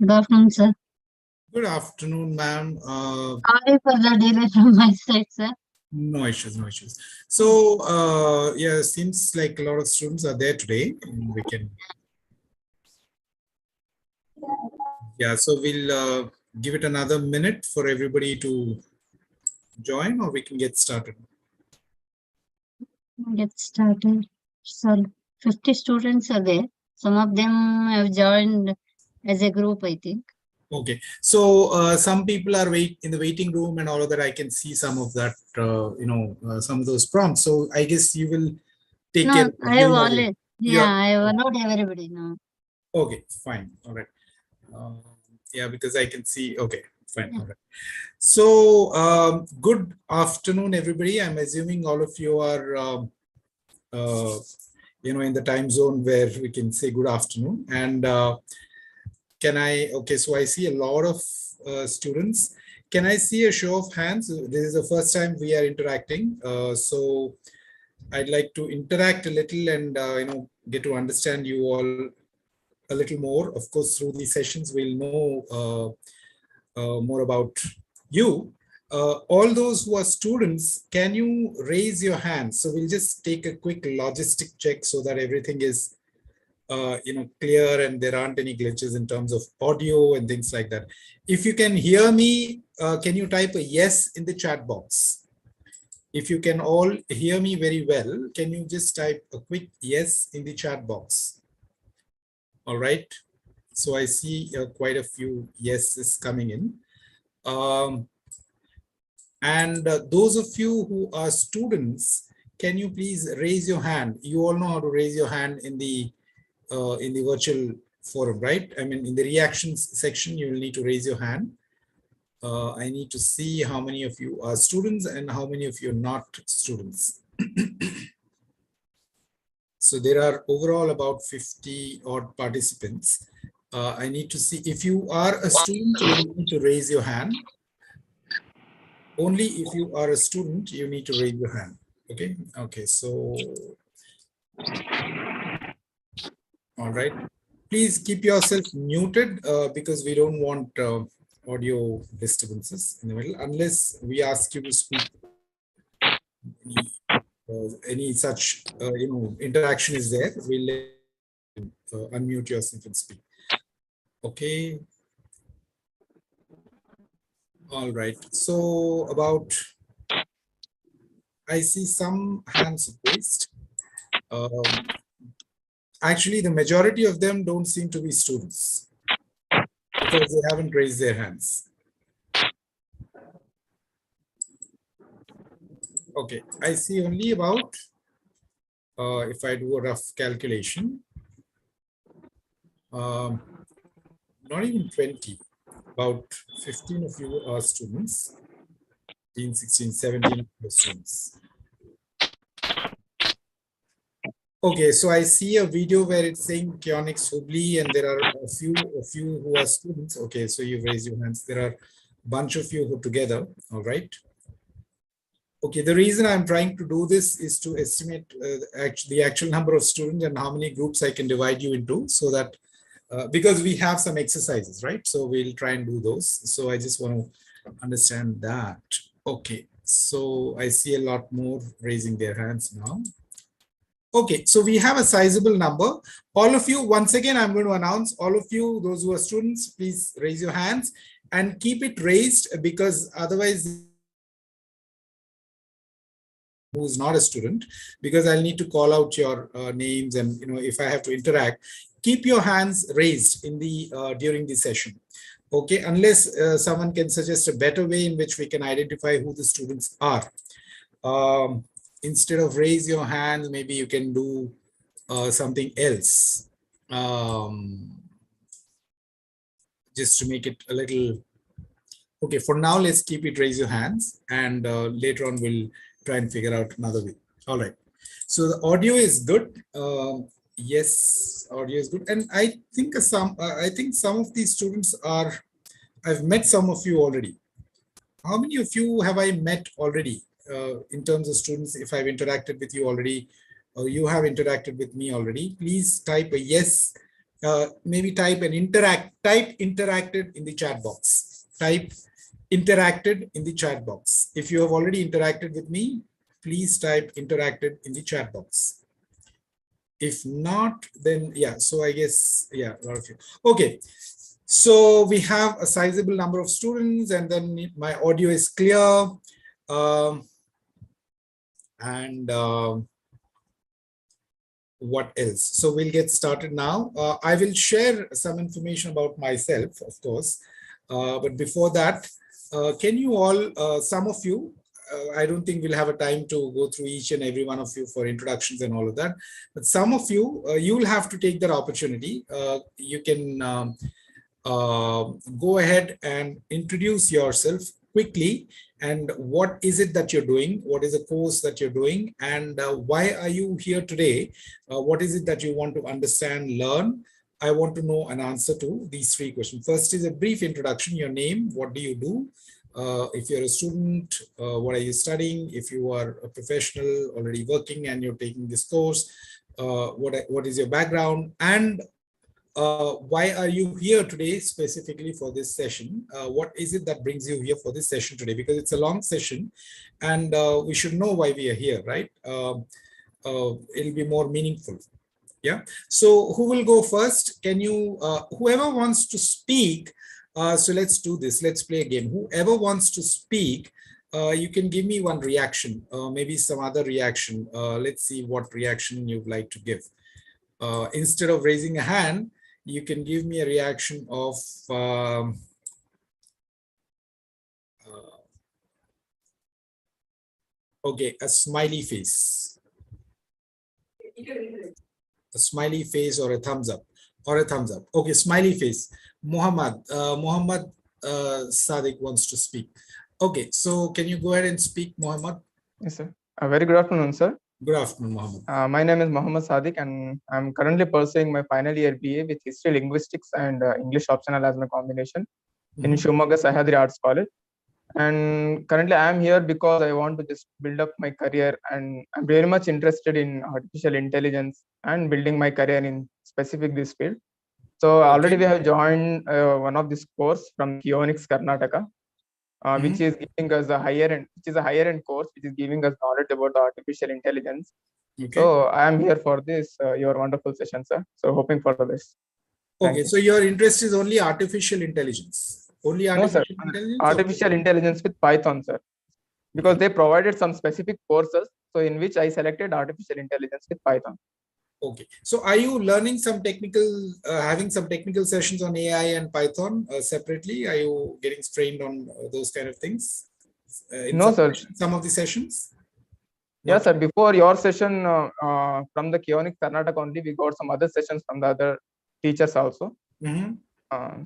Good afternoon, sir. Good afternoon, ma'am. Sorry for the delay from my side, sir. No issues, no issues. So, yeah, seems like a lot of students are there today. And we can, yeah, so we'll give it another minute for everybody to join, or we can get started. Get started. So, 50 students are there. Some of them have joined as a group, I think. Okay, so some people are in the waiting room and all of that. I can see some of that, some of those prompts. So I guess you will take care No, of I have giving away. already. Yeah, I have allowed everybody now. Okay, fine. All right. Yeah, because I can see. Okay, fine. Yeah. All right. So, good afternoon, everybody. I'm assuming all of you are, in the time zone where we can say good afternoon. And okay, so I see a lot of students. Can I see a show of hands? This is the first time we are interacting. So I'd like to interact a little and, get to understand you all a little more. Of course, through these sessions, we'll know more about you. All those who are students, can you raise your hands? So we'll just take a quick logistic check so that everything is clear and there aren't any glitches in terms of audio and things like that. If you can hear me, can you type a yes in the chat box? If you can all hear me very well, can you just type a quick yes in the chat box? All right. So I see quite a few yeses coming in. And those of you who are students, can you please raise your hand? You all know how to raise your hand in the virtual forum, right? I mean, in the reactions section, you will need to raise your hand. I need to see how many of you are students and how many of you are not students. So there are overall about 50 odd participants. I need to see if you are a student, you need to raise your hand. Only if you are a student, you need to raise your hand. Okay. Okay. So, all right. Please keep yourself muted because we don't want audio disturbances in the middle unless we ask you to speak. Any such interaction is there, we'll unmute yourself and speak. Okay. All right. So I see some hands raised. Actually, the majority of them don't seem to be students because they haven't raised their hands. Okay, I see only about, if I do a rough calculation, not even 20, about 15 of you are students, 15, 16, 17 of you students. Okay, so I see a video where it's saying Kionics Hubli and there are a few of you who are students. Okay, so you've raised your hands. There are a bunch of you who together, all right. Okay, the reason I'm trying to do this is to estimate the actual number of students and how many groups I can divide you into so that, because we have some exercises, right? So we'll try and do those. So I just want to understand that. Okay, so I see a lot more raising their hands now. Okay, so we have a sizable number. All of you, once again, I'm going to announce all of you, those who are students, please raise your hands and keep it raised because otherwise, who's not a student, because I'll need to call out your names and, if I have to interact, keep your hands raised in the during the session. Okay, unless someone can suggest a better way in which we can identify who the students are. Instead of raise your hands, maybe you can do something else. Just to make it a little, okay, for now, let's keep it raise your hands and later on we'll try and figure out another way. All right. So the audio is good. Yes, audio is good. And I think some of these students are, I've met some of you already. How many of you have I met already in terms of students? If I've interacted with you already, or you have interacted with me already, please type a yes maybe type interacted in the chat box. Type interacted in the chat box. If you have already interacted with me, please type interacted in the chat box. If not, then yeah, so I guess, yeah, a lot of you. Okay, so we have a sizable number of students, and then my audio is clear. What else? So we'll get started now. I will share some information about myself, of course. But before that, can you all, some of you, I don't think we'll have a time to go through each and every one of you for introductions and all of that. But some of you, you will have to take that opportunity. You can go ahead and introduce yourself quickly, and what is it that you're doing, what is the course that you're doing, and why are you here today, what is it that you want to understand, learn. I want to know an answer to these three questions. First is a brief introduction, your name, what do you do, if you're a student, what are you studying, if you are a professional already working and you're taking this course, what is your background, and why are you here today specifically for this session? What is it that brings you here for this session today? Because it's a long session, and we should know why we are here, right? It'll be more meaningful. Yeah. So who will go first? Can you, whoever wants to speak, so let's do this. Let's play a game. Whoever wants to speak, you can give me one reaction, maybe some other reaction. Let's see what reaction you'd like to give. Instead of raising a hand, you can give me a reaction of okay, a smiley face. A smiley face or a thumbs up, or a thumbs up. Okay, smiley face. Muhammad Sadiq wants to speak. Okay, so can you go ahead and speak, Muhammad? Yes, sir. A very good afternoon, sir. Good afternoon, Muhammad. My name is Muhammad Sadiq, and I'm currently pursuing my final year BA with History, Linguistics, and English optional as my combination in Shivamogga Sahyadri Arts College. And currently, I'm here because I want to just build up my career, and I'm very much interested in artificial intelligence and building my career in specific this field. So already we have joined one of this course from Kionix Karnataka, which is giving us a higher end, course, which is giving us knowledge about the artificial intelligence. Okay. So I am here for this, your wonderful session, sir. So hoping for the best. Okay, so your interest is only artificial intelligence? Only artificial intelligence? Artificial intelligence with Python, sir. Because they provided some specific courses, so in which I selected artificial intelligence with Python. Okay, so are you learning some technical, having some technical sessions on AI and Python separately? Are you getting trained on those kind of things? No, sir. Some of the sessions? Yes, sir. Before your session from the Kionix Karnataka only, we got some other sessions from the other teachers also.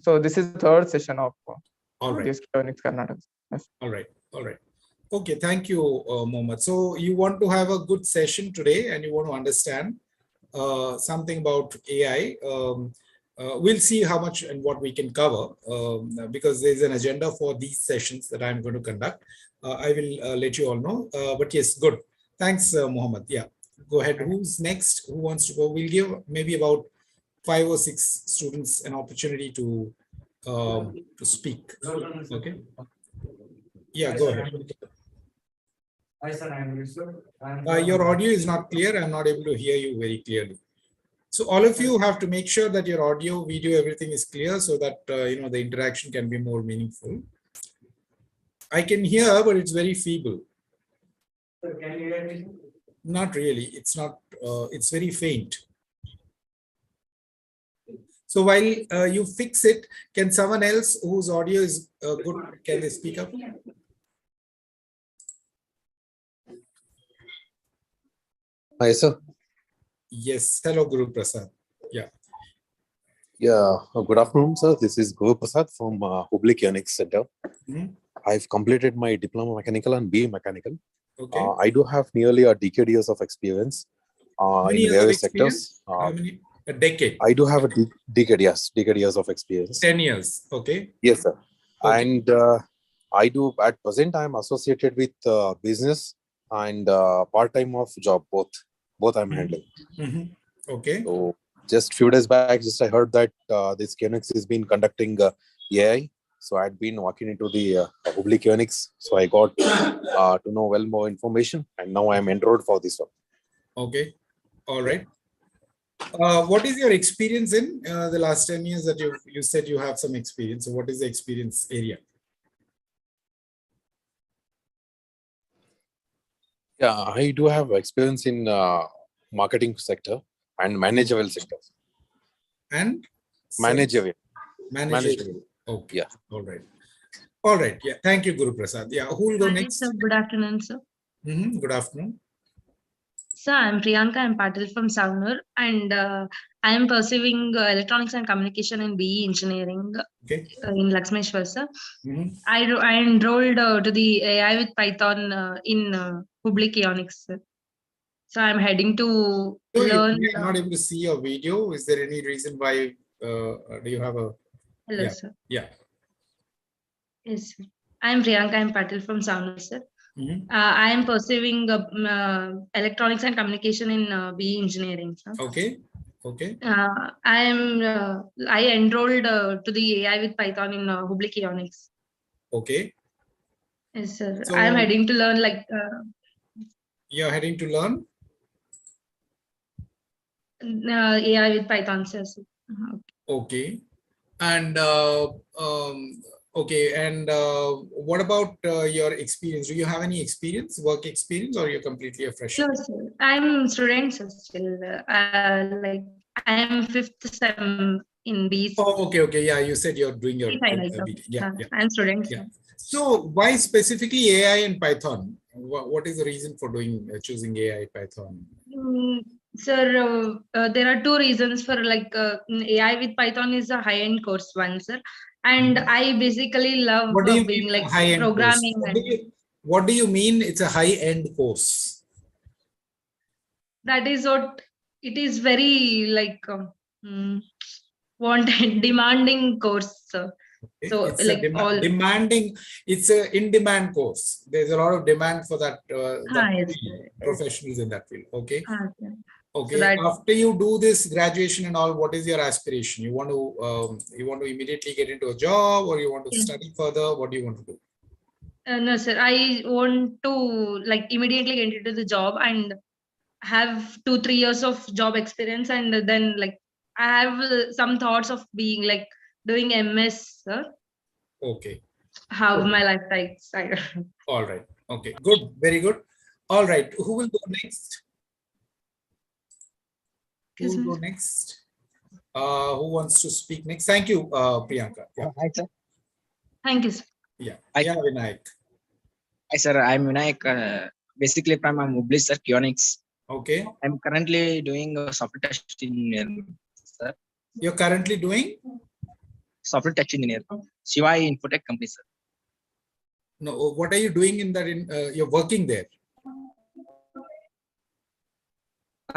So this is the third session of this Kionix Karnataka. Yes. All right. Okay, thank you, Mohammed. So you want to have a good session today, and you want to understand something about AI. We'll see how much and what we can cover, because there's an agenda for these sessions that I'm going to conduct. I will let you all know. But yes, good. Thanks, Mohammed. Yeah, go ahead. Who's next? Who wants to go? We'll give maybe about 5 or 6 students an opportunity to speak. Okay. Yeah, go ahead. Your audio is not clear. I'm not able to hear you very clearly. So all of you have to make sure that your audio, video, everything is clear, so that you know, the interaction can be more meaningful. I can hear, but it's very feeble. Can you hear me? Not really. It's not. It's very faint. So while you fix it, can someone else whose audio is good, can they speak up? Hi, sir. Yes. Hello, Guru Prasad. Yeah. Yeah. Good afternoon, sir. This is Guru Prasad from Hubli Kionix Center. I've completed my diploma mechanical and BA mechanical. Okay. I do have nearly a decade years of experience in various sectors. How many? A decade. I do have a decade years of experience. 10 years. Okay. Yes, sir. Okay. And I do at present I'm associated with business and part-time of job, both I'm handling. Okay. So just few days back, just I heard that this Kionics has been conducting AI. So I'd been walking into the Hubli Kionics. So I got to know well more information, and now I'm enrolled for this one. Okay. All right. What is your experience in the last 10 years that you said you have some experience? So what is the experience area? Yeah, I do have experience in marketing sector and managerial sector. And Managerial. managerial. Okay. Yeah. All right. All right. Yeah. Thank you, Guru Prasad. Yeah. Who will go Hi, next? sir. Good afternoon, sir. Good afternoon. Sir, I'm Priyanka. I'm Patil from Savnur, and I am pursuing electronics and communication and BE engineering Okay. in Lakshmeshwar, sir. Mhm. I enrolled to the AI with Python in Hubli Kionics, sir. So I'm heading to So learn. I'm not able to see your video. Is there any reason why? Do you have a? Hello, Yeah. sir. Yeah. Yes, sir. I'm Priyanka. I'm Patil from Savnur, sir. Mhm. I am pursuing electronics and communication in BE engineering, sir. Okay. Okay. I enrolled to the AI with Python in Hubli Kionics. Okay. Yes, sir. So- I am heading to learn You're heading to learn. AI with Python, sir. Okay. And okay. And what about your experience? Do you have any experience, work experience, or you're completely a fresher? No, sir. I'm student, sir, still. Like I am fifth sem in BC. Oh, okay. Okay. Yeah. You said you're doing your Final, sir. yeah. Yeah. I'm student, Yeah. sir. So why specifically AI and Python? What is the reason for doing choosing AI Python? Sir, there are two reasons for AI with Python is a high-end course one, sir. And I basically love What do you being mean like high-end course? programming. What do you mean it's a high-end course? That is what it is, very wanted, demanding course, sir. So It's like all demanding. It's a in-demand course. There's a lot of demand for that, yes, field, professionals in that field. Okay. okay. Okay. So that After you do this graduation and all, what is your aspiration? You want to immediately get into a job, or you want to Yes. study further? What do you want to do? No, sir. I want to like immediately get into the job and have 2-3 years of job experience, and then like I have some thoughts of being like doing MS, sir. Okay. How Okay. my life takes. All right. Okay. Good. Very good. All right. Who will go next? Who will go next? Who wants to speak next? Thank you, Priyanka. Yeah. Hi, sir. Thank you, sir. Yeah. Hi. Yeah, Vinayak. Hi, sir. I'm Vinayak. Basically, from Hubli, sir, Kionics. Okay. I'm currently doing software test engineer, sir. You're currently doing? Software test engineer. Shivai Infotech company, sir. No. What are you doing in that? You're working there.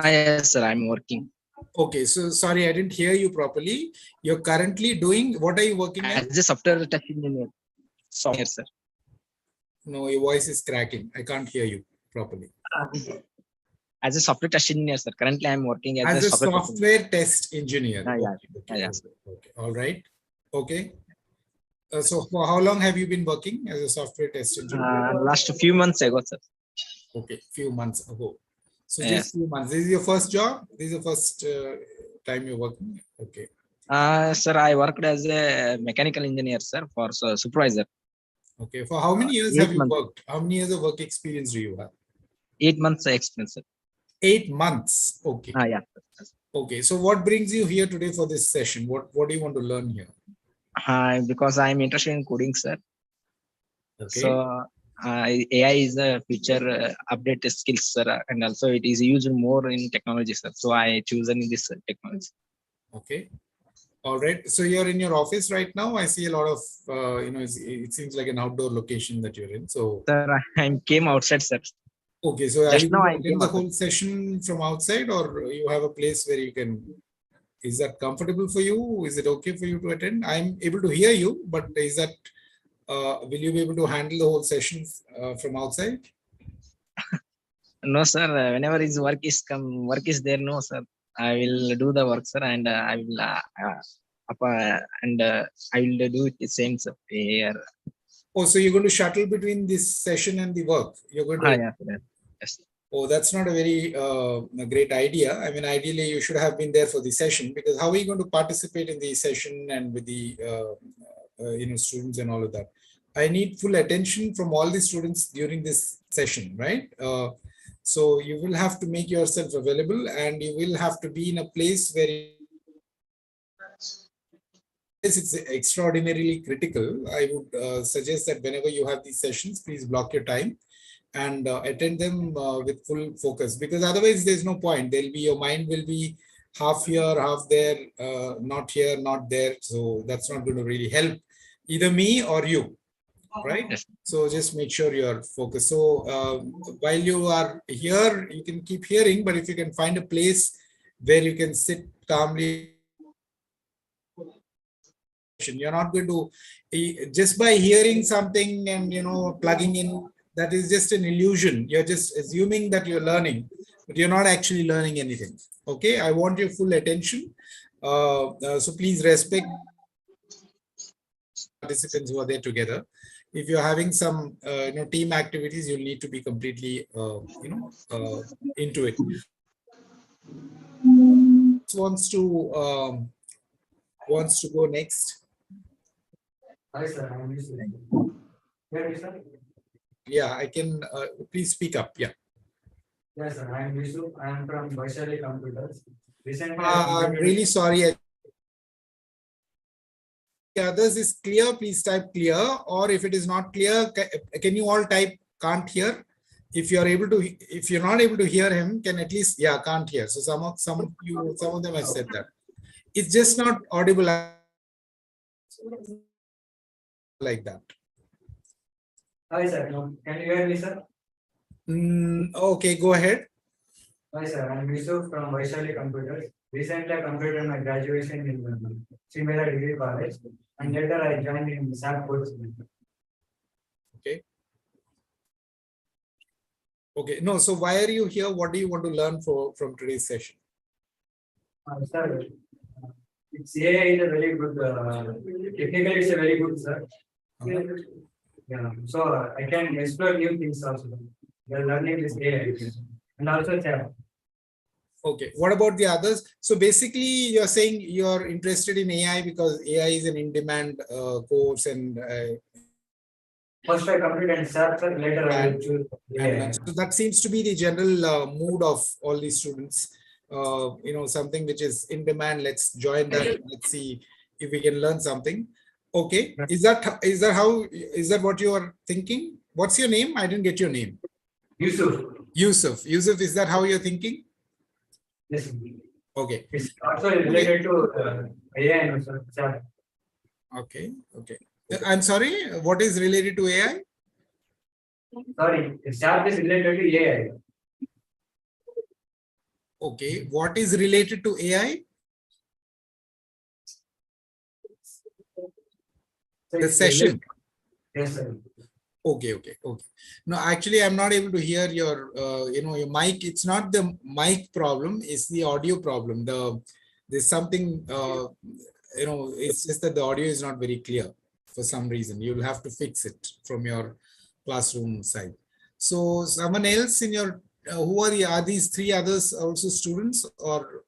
Yes, sir. I'm working Okay. So sorry, I didn't hear you properly. You're currently doing. What are you working at? as a software test engineer. Software, sir. No, your voice is cracking. I can't hear you properly. As a software test engineer, sir. Currently, I'm working As a software software test engineer. Yeah. Okay. Yeah. Okay. All right. Okay. So for how long have you been working as a software test engineer? Last few months ago, sir. Okay, few months ago. So Yes. just few months. This is your first job? This is the first time you're working? Okay. Sir, I worked as a mechanical engineer, sir, for supervisor. Okay. For how many years 8 have you months. worked? How many years of work experience do you have? 8 months experience, sir. 8 months. Okay. Yeah. Okay. So what brings you here today for this session? What do you want to learn here? Because I'm interested in coding, sir. Okay. So AI is a future update skills, sir, and also it is used more in technology, sir. So I chosen this technology. Okay. All right. So you're in your office right now. I see a lot of, it seems like an outdoor location that you're in. So, Sir, I came outside, sir. okay. So are Just you now going I to came attend the outside. whole session from outside, or you have a place where you can? Is that comfortable for you? Is it okay for you to attend? I'm able to hear you, but is that, will you be able to handle the whole session from outside? No, sir. Whenever his work is there, no, sir. I will do the work, sir, and I will I will do it the same, sir, here. Oh, so you're going to shuttle between this session and the work. You're going to. Yeah, sir. Yes. Oh, that's not a very a great idea. I mean, ideally, you should have been there for the session, because how are you going to participate in the session and with the students and all of that? I need full attention from all the students during this session, right? So you will have to make yourself available, and you will have to be in a place where it's extraordinarily critical. I would suggest that whenever you have these sessions, please block your time and attend them with full focus, because otherwise there's no point. Your mind will be half here, half there, not here, not there. So that's not going to really help either me or you, right? Yes. So just make sure you're focused. So while you are here, you can keep hearing, but if you can find a place where you can sit calmly, you're not going to, just by hearing something and plugging in, that is just an illusion. You're just assuming that you're learning, but you're not actually learning anything. Okay, I want your full attention. So please respect participants who are there together. If you're having some team activities, you'll need to be completely into it. Wants to go next? Hi, sir. I'm listening. Sir. Yeah, I can. Please speak up. Yeah. Yes, sir. I'm Vishnu. I'm from Vaishali Computers. Recently, I'm really sorry. Others is clear, please type clear, or if it is not clear, can you all type can't hear? If you're not able to hear him, can at least, yeah, can't hear. So some of them have said that. It's just not audible like that. Hi, sir. Can you hear me, sir? Okay, go ahead. Hi, sir. I'm Vishnu from Vaishali Computers. Recently, I completed my graduation in similar degree college, and later I joined in SAP course. Okay. Okay. No. So why are you here? What do you want to learn from today's session? Sir, it's AI is a very good. Technically, it's a very good, sir. Yeah. So I can explore new things also. While learning this AI, and also SAP. Okay, what about the others? So basically, you're saying you're interested in AI because AI is an in-demand course, and first I complete and SAP, later I will choose AI. so that seems to be the general mood of all these students. Something which is in demand. Let's join that. Let's see if we can learn something. Okay, is that what you are thinking? What's your name? I didn't get your name. Yusuf. Yusuf, is that how you're thinking? Yes. Okay. It's also related to AI and SAP. Okay. I'm sorry, what is related to AI? Sorry, SAP is related to AI. Okay, what is related to AI? The session. Yes, sir. Okay. No, actually, I'm not able to hear your, your mic. It's not the mic problem. It's the audio problem. There's something, it's just that the audio is not very clear for some reason. You'll have to fix it from your classroom side. So someone else in your, are these three others also students, or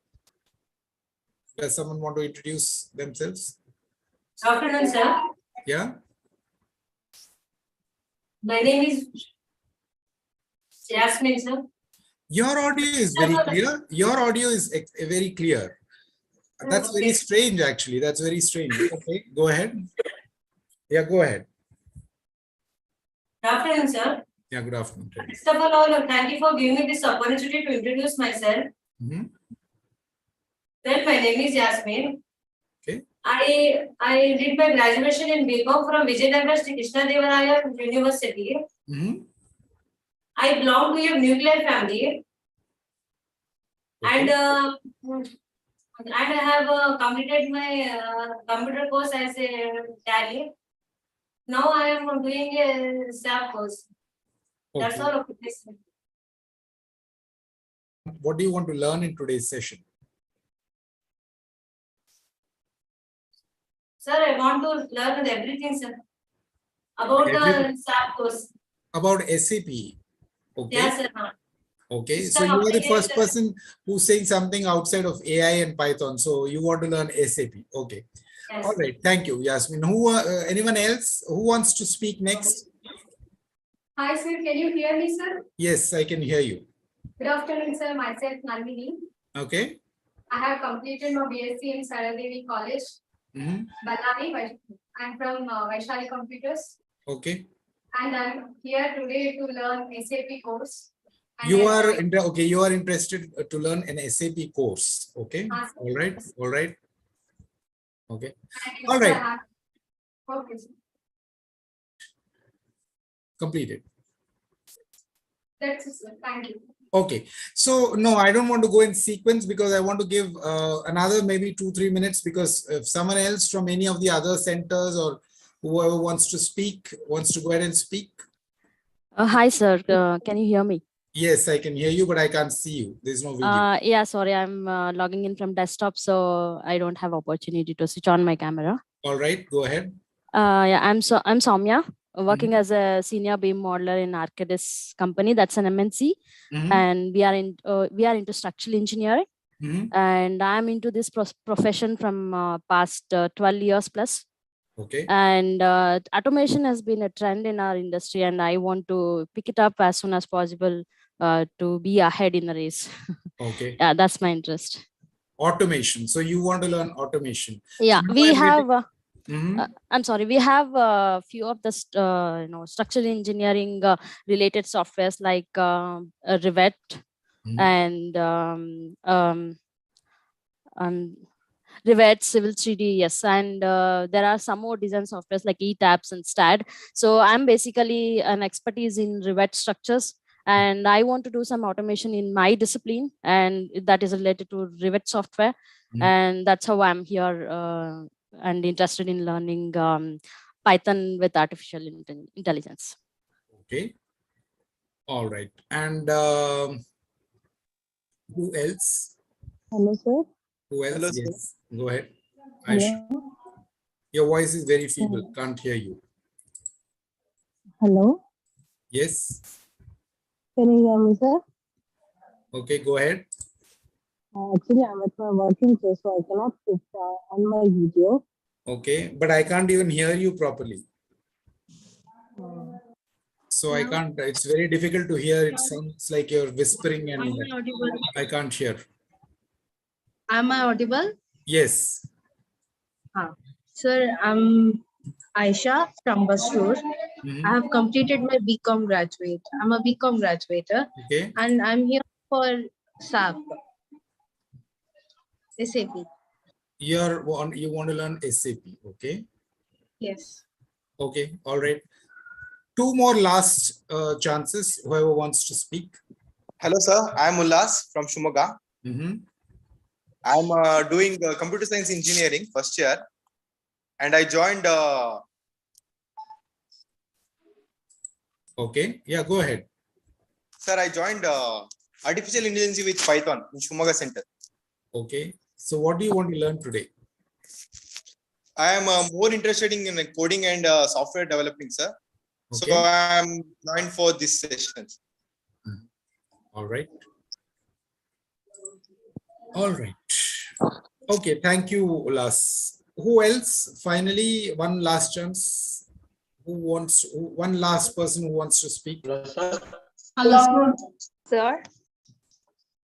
does someone want to introduce themselves? Good afternoon, sir. Yeah. My name is Jasmine, sir. Your audio is very clear. Your audio is very clear. That's very strange, actually. That's very strange. Okay, go ahead. Yeah, go ahead. Good afternoon, sir. Yeah, good afternoon. First of all, thank you for giving me this opportunity to introduce myself. Mm-hmm. Well, my name is Jasmine. Okay. I did my graduation in BCom from Vijayanagara Sri Krishnadevaraya University. Mm-hmm. I belong to a nuclear family. Okay. And I have completed my computer course as a tally. Now I am doing a SAP course. Okay. That's all of this. What do you want to learn in today's session? Sir, I want to learn everything, sir. About the SAP course. About SAP. Okay. Yes, sir. Okay. So System you are the first application. person who's saying something outside of AI and Python. So you want to learn SAP. Okay. Yes. All right. Thank you, Yasmin. Anyone else who wants to speak next? Hi, sir. Can you hear me, sir? Yes, I can hear you. Good afternoon, sir. Myself, Nandini. Okay. I have completed my BSc in Saradevi College, Ballari. I'm from Vaishali Computers, Okay. and I'm here today to learn SAP course. And You I are joined- okay. You are interested to learn an SAP course. Okay. Yes. All right. All right. Okay. and All it's, right. Okay, sir. Completed. That's it, sir. Thank you. Okay, so no, I don't want to go in sequence because I want to give another maybe 2-3 minutes, because if someone else from any of the other centers or whoever wants to speak wants to go ahead and speak. Hi, sir. Can you hear me? Yes, I can hear you, but I can't see you. There's no video. Yeah, sorry, I'm logging in from desktop, so I don't have opportunity to switch on my camera. All right, go ahead. Yeah, I'm Soumya, working as a senior BIM modeler in Arcadis company. That's an MNC, and we are into structural engineering. And I'm into this profession from past 12 years plus. Okay. And automation has been a trend in our industry, and I want to pick it up as soon as possible to be ahead in the race. Okay. Yeah, that's my interest. Automation. So you want to learn automation. Yeah, So we have. I'm sorry, we have a few of the structural engineering related softwares like Rivet and Rivet, Civil 3D, yes, and there are some more design softwares like eTabs and STAD. So I'm basically an expertise in Rivet structures, and I want to do some automation in my discipline, and that is related to Rivet software, and that's how I'm here and interested in learning Python with artificial intelligence. Okay. All right. And who else? Hello, sir. Who else? Hello, yes. Go ahead. Hello. Your voice is very feeble. Can't hear you. Hello. Yes. Can you hear me, sir? Okay, go ahead. Actually, I'm at my working place, so I cannot put on my video. Okay, but I can't even hear you properly. So I can't, it's very difficult to hear. It sounds like you're whispering and I can't hear. Am I audible? Yes. Sir, I'm Aisha from Basur. I have completed my BCom graduate. I'm a BCom graduator. Okay. And I'm here for SAP. SAP. You want to learn SAP, okay? Yes. Okay, all right. 2 more last chances, whoever wants to speak. Hello, sir. I'm Ullas from Shumaga. I'm doing computer science engineering first year, and I joined. Okay, yeah, go ahead. Sir, I joined artificial intelligence with Python in Shumaga Center. Okay, so what do you want to learn today? I am more interested in coding and software developing, sir. Okay. So I'm joined for this session. All right. All right. Okay, thank you, Ullas. Who else? Finally, one last chance. One last person who wants to speak? Hello, sir.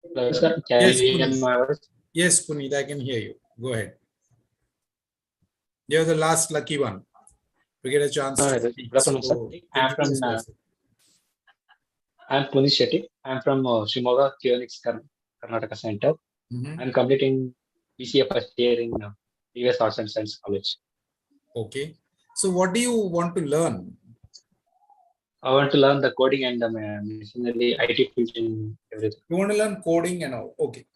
Hello, sir. Can Yes, you hear Puneet. my voice? Yes, Puneet, I can hear you. Go ahead. You're the last lucky one to get a chance to speak. Good afternoon, sir. So, I'm from. introduce yourself. I'm Puneet Shetty. I'm from Shimoga Phoenix, Karnataka Center. I'm completing BCA first year in US Arts and Science College. Okay. So, what do you want to learn? I want to learn the coding and the machinery, IT fusion, everything. You want to learn coding and all. Okay.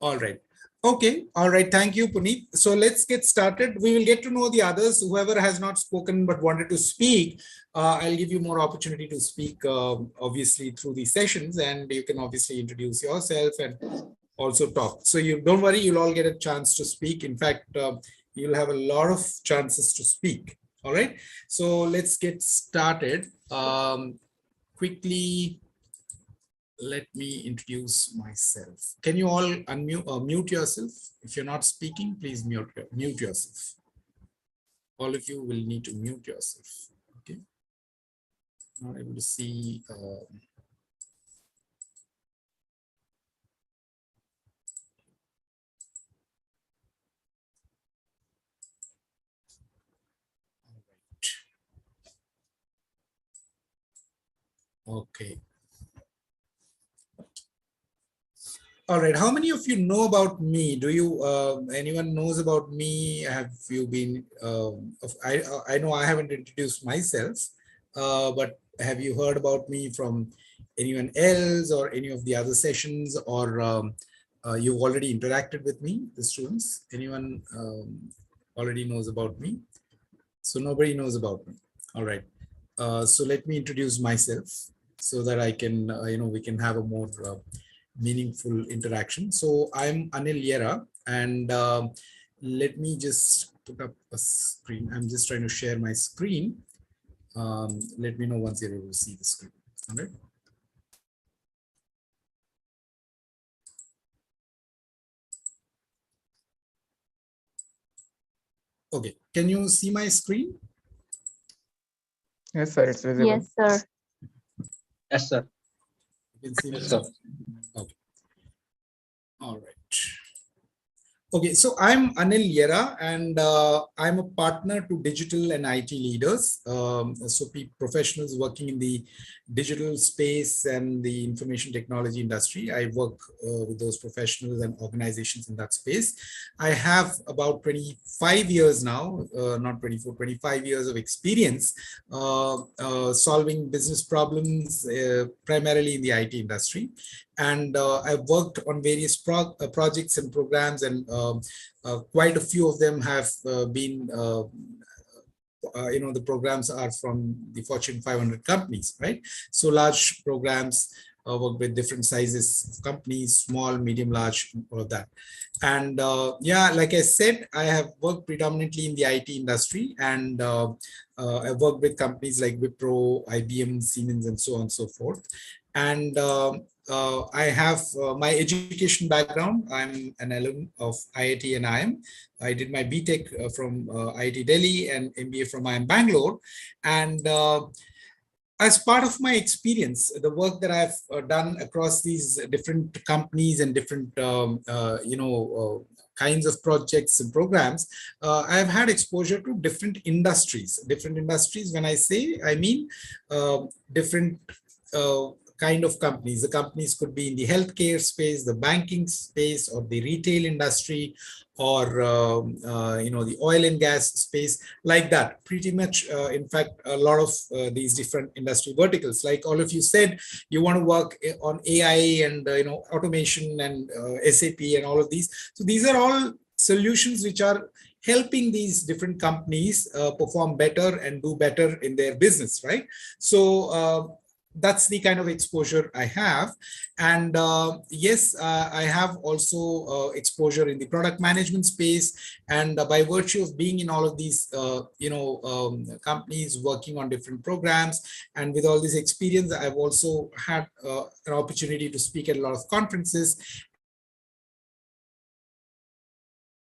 All right. Okay. All right. Thank you, Puneet. So let's get started. We will get to know the others. Whoever has not spoken but wanted to speak, I'll give you more opportunity to speak, obviously, through these sessions. And you can obviously introduce yourself and also talk. So you don't worry, you'll all get a chance to speak. In fact, you'll have a lot of chances to speak. All right. So let's get started. Quickly, let me introduce myself. Can you all unmute, mute yourself? If you're not speaking, please mute yourself. All of you will need to mute yourself. Okay. Not able to see. Okay. All right. How many of you know about me? Do you, anyone knows about me? Have you been, I know I haven't introduced myself, but have you heard about me from anyone else or any of the other sessions, or you've already interacted with me, the students? Anyone already knows about me? So nobody knows about me. All right. So let me introduce myself so that I can, we can have a more meaningful interaction. So I'm Anil Yerra, and let me just put up a screen. I'm just trying to share my screen. Let me know once you're able to see the screen. All right. Okay, can you see my screen? Yes, sir, it's visible. Yes, sir. Yes, sir. You can see Yes, me? sir. Okay. All right. Okay, so I'm Anil Yerra, and I'm a partner to digital and IT leaders. So professionals working in the digital space and the information technology industry. I work with those professionals and organizations in that space. I have about 25 years now, not 24, 25 years of experience solving business problems, primarily in the IT industry. And I've worked on various projects and programs, and quite a few of them have been, the programs are from the Fortune 500 companies, right? So large programs, work with different sizes of companies, small, medium, large, all of that. And yeah, like I said, I have worked predominantly in the IT industry, and I've worked with companies like Wipro, IBM, Siemens, and so on and so forth. And I have my education background. I'm an alum of IIT and IIM. I did my BTech from IIT Delhi and MBA from IIM Bangalore. And as part of my experience, the work that I've done across these different companies and different, kinds of projects and programs, I've had exposure to different industries. Different industries, when I say, I mean different kind of companies. The companies could be in the healthcare space, the banking space, or the retail industry, or the oil and gas space, like that. Pretty much, in fact, a lot of these different industry verticals. Like all of you said, you want to work on AI and automation and SAP and all of these. So these are all solutions which are helping these different companies perform better and do better in their business, right? So that's the kind of exposure I have. And yes, I have also exposure in the product management space. And by virtue of being in all of these, companies working on different programs, and with all this experience, I've also had an opportunity to speak at a lot of conferences.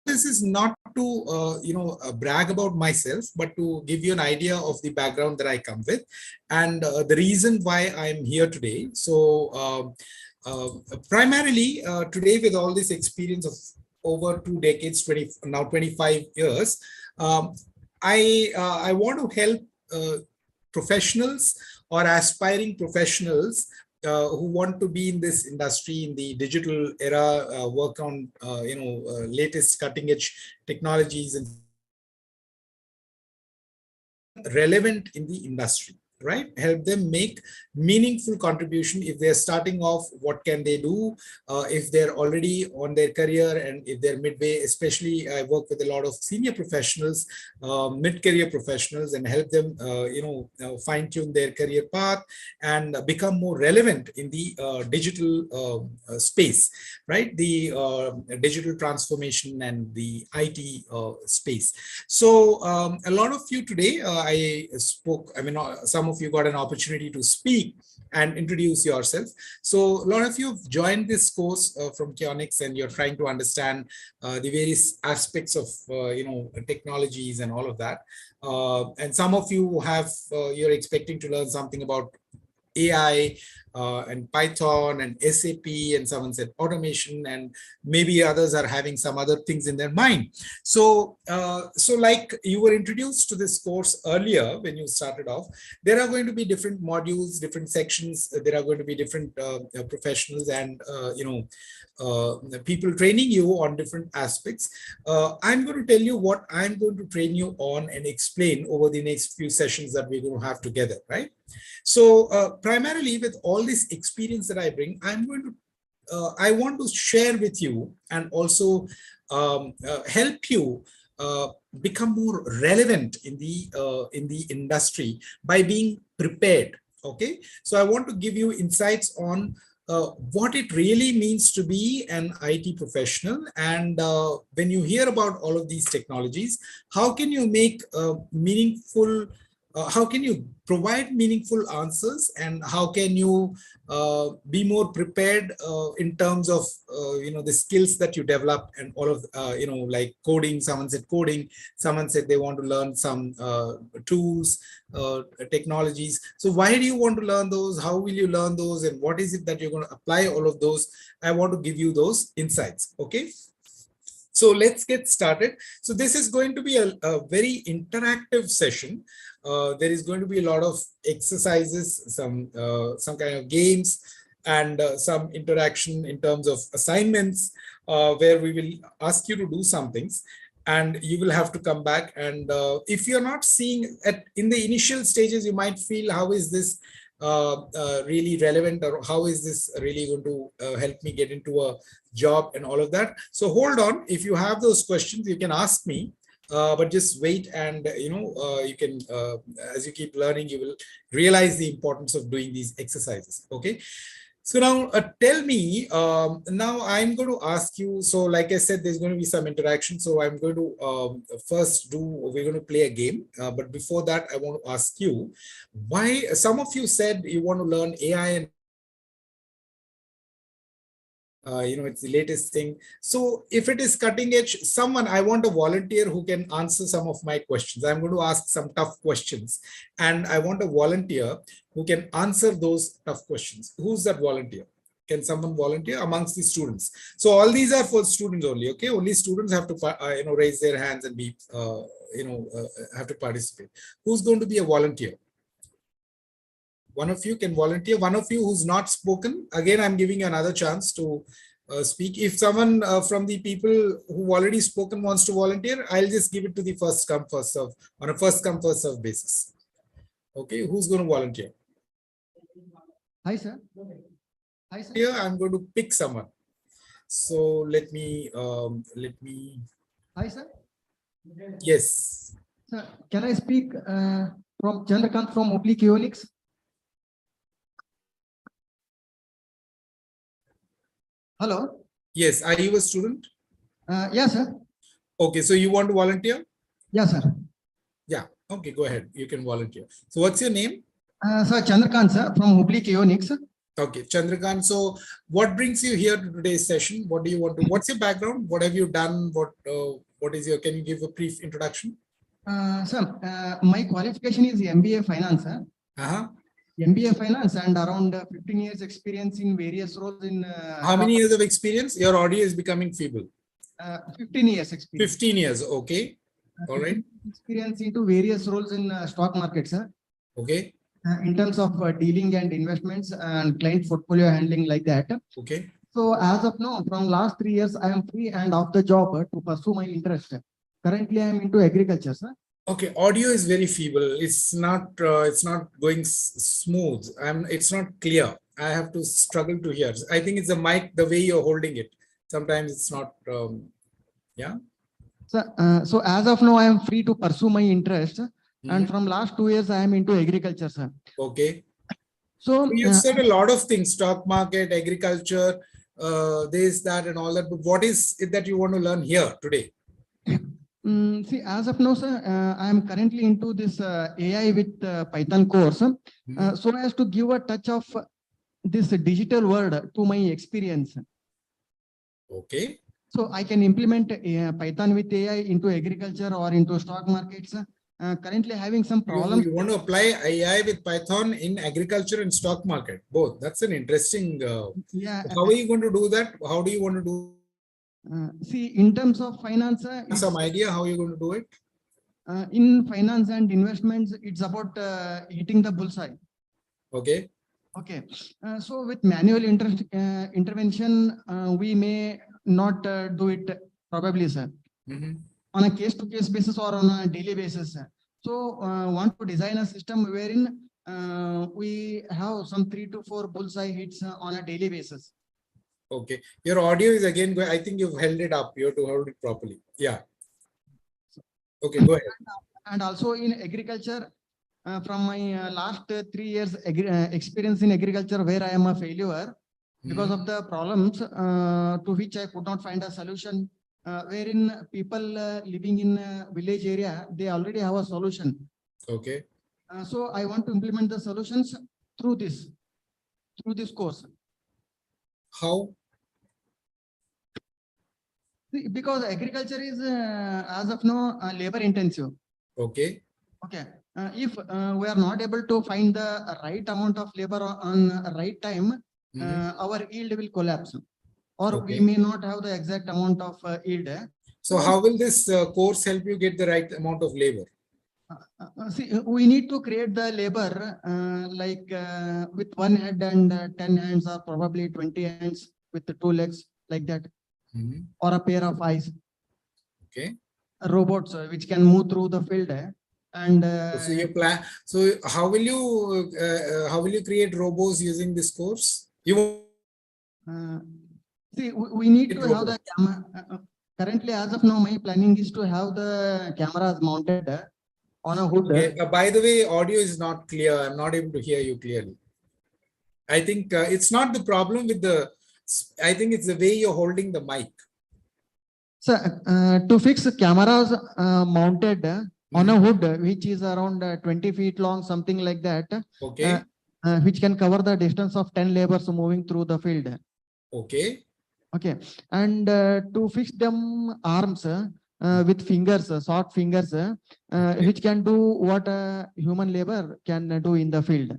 This is not to brag about myself, but to give you an idea of the background that I come with, and the reason why I'm here today. So primarily today, with all this experience of over 2 decades, 25 years, I want to help professionals or aspiring professionals who want to be in this industry, in the digital era, work on latest cutting edge technologies and relevant in the industry. right? Help them make meaningful contribution. If they're starting off, what can they do? If they're already on their career, and if they're midway, especially I work with a lot of senior professionals, mid-career professionals, and help them, fine tune their career path and become more relevant in the digital space, right? The digital transformation and the IT space. So a lot of you today, some of you got an opportunity to speak and introduce yourself. So a lot of you have joined this course from Kionics, and you're trying to understand the various aspects of technologies and all of that. And some of you have you're expecting to learn something about AI and Python and SAP, and someone said automation, and maybe others are having some other things in their mind. So, like you were introduced to this course earlier when you started off, there are going to be different modules, different sections. There are going to be different professionals and people training you on different aspects. I'm going to tell you what I'm going to train you on and explain over the next few sessions that we're going to have together, right? So primarily with all this experience that I bring, I want to share with you and also help you become more relevant in the industry by being prepared. Okay, so I want to give you insights on what it really means to be an IT professional, and when you hear about all of these technologies, how can you make meaningful how can you provide meaningful answers, and how can you be more prepared in terms of the skills that you develop, and all of like coding. Someone said coding, someone said they want to learn some tools, technologies. So why do you want to learn those? How will you learn those? And what is it that you're going to apply all of those? I want to give you those insights. Okay. So let's get started. So this is going to be a very interactive session. There is going to be a lot of exercises, some kind of games, and some interaction in terms of assignments, where we will ask you to do some things, and you will have to come back. And if you're not seeing in the initial stages, you might feel, how is this really relevant, or how is this really going to help me get into a job and all of that. So hold on. If you have those questions, you can ask me, but just wait, and you can, as you keep learning, you will realize the importance of doing these exercises. Okay. So now tell me, now I'm going to ask you, so like I said, there's going to be some interaction. So I'm going to we're going to play a game. But before that, I want to ask you, why some of you said you want to learn AI and it's the latest thing. So if it is cutting edge, I want a volunteer who can answer some of my questions. I'm going to ask some tough questions, and I want a volunteer who can answer those tough questions. Who's that volunteer? Can someone volunteer amongst the students? So all these are for students only. Okay, only students have to raise their hands and be have to participate. Who's going to be a volunteer? One of you can volunteer. One of you who's not spoken, again, I'm giving you another chance to speak. If someone from the people who've already spoken wants to volunteer, I'll just give it to the first come, first serve, on a first come, first serve basis. Okay, who's going to volunteer? Hi, sir. Hi, sir. Here, I'm going to pick someone. So let me. Hi, sir. Yes. Sir, can I speak from Chandrakant from Oblique Ionics? Hello. Yes. Are you a student? Yes, sir. Okay. So you want to volunteer? Yes, sir. Yeah. Okay. Go ahead. You can volunteer. So what's your name? Sir, Chandrakant, sir, from Oblique Ionics. Okay, Chandrakant. So what brings you here to today's session? What do you want to, what's your background? What have you done? What is your, can you give a brief introduction? Sir, my qualification is MBA Finance, sir. MBA Finance, and around 15 years experience in various roles in... How many years of experience? Your audio is becoming feeble. 15 years experience. 15 years, okay. All right. Experience into various roles in stock market, sir. Okay. In terms of dealing and investments and client portfolio handling, like that. Okay. So as of now, from last 3 years, I am free and off the job to pursue my interest. Currently, I am into agriculture, sir. Okay, audio is very feeble. It's not going smooth. It's not clear. I have to struggle to hear. I think it's the mic, the way you're holding it. Sometimes it's not. Yeah. So as of now, I am free to pursue my interest, and from last 2 years, I am into agriculture, sir. Okay. So you said a lot of things: stock market, agriculture, this, that, and all that. But what is it that you want to learn here today? See, as of now, sir, I am currently into this AI with Python course, so as to give a touch of this digital world to my experience. Okay. So I can implement Python with AI into agriculture or into stock markets. Currently having some problems. You want to apply AI with Python in agriculture and stock market, both. That's an interesting. Yeah. How are you going to do that? How do you want to do? See, in terms of finance, some idea how you're going to do it? In finance and investments, it's about hitting the bullseye. Okay. Okay. So with manual intervention, we may not do it probably, sir. On a case-to-case basis or on a daily basis. So want to design a system wherein we have some 3 to 4 bullseye hits on a daily basis. Okay. Your audio is again going. I think you've held it up. You have to hold it properly. Yeah. Okay, go ahead. And also in agriculture, from my last 3 years experience in agriculture, where I am a failure because of the problems to which I could not find a solution, wherein people living in village area, they already have a solution. Okay. So I want to implement the solutions through this course. How? Because agriculture is as of now labor intensive. Okay. Okay. If we are not able to find the right amount of labor on right time, our yield will collapse, or we may not have the exact amount of yield. So how will this course help you get the right amount of labor? See, we need to create the labor like with 1 head and 10 hands, or probably 20 hands with the 2 legs, like that, or a pair of eyes. Okay. Robots which can move through the field. And so you plan. So how will you create robots using this course? See, we need to have the camera. Currently, as of now, my planning is to have the cameras mounted on a hood. Okay. By the way, audio is not clear. I'm not able to hear you clearly. I think it's not the problem with the. I think it's the way you're holding the mic. So to fix cameras mounted on a hood, which is around 20 feet long, something like that. Okay. Which can cover the distance of 10 laborers moving through the field. Okay. Okay. And to fix them arms with fingers, short fingers, which can do what a human labor can do in the field.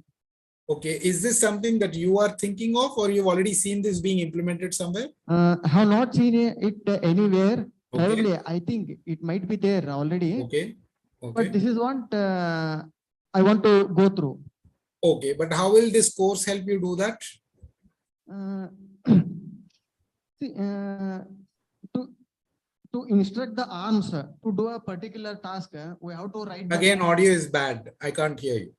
Okay. Is this something that you are thinking of, or you've already seen this being implemented somewhere? Have not seen it anywhere. Okay. Probably, I think it might be there already. Okay. Okay. But this is what I want to go through. Okay. But how will this course help you do that? See, to instruct the arms to do a particular task, we have to write. Again, audio is bad. I can't hear you.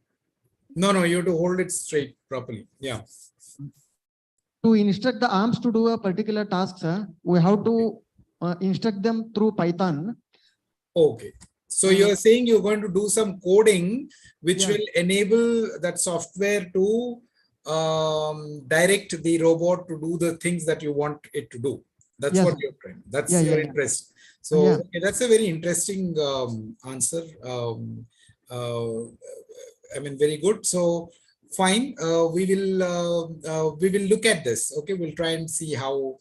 No, you have to hold it straight properly. Yeah. To instruct the arms to do a particular task, we have to instruct them through Python. Okay. So you're saying you're going to do some coding which will enable that software to direct the robot to do the things that you want it to do. That's what you're trying. That's your interest. So okay, that's a very interesting answer. I mean, very good. So fine. We will look at this. Okay, we'll try and see how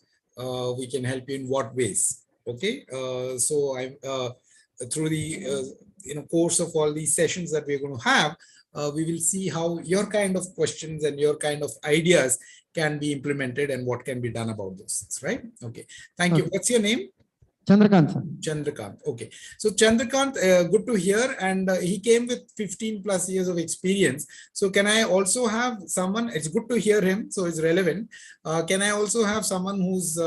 we can help you in what ways. Okay. So I through the course of all these sessions that we're going to have, we will see how your kind of questions and your kind of ideas can be implemented and what can be done about those things, right? Okay. Thank you. What's your name? Chandrakant. Chandrakant. Okay. So Chandrakant, good to hear. And he came with 15 plus years of experience. So can I also have someone, it's good to hear him, so it's relevant. Can I also have someone who's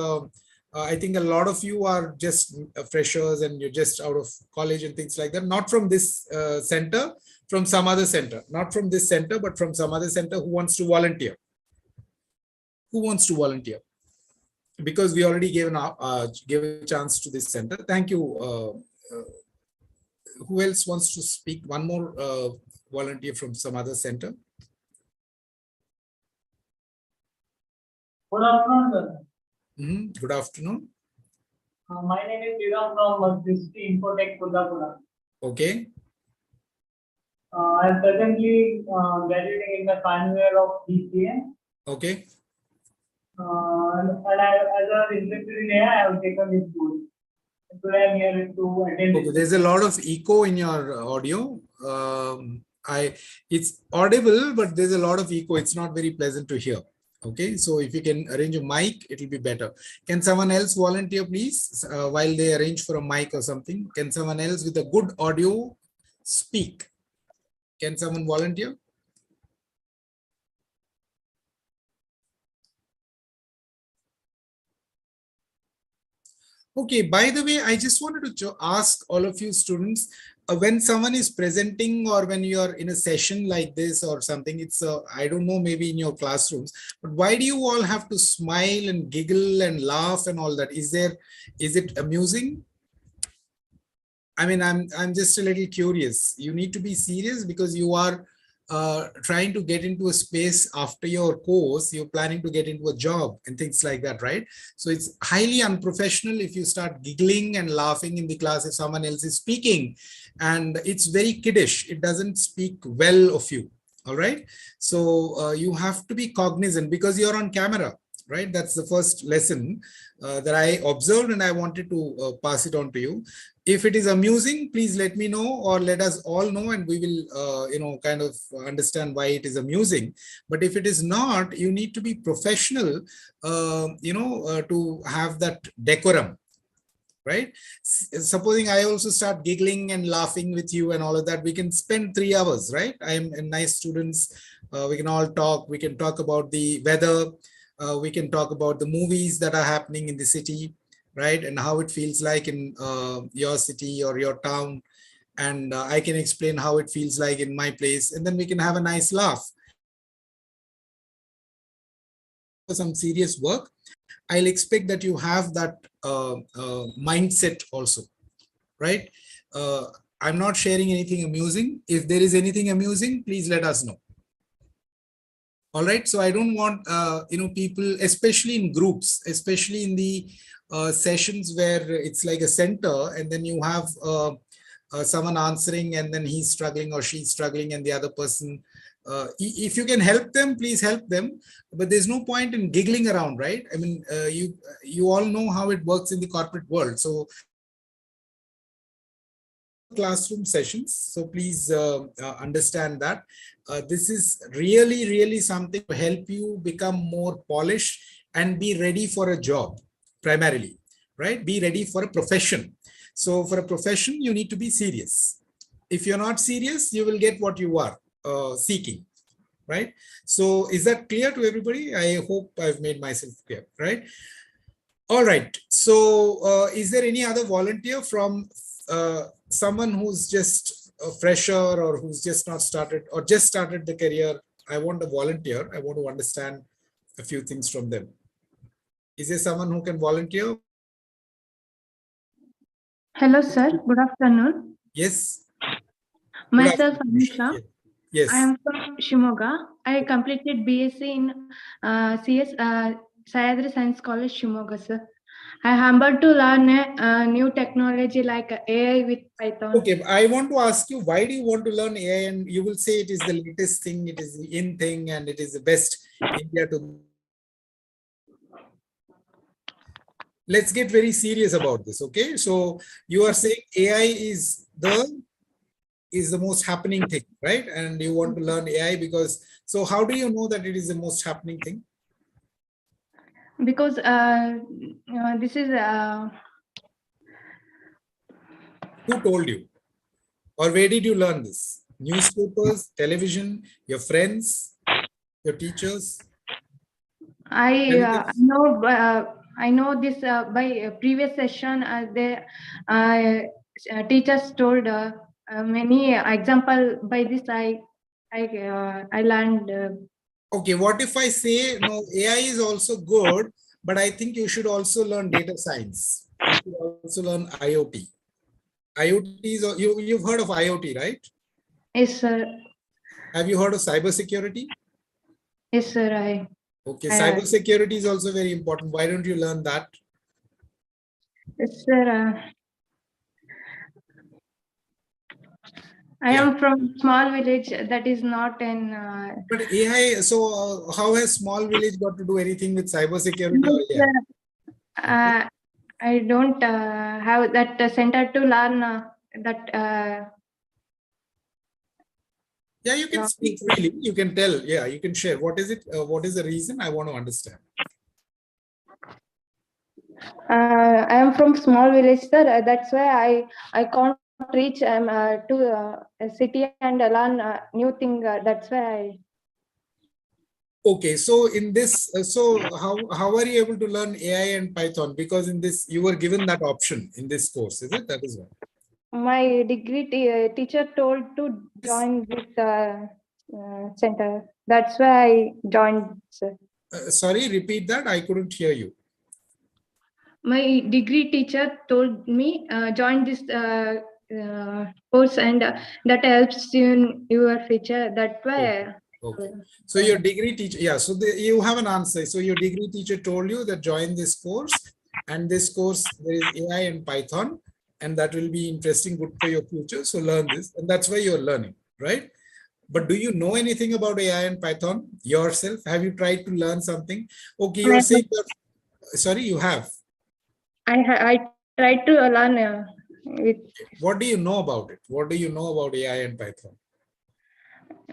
I think a lot of you are just freshers and you're just out of college and things like that. Not from this center, from some other center. Not from this center, but from some other center. Who wants to volunteer? Who wants to volunteer? Because we already gave a chance to this center. Thank you. Who else wants to speak? One more volunteer from some other center. Good afternoon, sir. Good afternoon. My name is Viram from District Infotech, Kudapura. Okay. I am presently graduating in the final year of BCA. Okay. And as I was interested in AI, I have taken this course. Today I am here to attend. Okay, there's a lot of echo in your audio. It's audible, but there's a lot of echo. It's not very pleasant to hear. Okay, so if you can arrange a mic, it will be better. Can someone else volunteer, please, while they arrange for a mic or something? Can someone else with a good audio speak? Can someone volunteer? Okay, by the way, I just wanted to ask all of you students, when someone is presenting or when you are in a session like this or something, it's, I don't know, maybe in your classrooms, but why do you all have to smile and giggle and laugh and all that? Is it amusing? I mean, I'm just a little curious. You need to be serious because you are trying to get into a space after your course. You're planning to get into a job and things like that, right? So it's highly unprofessional if you start giggling and laughing in the class if someone else is speaking, and it's very kiddish. It doesn't speak well of you. All right. So you have to be cognizant because you're on camera, right? That's the first lesson that I observed, and I wanted to pass it on to you. If it is amusing, please let me know, or let us all know, and we will, kind of understand why it is amusing. But if it is not, you need to be professional, to have that decorum, right? Supposing I also start giggling and laughing with you and all of that, we can spend 3 hours, right? I am nice students. We can all talk. We can talk about the weather. We can talk about the movies that are happening in the city, right? And how it feels like in your city or your town. And I can explain how it feels like in my place. And then we can have a nice laugh. For some serious work, I'll expect that you have that mindset also, right? I'm not sharing anything amusing. If there is anything amusing, please let us know. All right. So I don't want, people, especially in groups, especially in the sessions where it's like a center and then you have someone answering and then he's struggling or she's struggling and the other person, if you can help them, please help them. But there's no point in giggling around, right? I mean, you all know how it works in the corporate world. So classroom sessions. So please understand that this is really, really something to help you become more polished and be ready for a job primarily, right? Be ready for a profession. So for a profession, you need to be serious. If you're not serious, you will get what you are seeking, right? So is that clear to everybody? I hope I've made myself clear, right? All right. So is there any other volunteer from someone who's just a fresher or who's just not started or just started the career? I want a volunteer. I want to understand a few things from them. Is there someone who can volunteer? Hello, sir. Good afternoon. Yes. Myself, Anisha. Yes. I am from Shimoga. I completed BSc in CS Sayadri Science College, Shimoga, sir. I am humbled to learn a new technology like AI with Python. Okay, I want to ask you, why do you want to learn AI? And you will say it is the latest thing, it is the in thing, and it is the best India to. Let's get very serious about this, okay? So you are saying AI is the most happening thing, right? And you want to learn AI because, so how do you know that it is the most happening thing? Because this is who told you, or where did you learn this? Newspapers, television, your friends, your teachers? I know I know this by previous session. Teachers told many example by this. I learned. Okay, what if I say no? AI is also good, but I think you should also learn data science. You should also learn IoT. IoT is you've heard of IoT, right? Yes, sir. Have you heard of cybersecurity? Yes, sir. Okay, cybersecurity is also very important. Why don't you learn that? Yes, sir. I am from small village that is not in. But AI, so how has small village got to do anything with cybersecurity No, or AI? sir. I don't have that center to learn that. Yeah, you can speak freely. You can tell. Yeah, you can share. What is it? What is the reason? I want to understand. I am from small village, sir. That's why I can't reach to a city and learn new thing. That's why I. Okay, so in this, so how are you able to learn AI and Python? Because in this, you were given that option in this course, is it? That is why. My degree teacher told to join this center. That's why I joined, sir. Sorry, repeat that. I couldn't hear you. My degree teacher told me join this course and that helps you in your future. That's why. Okay. So your degree teacher, yeah. So you have an answer. So your degree teacher told you that join this course, and this course there is AI and Python, and that will be interesting, good for your future. So learn this, and that's why you're learning, right? But do you know anything about AI and Python yourself? Have you tried to learn something? Okay, you're saying that. Sorry, you have. I tried to learn with. What do you know about it? What do you know about AI and Python?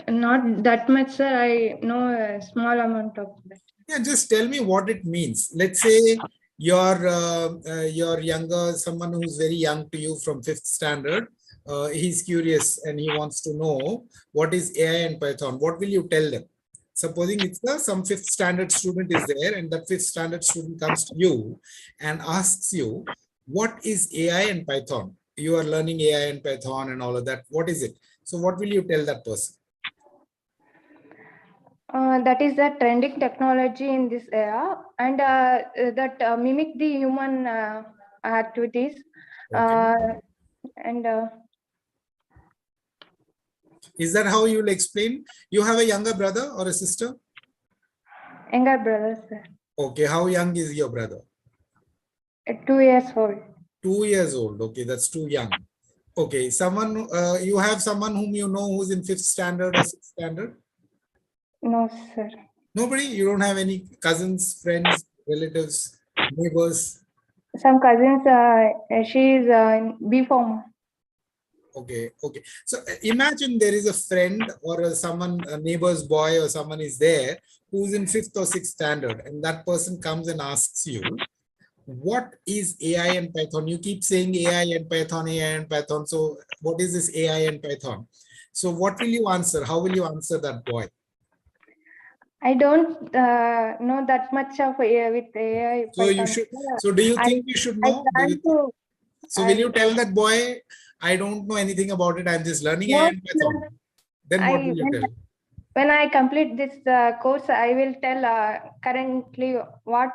Not that much, sir. I know a small amount of that. Yeah, just tell me what it means. Let's say you're younger, someone who's very young to you from 5th standard. He's curious and he wants to know what is AI and Python. What will you tell them? Supposing it's some 5th standard student is there, and that 5th standard student comes to you and asks you, what is AI and Python? You are learning AI and Python and all of that. What is it? So what will you tell that person? That is the trending technology in this era, and that mimic the human activities. And is that how you will explain? You have a younger brother or a sister? Younger brother, sir. Okay, how young is your brother? 2 years old. 2 years old. Okay, that's too young. Okay, someone you have someone whom you know who's in 5th standard or 6th standard? No, sir. Nobody? You don't have any cousins, friends, relatives, neighbors? Some cousins, she is in B Form. Okay, okay. So imagine there is a friend or someone, a neighbor's boy or someone is there who's in 5th or 6th standard, and that person comes and asks you, what is AI and Python? You keep saying AI and Python, AI and Python. So what is this AI and Python? So what will you answer? How will you answer that boy? I don't know that much of AI with AI. So Python. you should. So do you think you should know? So will you tell that boy, I don't know anything about it. I'm just learning AI and Python. Then what will you tell? When I complete this course, I will tell currently what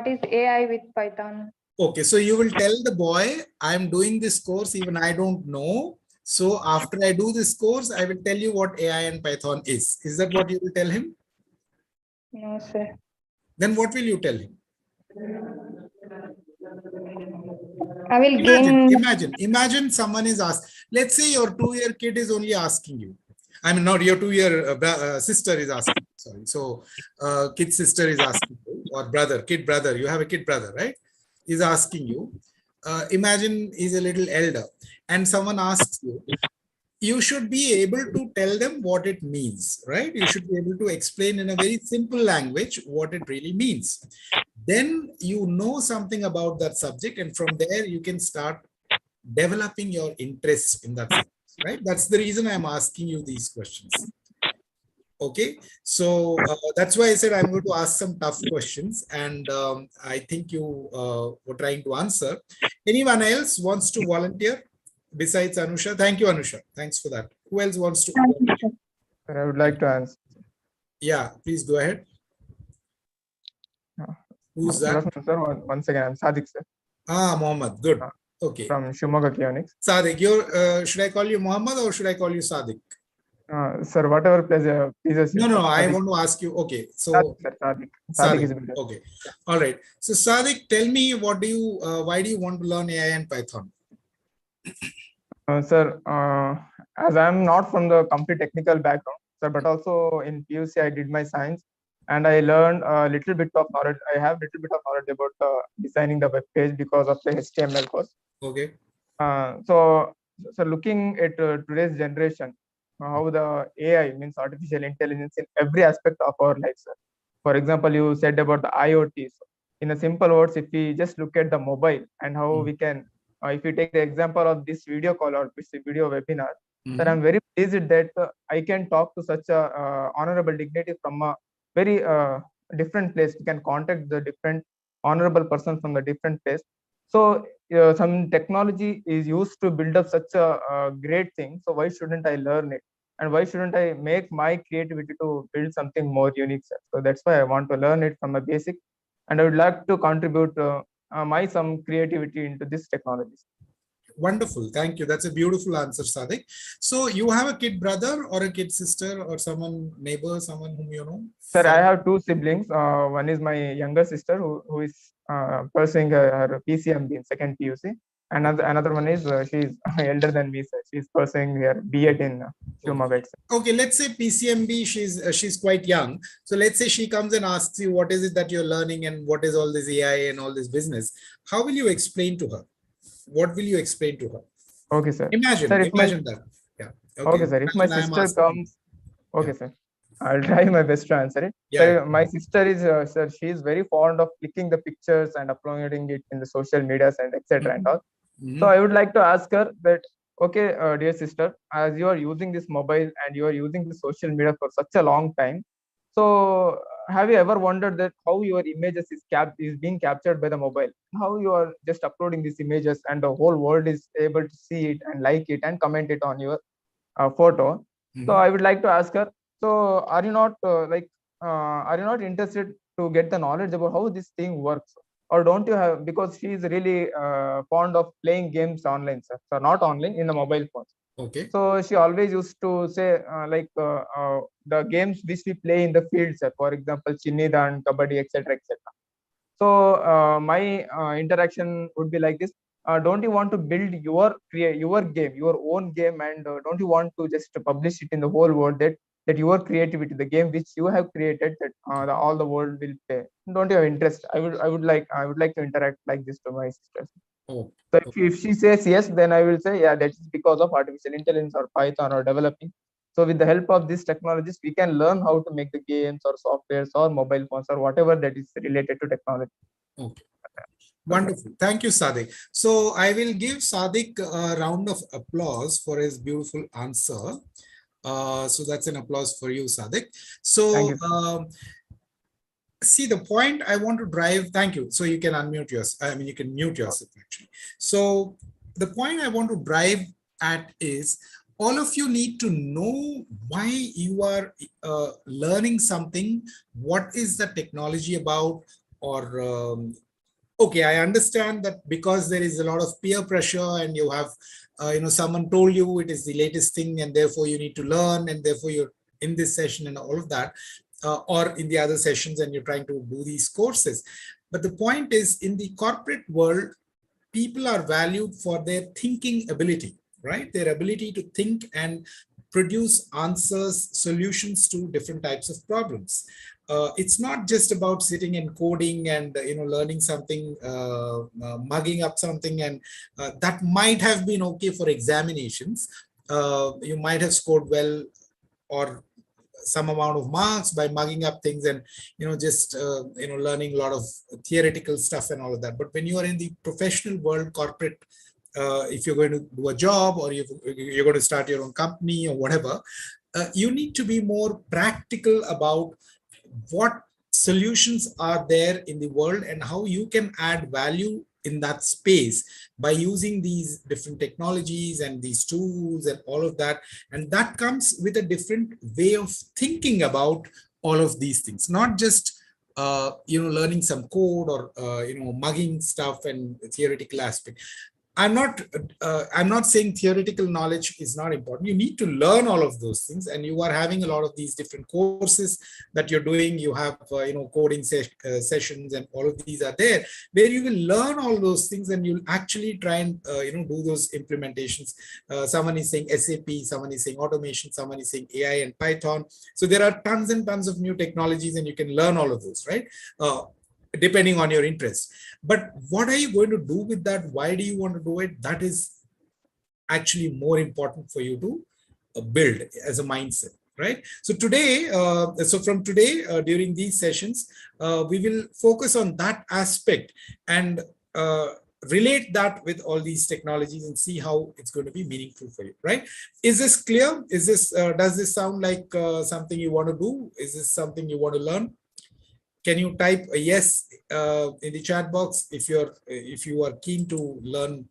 is AI with Python. Okay, so you will tell the boy, I'm doing this course, even I don't know. So after I do this course, I will tell you what AI and Python is. Is that what you will tell him? No, sir. Then what will you tell him? I will imagine someone is asked, let's say your 2-year kid is only asking you. I mean, not your 2-year sister is asking. Sorry. So kid sister is asking you, or kid brother, you have a kid brother, right? Is asking you. Imagine he's a little elder and someone asks you, you should be able to tell them what it means, right? You should be able to explain in a very simple language what it really means. Then you know something about that subject, and from there you can start developing your interest in that subject, right? That's the reason I'm asking you these questions. Okay, so that's why I said I'm going to ask some tough questions, and I think you were trying to answer. Anyone else wants to volunteer besides Anusha? Thank you, Anusha. Thanks for that. Who else wants to volunteer? I would like to answer. Yeah, please go ahead. Who's that? Good afternoon, sir. Once again, I'm Sadiq, sir. Mohammed. Good. Okay. From Shumoga Kionics. Sadiq, should I call you Mohammed or should I call you Sadiq? Sir, whatever pleases you. No, sir. I Sadiq. want to ask you. Okay, so Sadiq. Sadiq is better. okay, all right. So Sadiq, tell me, what do you? Why do you want to learn AI and Python? Sir, as I'm not from the complete technical background, sir, but also in PUC I did my science, and I learned a little bit of knowledge. I have little bit of knowledge about designing the web page because of the HTML course. Okay. So looking at today's generation, how the AI means artificial intelligence in every aspect of our lives. Sir. For example, you said about the IoT. So in a simple words, if we just look at the mobile and how we can, if you take the example of this video call or this video webinar, then I'm very pleased that I can talk to such a honorable dignity from a very different place. We can contact the different honorable person from the different place. So some technology is used to build up such a great thing. So why shouldn't I learn it? And why shouldn't I make my creativity to build something more unique? Sir? So that's why I want to learn it from a basic, and I would like to contribute my some creativity into this technology. Wonderful, thank you. That's a beautiful answer, Sadiq. So you have a kid brother or a kid sister or someone neighbor, someone whom you know? Sir, I have two siblings. One is my younger sister who is pursuing her PCMB in second PUC. Another one is she's elder than me, sir. She's pursuing her B.Ed in Shumoga. Okay, let's say PCMB, she's quite young. So let's say she comes and asks you, what is it that you're learning and what is all this AI and all this business? How will you explain to her? What will you explain to her? Okay, sir. Imagine that. Yeah. Okay, sir. If my sister comes, okay, sir. I'll try my best to answer it. Yeah. So my sister is, sir, she is very fond of clicking the pictures and uploading it in the social medias and etc. and all. So I would like to ask her that, okay, dear sister, as you are using this mobile and you are using the social media for such a long time, so have you ever wondered that how your images is being captured by the mobile? How you are just uploading these images and the whole world is able to see it and like it and comment it on your photo. So I would like to ask her, so are you not are you not interested to get the knowledge about how this thing works? Or don't you have, because she is really fond of playing games online, sir. So not online, in the mobile phones. Okay. So she always used to say the games which we play in the field, sir. For example, Chinnidan, Kabaddi, etc., etc. So my interaction would be like this. Don't you want to build your game, your own game, and don't you want to just publish it in the whole world that your creativity, the game which you have created, that all the world will play? Don't you have interest? I would like to interact like this to my sisters. Oh. So if she says yes, then I will say, yeah, that's because of artificial intelligence or Python or developing. So with the help of these technologies, we can learn how to make the games or softwares or mobile phones or whatever that is related to technology. Okay. Wonderful. Thank you, Sadiq. So I will give Sadiq a round of applause for his beautiful answer. So that's an applause for you, Sadiq. So see, the point I want to drive, thank you. So you can unmute yourself. I mean, you can mute yourself actually. So the point I want to drive at is, all of you need to know why you are learning something. What is the technology about? Or okay, I understand that because there is a lot of peer pressure and you have, someone told you it is the latest thing and therefore you need to learn and therefore you're in this session and all of that, or in the other sessions and you're trying to do these courses. But the point is, in the corporate world, people are valued for their thinking ability, right? Their ability to think and produce answers, solutions to different types of problems. It's not just about sitting and coding and learning something, mugging up something, and that might have been okay for examinations. You might have scored well or some amount of marks by mugging up things and just learning a lot of theoretical stuff and all of that. But when you are in the professional world, corporate, if you're going to do a job or you're going to start your own company or whatever, you need to be more practical about what solutions are there in the world and how you can add value in that space by using these different technologies and these tools and all of that. And that comes with a different way of thinking about all of these things, not just learning some code or mugging stuff and theoretical aspect. I'm not saying theoretical knowledge is not important. You need to learn all of those things, and you are having a lot of these different courses that you're doing. You have coding sessions, and all of these are there where you will learn all those things, and you'll actually try and do those implementations. Someone is saying SAP, someone is saying automation, someone is saying AI and Python. So there are tons and tons of new technologies, and you can learn all of those, right? Depending on your interest. But what are you going to do with that? Why do you want to do it? That is actually more important for you to build as a mindset, right? So today, from today, during these sessions, we will focus on that aspect and relate that with all these technologies and see how it's going to be meaningful for you, right? Is this clear? Is this, does this sound like something you want to do? Is this something you want to learn? Can you type a yes in the chat box if you are keen to learn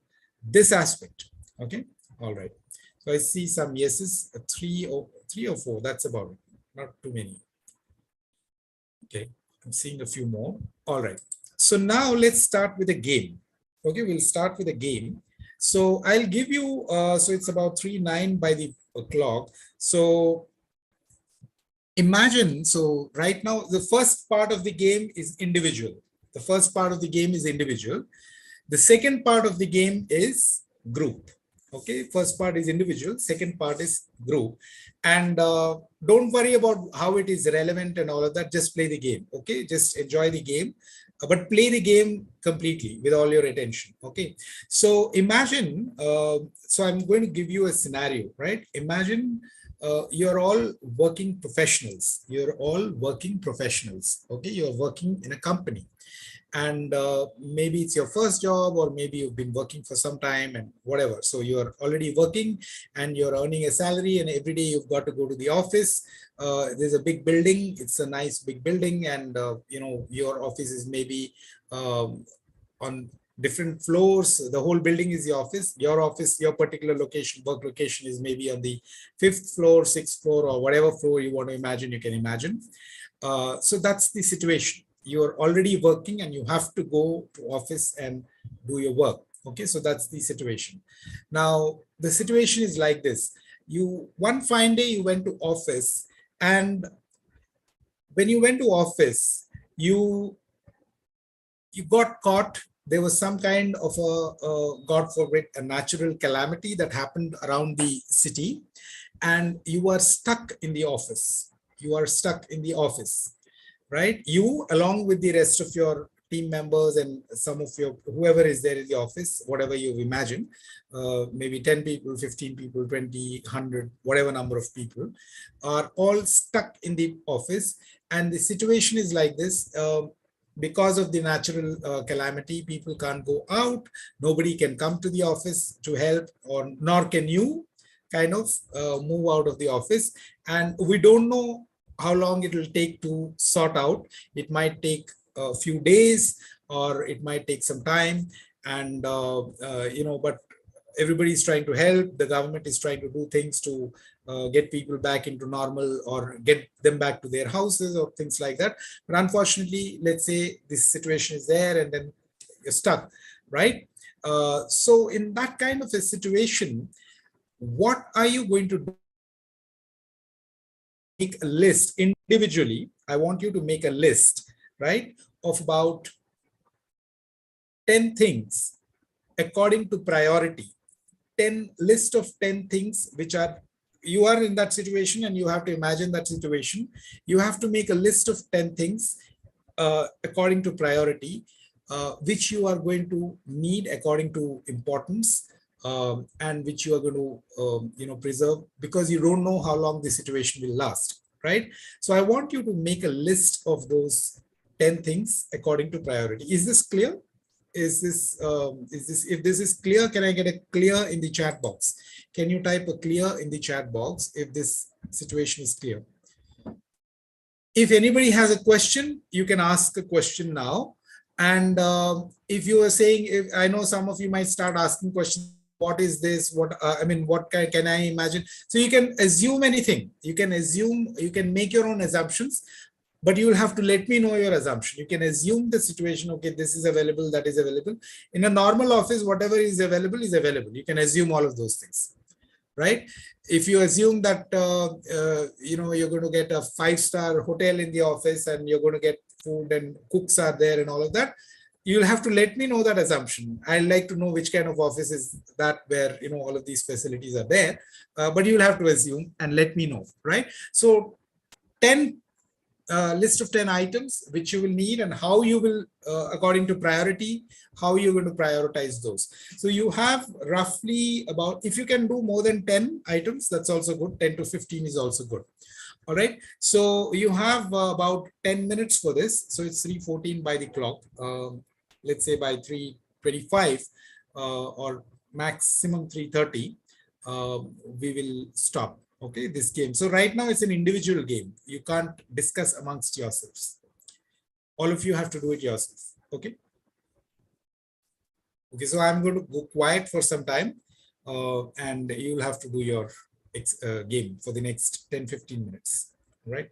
this aspect? Okay, all right. So I see some yeses, three or four. That's about it. Not too many. Okay, I'm seeing a few more. All right. So now let's start with a game. Okay, we'll start with a game. So I'll give you. So it's about 3:09 by the clock. So imagine, so right now, the first part of the game is individual. The first part of the game is individual. The second part of the game is group. Okay, first part is individual, second part is group. And don't worry about how it is relevant and all of that, just play the game. Okay, just enjoy the game, but play the game completely with all your attention. Okay, so imagine, so I'm going to give you a scenario, right? Imagine you're all working professionals. You're all working professionals. Okay, you're working in a company, and maybe it's your first job, or maybe you've been working for some time and whatever. So you're already working and you're earning a salary, and every day you've got to go to the office. There's a big building. It's a nice big building, and your office is maybe on different floors. The whole building is the office. Your office, your particular location, work location is maybe on the 5th floor, 6th floor, or whatever floor you want to imagine, you can imagine. So that's the situation. You're already working and you have to go to office and do your work. Okay, so that's the situation. Now, the situation is like this. One fine day you went to office, and when you went to office, you got caught. There was some kind of God forbid, a natural calamity that happened around the city, and you are stuck in the office. You are stuck in the office, right? You, along with the rest of your team members and some of your, whoever is there in the office, whatever you imagine, maybe 10 people, 15 people, 20, 100, whatever number of people, are all stuck in the office. And the situation is like this. Because of the natural calamity, people can't go out. Nobody can come to the office to help, or nor can you kind of move out of the office. And we don't know how long it will take to sort out. It might take a few days, or it might take some time. And, but everybody is trying to help. The government is trying to do things to get people back into normal, or get them back to their houses, or things like that. But unfortunately, let's say this situation is there, and then you're stuck, right? So in that kind of a situation, what are you going to do? Make a list individually. I want you to make a list, right, of about 10 things according to priority. 10 list of 10 things which are, you are in that situation and you have to imagine that situation. You have to make a list of 10 things according to priority, which you are going to need according to importance, and which you are going to preserve, because you don't know how long the situation will last, right? So I want you to make a list of those 10 things according to priority. Is this clear? Is this if this is clear, can I get a clear in the chat box? Can you type a clear in the chat box if this situation is clear. If anybody has a question, you can ask a question now. And if you are saying, if I know some of you might start asking questions, what is this? What I mean, what can I imagine? So you can assume anything. You can assume, you can make your own assumptions, but you will have to let me know your assumption. You can assume the situation, okay, this is available, that is available. In a normal office, whatever is available is available. You can assume all of those things, right? If you assume that, you know, you're going to get a 5-star hotel in the office and you're going to get food and cooks are there and all of that, you'll have to let me know that assumption. I'd like to know which kind of office is that where, you know, all of these facilities are there, but you'll have to assume and let me know, right? So 10 list of 10 items which you will need and how you will, according to priority, how you're going to prioritize those. So you have roughly about, if you can do more than 10 items, that's also good. 10 to 15 is also good. All right. So you have about 10 minutes for this. So it's 3:14 by the clock. Let's say by 3:25 or maximum 3:30, we will stop. Okay, this game. So right now it's an individual game. You can't discuss amongst yourselves. All of you have to do it yourself. Okay. Okay, so I'm going to go quiet for some time and you'll have to do your game for the next 10-15 minutes. Right.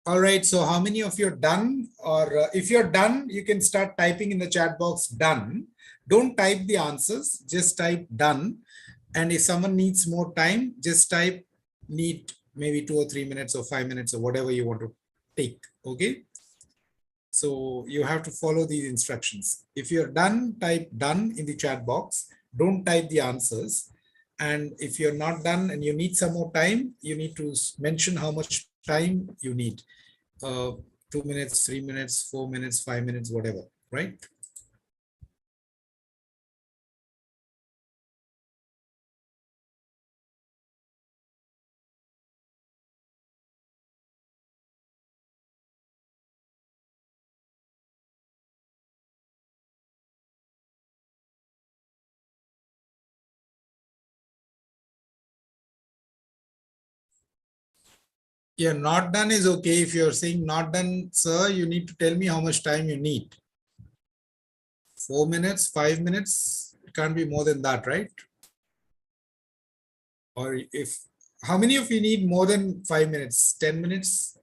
All right, so how many of you are done? Or if you're done, you can start typing in the chat box done. Don't type the answers, just type done. And if someone needs more time, just type need maybe 2 or 3 minutes or 5 minutes or whatever you want to take. Okay. So you have to follow these instructions. If you're done, type done in the chat box. Don't type the answers. And if you're not done and you need some more time, you need to mention how much time you need. 2 minutes, 3 minutes, 4 minutes, 5 minutes, whatever, right? Yeah, not done is okay. If you're saying not done, sir, you need to tell me how much time you need. 4 minutes, 5 minutes, it can't be more than that, right? Or if, how many of you need more than 5 minutes, 10 minutes?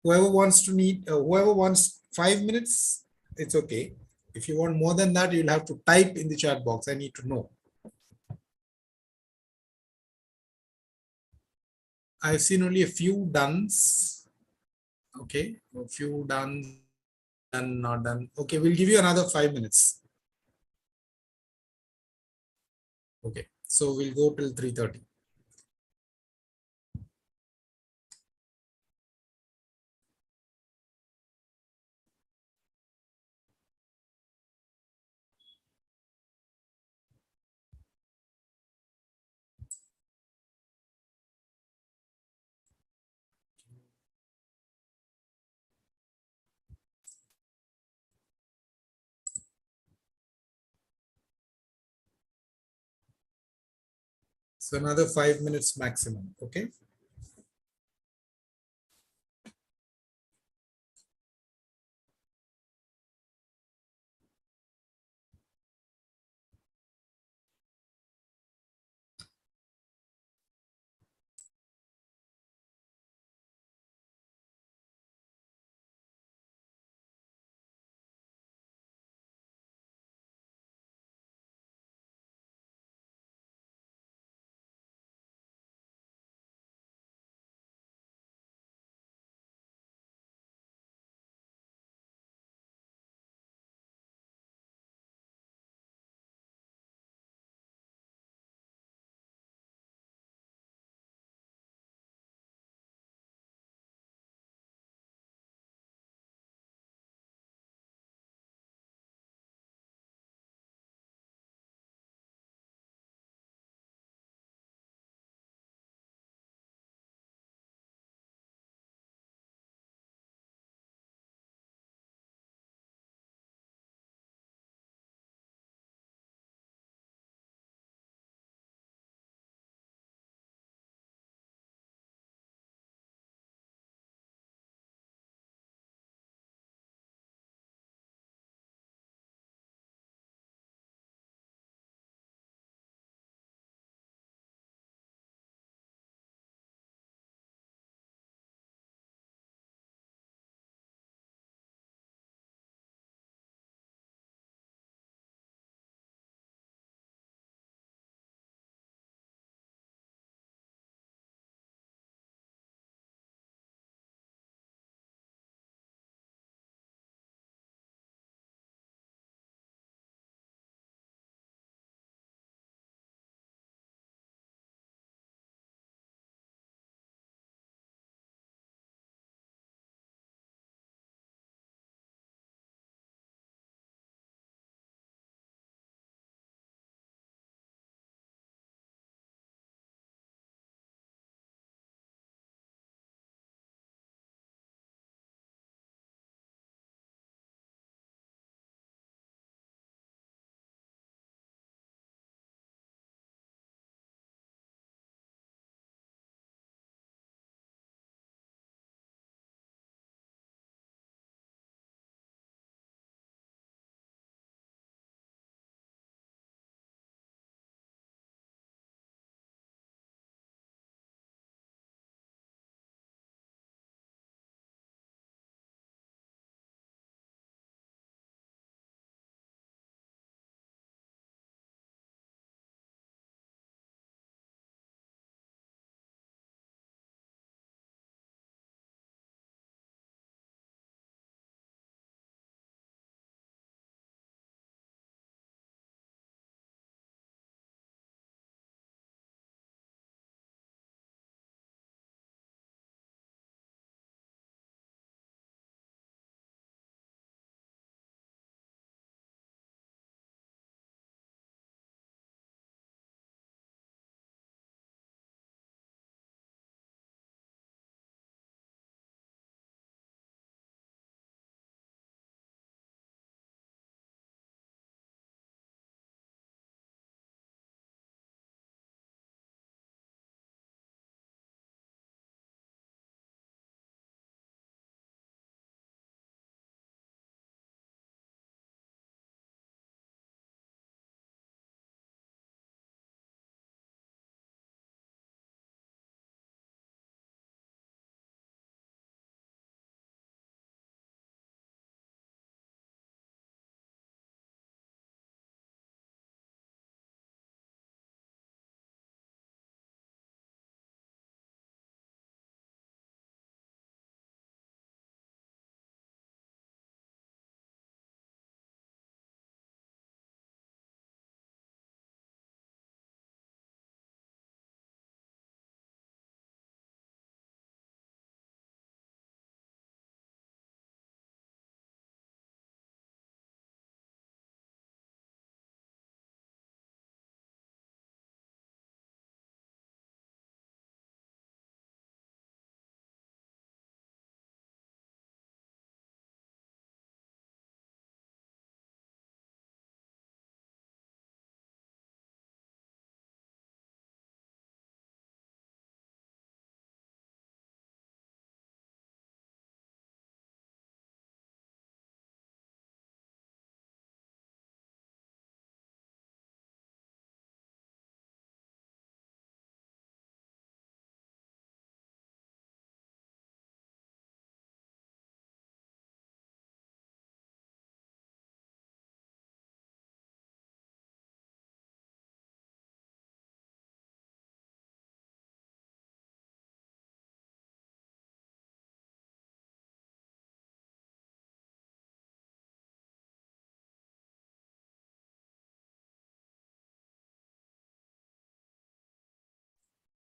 Whoever wants to need, whoever wants 5 minutes, it's okay. If you want more than that, you'll have to type in the chat box. I need to know. I've seen only a few dones. Okay, a few done, not done. Okay, we'll give you another 5 minutes. Okay, so we'll go till 3:30. So another 5 minutes maximum. Okay.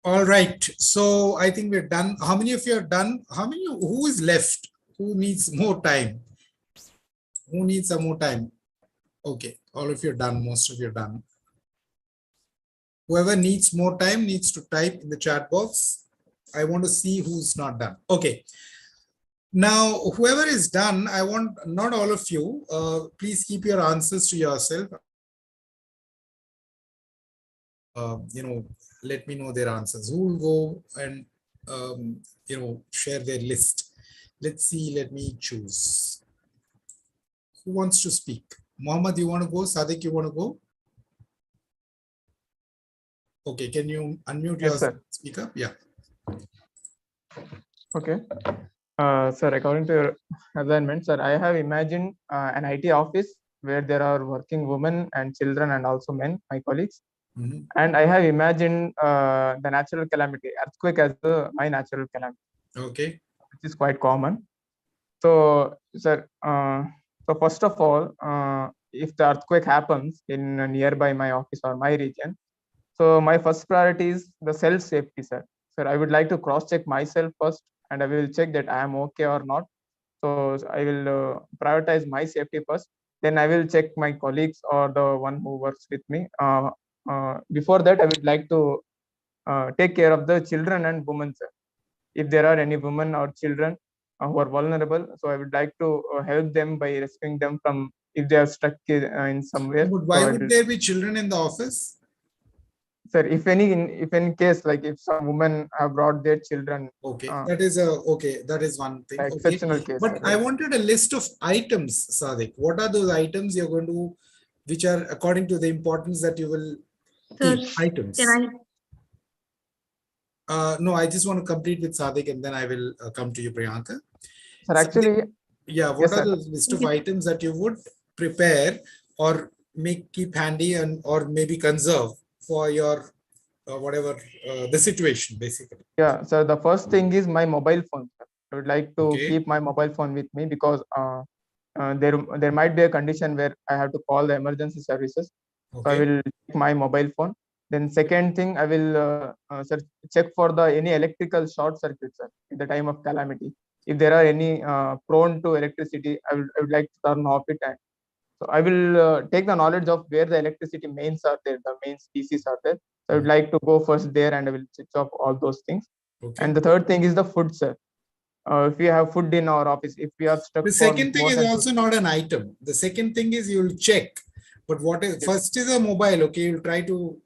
All right. So I think we're done. How many of you are done? Who is left? Who needs more time? Who needs some more time? Okay. All of you are done. Most of you are done. Whoever needs more time needs to type in the chat box. I want to see who's not done. Okay. Now, whoever is done, I want not all of you, please keep your answers to yourself. Let me know their answers. Who will go and, share their list? Let's see. Let me choose. Who wants to speak? Mohammed, you want to go? Sadiq, you want to go? Okay, can you unmute yourself? Speak up? Yeah. Okay. Sir, according to your assignment, sir, I have imagined an IT office where there are working women and children and also men, my colleagues. And I have imagined the natural calamity, earthquake, as my natural calamity. Okay. Which is quite common. So, sir, so first of all, if the earthquake happens in nearby my office or my region, so my first priority is the self-safety, sir. Sir, I would like to cross-check myself first, and I will check that I am okay or not. So I will prioritize my safety first. Then I will check my colleagues or the one who works with me. Before that, I would like to take care of the children and women, sir. If there are any women or children who are vulnerable, so I would like to help them by rescuing them from if they are stuck in somewhere. But why would there be children in the office? Sir, if any case, like if some women have brought their children. Okay, that is one thing. Exceptional Okay. case. But Sir, I wanted a list of items, Sadiq. What are those items you're going to, which are according to the importance that you will keep? Items. No, I just want to complete with Sadiq and then I will come to you, Priyanka. Sir, actually, yeah, what are the list of items that you would prepare or keep handy and or maybe conserve for your whatever the situation, basically? Yeah, so the first thing is my mobile phone. Sir. I would like to keep my mobile phone with me because there might be a condition where I have to call the emergency services. So I will check my mobile phone. Then second thing, I will check for any electrical short circuits, sir, at the time of calamity. If there are any prone to electricity, I would like to turn off it. And so I will take the knowledge of where the electricity mains are there, the mains PCs are there. So I would like to go first there and I will switch off all those things. And the third thing is the food, sir. If we have food in our office, if we are stuck. The second thing is also not an item. The second thing is you'll check. But what is first is a mobile. Okay, you'll try to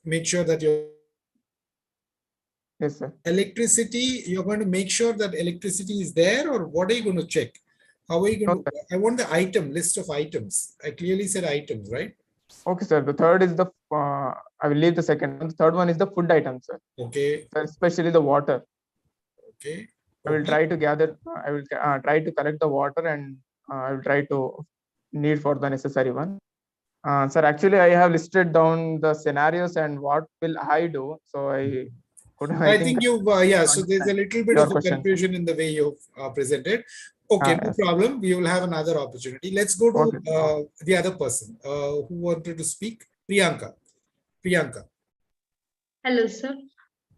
make sure that your electricity, you're going to make sure that electricity is there, or what are you going to check? How are you going to? I want the item list of items. I clearly said items, right? Okay, sir. The third is the I will leave the second one. The third one is the food items, sir. Okay. So especially the water. Okay. I will try to gather. I will try to collect the water and I will try to need for the necessary one. Sir, actually, I have listed down the scenarios and what will I do. So I think you so there's a little bit of a confusion in the way you presented. Okay, no problem. We will have another opportunity. Let's go to the other person who wanted to speak. Priyanka. Hello, sir.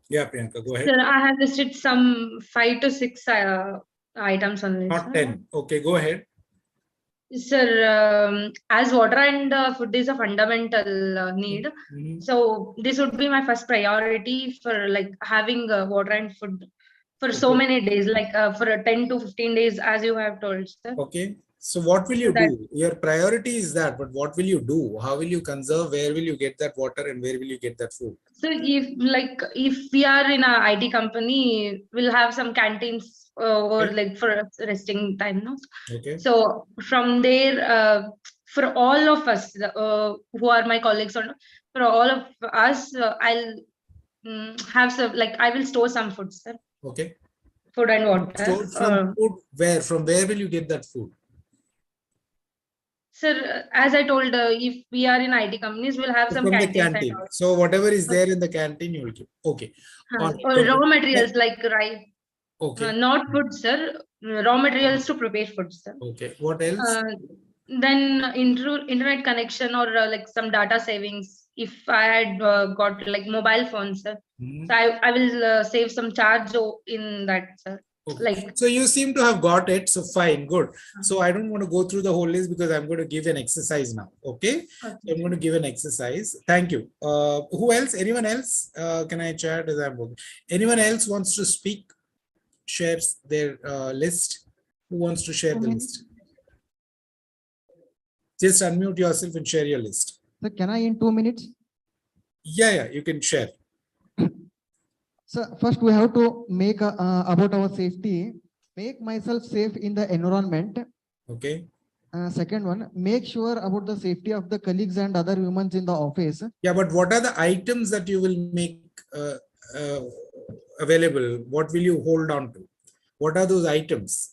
Yeah, Priyanka, go ahead. Sir, I have listed some 5 to 6 items on this. Not 10. Okay, go ahead. Sir, as water and food is a fundamental need, so this would be my first priority for like having water and food for so many days, like for 10 to 15 days, as you have told, sir. Okay. So what will you do? Your priority is that, but what will you do? How will you conserve? Where will you get that water and where will you get that food? So if we are in a IT company, we'll have some canteens or like for resting time, no? Okay. So from there, for all of us who are my colleagues, or for all of us, I'll have some, like I will store some food, sir. Okay. Food and water. Store some food. Where? From where will you get that food? Sir, as I told, if we are in IT companies, we'll have some from canteens. The canteen. So whatever is there in the canteen, you will keep. Okay. Or raw materials like rice. Okay. Not food, sir. Raw materials to prepare food, sir. Okay. What else? Then internet connection or like some data savings. if I had got like mobile phones, sir. So I will save some charge in that, sir. Like, so you seem to have got it. So fine, good. So I don't want to go through the whole list because I'm going to give an exercise now. Okay. So I'm going to give an exercise. Thank you. Who else? Anyone else? Can I chat as I'm working? Anyone else wants to speak? Shares their list. Who wants to share the list? Just unmute yourself and share your list. So can I in 2 minutes? Yeah, you can share. So first we have to make about our safety, make myself safe in the environment. Okay. Second one, make sure about the safety of the colleagues and other humans in the office. Yeah, but what are the items that you will make available? What will you hold on to? What are those items?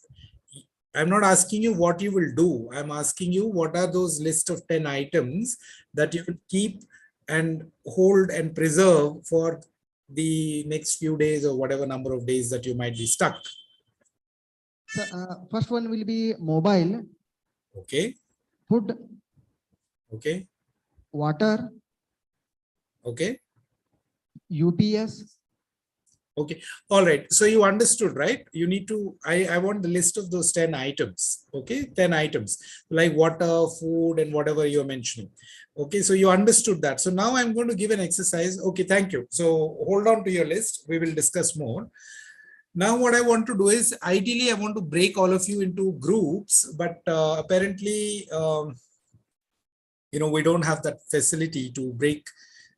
I'm not asking you what you will do. I'm asking you what are those list of 10 items that you will keep and hold and preserve for the next few days or whatever number of days that you might be stuck. So, first one will be mobile. Okay. Food. Okay. Water. Okay. UPS. Okay. All right. So you understood, right? You need to, I want the list of those 10 items. Okay. 10 items like water, food, and whatever you're mentioning. Okay. So you understood that. So now I'm going to give an exercise. Okay. Thank you. So hold on to your list. We will discuss more. Now what I want to do is, ideally, I want to break all of you into groups, but apparently, we don't have that facility to break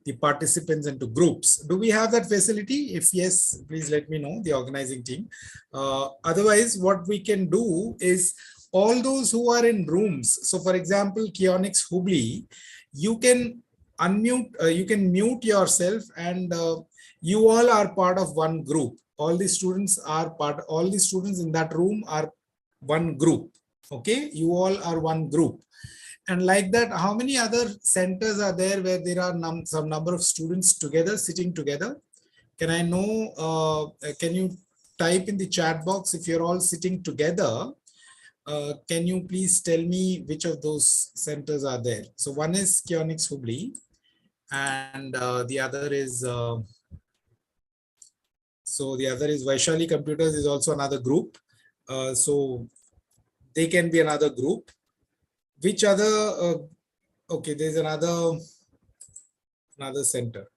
the participants into groups. Do we have that facility? If yes, please let me know, the organizing team. Otherwise, what we can do is all those who are in rooms. So for example, Kionics Hubli, you can unmute, you can mute yourself, and you all are part of one group. All the students are all the students in that room are one group. Okay, you all are one group. And like that, how many other centers are there where there are some number of students together, sitting together? Can I know, can you type in the chat box if you're all sitting together? Can you please tell me which of those centers are there? So one is Kionics Hubli, and the other is, Vaishali Computers is also another group. So they can be another group. Which other, okay, there's another center,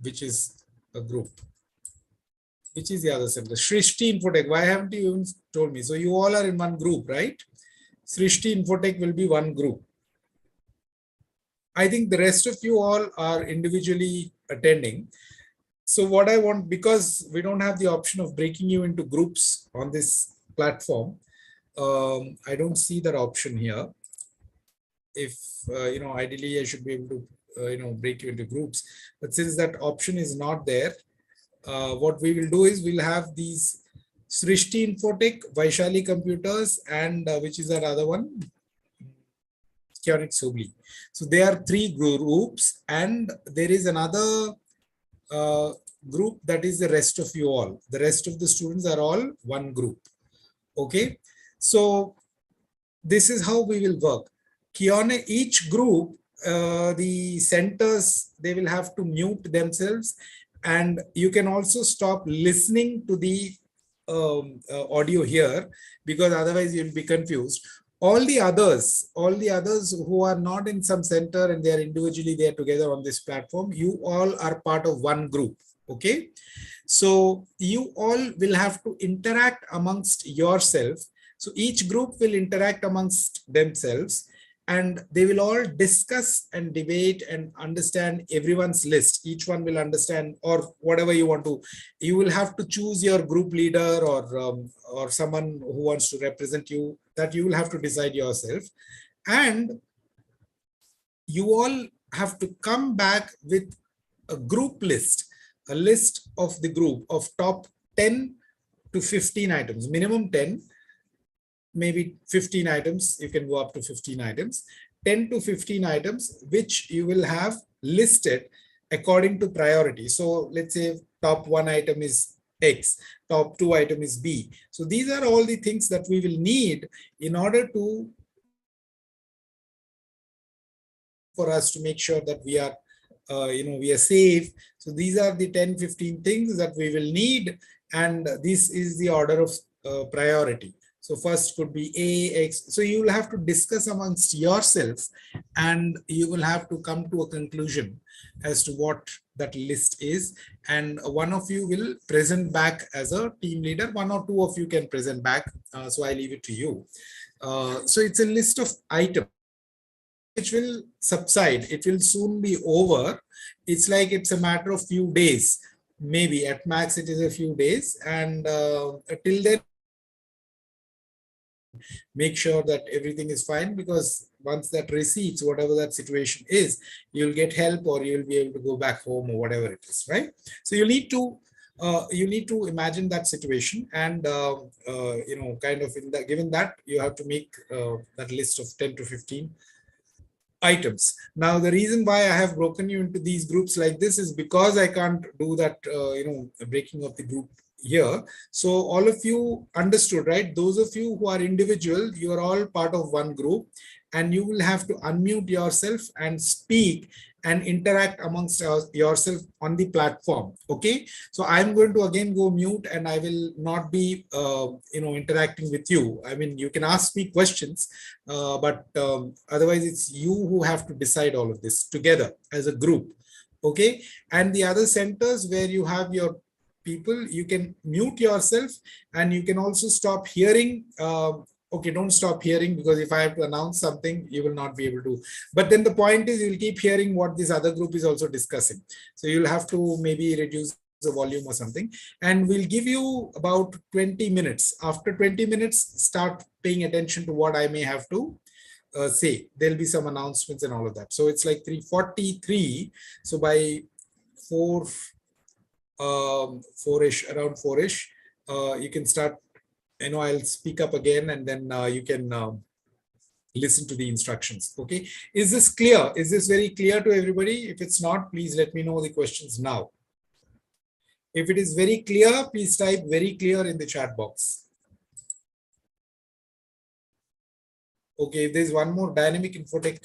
which is a group. Which is the other center? Srishti Infotech. Why haven't you even told me? So you all are in one group, right? Srishti Infotech will be one group. I think the rest of you all are individually attending. So what I want, because we don't have the option of breaking you into groups on this platform, I don't see that option here. If ideally I should be able to break you into groups, but since that option is not there, what we will do is we'll have these Srishti Infotech, Vaishali Computers, and which is our other one, Kionics Hubli. So there are 3 groups, and there is another group that is the rest of you all. The rest of the students are all one group. Okay, so this is how we will work. Each group, the centers, they will have to mute themselves, and you can also stop listening to the audio here, because otherwise you'll be confused. All the others who are not in some center and they are individually there together on this platform, you all are part of one group. Okay, so you all will have to interact amongst yourself. So each group will interact amongst themselves, and they will all discuss and debate and understand everyone's list. Each one will understand, or whatever you want to. You will have to choose your group leader or someone who wants to represent you. That you will have to decide yourself. And you all have to come back with a group list, a list of the group of top 10 to 15 items, minimum 10. Maybe 15 items, you can go up to 15 items, 10 to 15 items, which you will have listed according to priority. So let's say top 1 item is X, top 2 item is B. So these are all the things that we will need in order to, for us to make sure that we are we are safe. So these are the 10-15 things that we will need, and this is the order of priority. So first could be A, X. So you will have to discuss amongst yourselves, and you will have to come to a conclusion as to what that list is. And one of you will present back as a team leader. One or two of you can present back. So I leave it to you. So it's a list of items which will subside. It will soon be over. It's like it's a matter of few days. Maybe at max it is a few days. And till then, make sure that everything is fine, because once that recedes, whatever that situation is, you'll get help, or you'll be able to go back home, or whatever it is, right? So you need to imagine that situation, and kind of in that, given that, you have to make that list of 10 to 15 items. Now, the reason why I have broken you into these groups like this is because I can't do that, breaking of the group here. So all of you understood, right? Those of you who are individual, you are all part of one group, and you will have to unmute yourself and speak and interact amongst yourself on the platform. Okay, so I'm going to again go mute, and I will not be interacting with you. I mean, you can ask me questions, but otherwise it's you who have to decide all of this together as a group. Okay, and the other centers where you have your people, you can mute yourself, and you can also stop hearing. Okay, don't stop hearing, because if I have to announce something, you will not be able to. But then the point is, you'll keep hearing what this other group is also discussing. So you'll have to maybe reduce the volume or something, and we'll give you about 20 minutes. After 20 minutes, start paying attention to what I may have to say. There'll be some announcements and all of that. So it's like 3:43. So by 4-ish, around 4-ish, you can start. I'll speak up again, and then you can listen to the instructions. Okay, is this clear? Is this very clear to everybody? If it's not, please let me know the questions now. If it is very clear, please type very clear in the chat box. Okay, if there's one more, dynamic infotech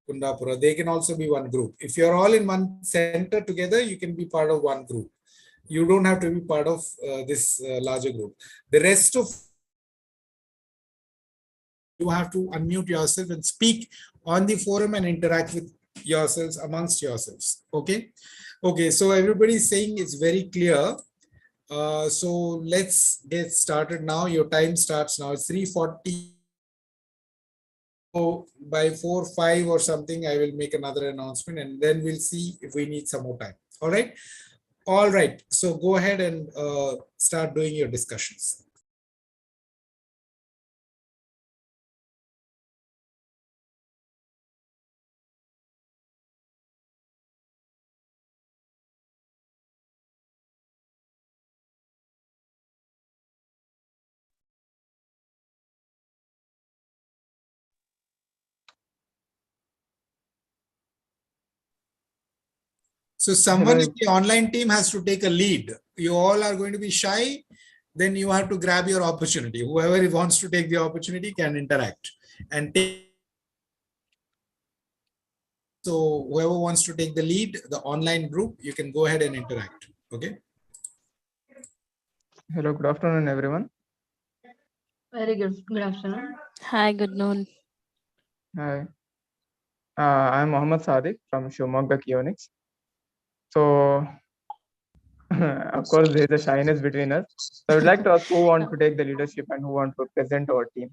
Kundapura, they can also be one group. If you're all in one center together, you can be part of one group. You don't have to be part of this larger group. The rest of you have to unmute yourself and speak on the forum and interact with yourselves amongst yourselves. Okay. Okay. So everybody's saying it's very clear. So let's get started now. Your time starts now. It's 3:40. So by 4:05 or something, I will make another announcement, and then we'll see if we need some more time. All right. All right. So go ahead and start doing your discussions. So someone in the online team has to take a lead. You all are going to be shy, then you have to grab your opportunity. Whoever wants to take the opportunity can interact and take. So whoever wants to take the lead, the online group, you can go ahead and interact. Okay. Hello, good afternoon, everyone. Very good. Good afternoon. Hi, good noon. Hi. I'm Mohammed Sadiq from Shumagga Kionics. So, of course, there is a shyness between us. So I would like to ask who want to take the leadership and who want to present our team.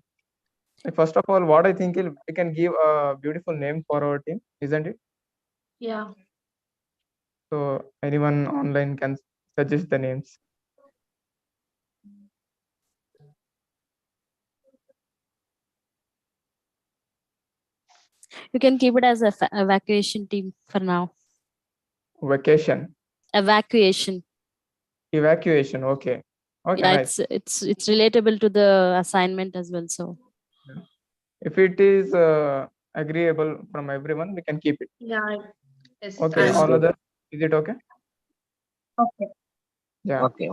First of all, what I think is we can give a beautiful name for our team, isn't it? Yeah. So anyone online can suggest the names. You can keep it as a evacuation team for now. Vacation. Evacuation. Evacuation. Okay. Okay. Yeah, nice. it's relatable to the assignment as well. So if it is agreeable from everyone, we can keep it. Yeah. Yes. Okay. All others, is it okay? Okay. Yeah. Okay.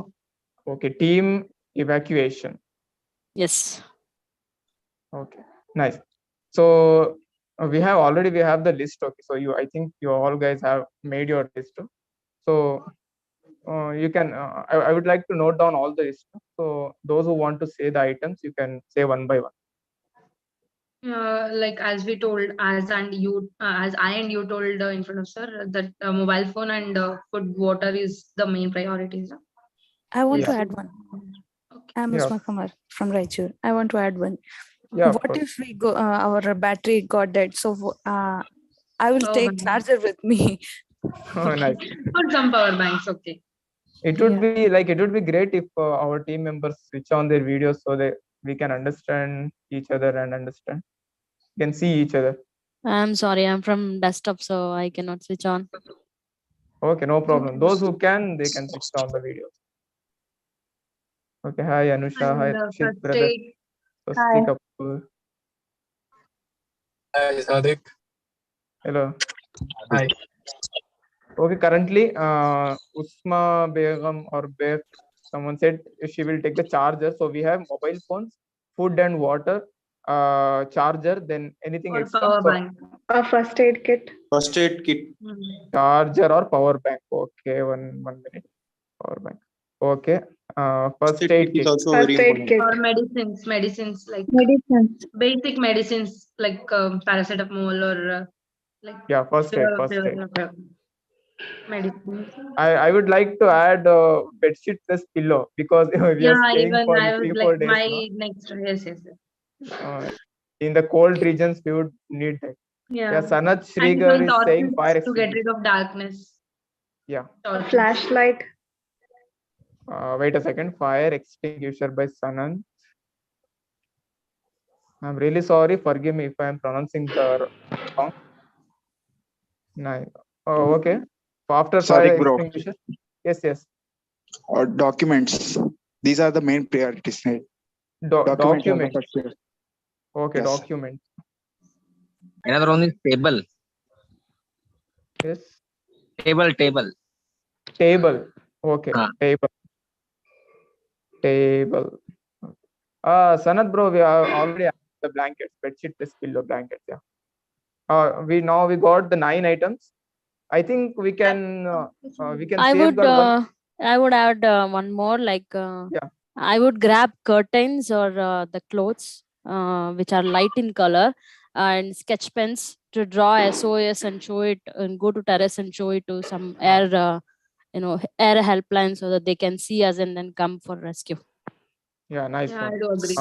Okay. Team evacuation. Yes. Okay. Nice. So We have the list. Okay, so I think you all guys have made your list. So you can. I would like to note down all the list. So those who want to say the items, you can say one by one. Like as we told, as I and you told in front of sir that mobile phone and food, water is the main priorities. I want Yeah. to add one. I'm Yeah. Usma Kamar from Raichur. I want to add one. Yeah, of What course. if we go our battery got dead? So I will take charger with me. Oh, nice. Put some power banks, okay. It would be great if our team members switch on their videos so that we can understand each other and can see each other. I'm sorry, I'm from desktop, so I cannot switch on. Okay, no problem. Those who can, they can switch on the videos. Okay, hi Anusha, hi And Rashid, first brother. aid. Swasti Hi. Kapoor. Hi, Sadik. Hello. Hi. Okay, currently, Usma Begum or Beg, someone said she will take the charger. So we have mobile phones, food and water, charger, then anything Or extra. power So bank. A first aid kit. First aid kit. charger or power bank. Okay, one minute. Power bank. Okay. First aid kit. Also very important. Or medicines like Medicines. basic medicines like paracetamol or like Yeah, first aid. medicines. I would like to add bed sheet plus pillow because we are Yeah, staying even for I was 3-4 like days. my No? next yes. In the cold regions, we would need that. Yeah, Sanat And Srigar some is saying fire torches to get extinguisher. rid of darkness. Yeah. A flashlight. Wait a second. Fire extinguisher by Sanat. I'm really sorry. Forgive me if I'm pronouncing the wrong. Nice. Oh, okay. After fire Sadik bro. extinguisher. Yes. Or documents. These are the main priorities, right? Documents are the Document. first priority. Okay, Yes. document. Another one is table. Yes. Table. Okay. Table. Sanat bro, we are already have the blankets, bedsheet plus pillow blankets. Yeah. We got the 9 items. I think we can I would add one more, like I would grab curtains or the clothes which are light in color and sketch pens to draw SOS and show it and go to terrace and show it to some air helpline so that they can see us and then come for rescue. Yeah, nice Yeah, one. I do agree.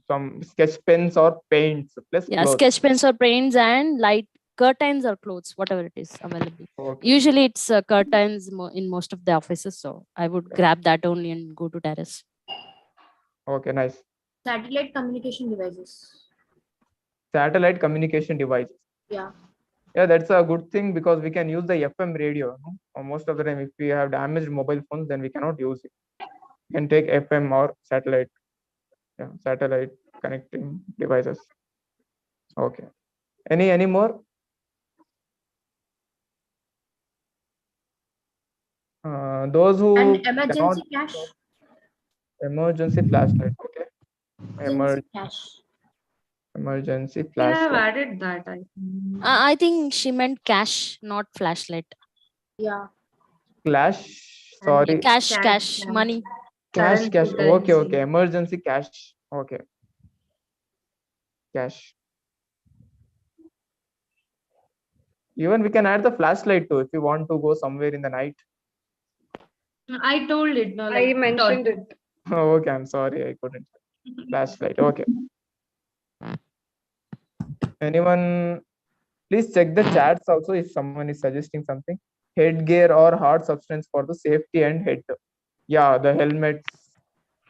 Some sketch pens or paints plus Yeah, clothes. sketch pens or paints and light curtains or clothes, whatever it is available. Okay. Usually it's curtains in most of the offices, so I would grab that only and go to terrace. Okay, nice. Satellite communication devices. Satellite communication devices. Yeah. Yeah, that's a good thing because we can use the FM radio. No? Most of the time, if we have damaged mobile phones, then we cannot use it. You can take FM or satellite. Yeah, satellite connecting devices. Okay. Any more? Those who And emergency cash. Emergency flashlight. Okay. Emergency I have flashlight. added that. I think she meant cash, not flashlight. Yeah. Flash. Sorry. Cash, money. Cash. Okay. Emergency cash. Okay. Cash. Even we can add the flashlight too if you want to go somewhere in the night. I told it. No, I mentioned it. Okay, I'm sorry, I couldn't. Flashlight. Okay. Anyone? Please check the chats also if someone is suggesting something. Headgear or hard substance for the safety and head. Yeah, the helmets.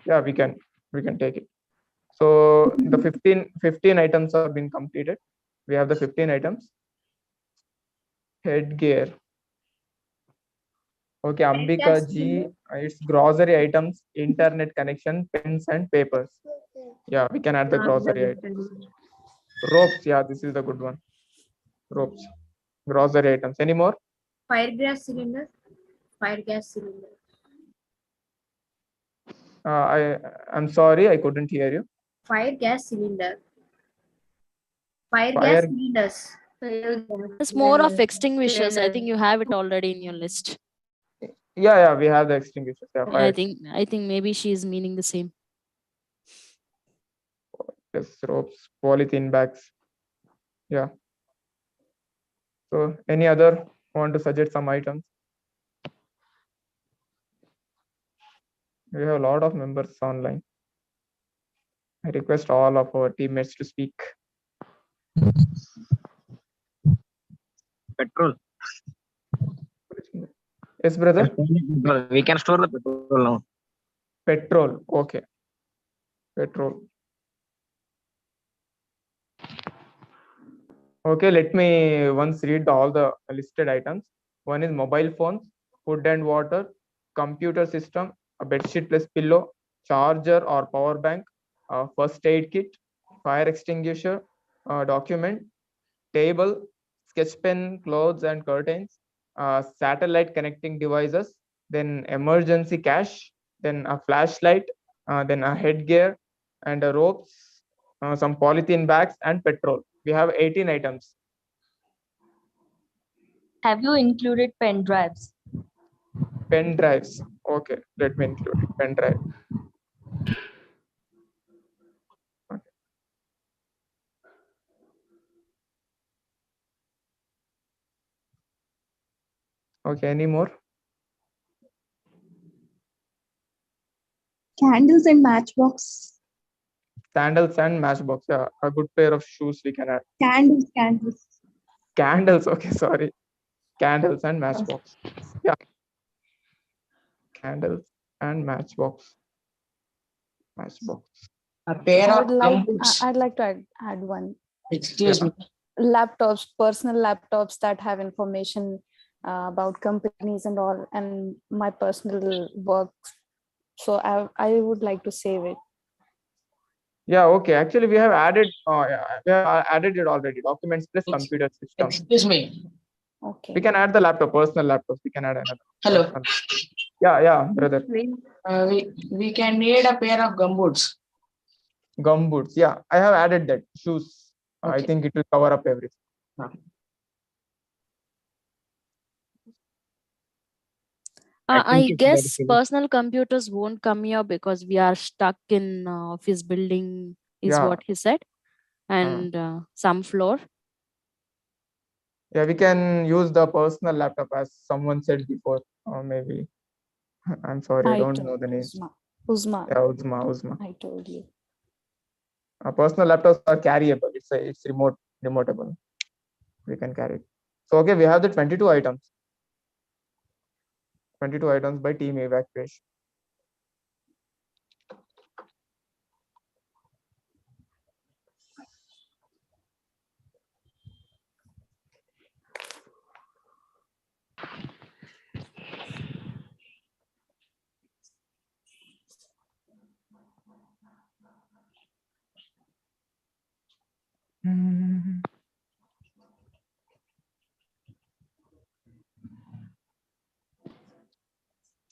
Yeah, we can take it. So the 15 items have been completed. We have the 15 items. Headgear. Okay, Ambika G, it's grocery items, internet connection, pens and papers. Yeah, we can add the grocery items. Ropes, yeah, this is the good one. Ropes, grocery items. Any more? Fire gas cylinder. I'm sorry, I couldn't hear you. Fire gas cylinder. Fire Fire- gas leaders. It's more of extinguishers. I think you have it already in your list. Yeah, we have the extinguishers. Yeah, fire I think maybe she is meaning the same. extinguishers, ropes, polythene bags. Yeah. So any other want to suggest some items? We have a lot of members online. I request all of our teammates to speak. Petrol. Yes, brother. We can store the petrol now. Petrol. Okay. Petrol. Okay, let me once read all the listed items. One is mobile phones, food and water, computer system, a bedsheet plus pillow, charger or power bank, first aid kit, fire extinguisher, document, table, sketch pen, clothes and curtains, satellite connecting devices, then emergency cash, then a flashlight, then a headgear and a ropes, some polythene bags and petrol. We have 18 items. Have you included pen drives? Pen drives. Okay, let me include it. Pen drive. Okay, any more? Candles and matchbox. Sandals and matchbox. Yeah, a good pair of shoes we can add. Candles. Candles. Okay, sorry. Candles and matchbox. Yeah. Candles and matchbox. Matchbox. A pair I of would like. gumboots. I'd like to add one. Excuse me. Laptops, personal laptops that have information about companies and all, and my personal work. So I would like to save it. Yeah, okay. Actually, we have added we have added it already. Documents plus computer system. Excuse me. Okay. We can add the laptop, personal laptops. We can add another. Hello. Personal. Yeah, brother. We can need a pair of gumboots. Gumboots. Yeah, I have added that. Shoes. I Okay. think it will cover up everything. I guess personal computers won't come here because we are stuck in office building, is Yeah. what he said, and some floor. Yeah, we can use the personal laptop as someone said before, or maybe I'm sorry, I don't know the name. Uzma. Yeah, Uzma. I told you. Personal laptops are carryable. It's remotable. We can carry it. So okay, we have the 22 items. 22 items by team evacuation.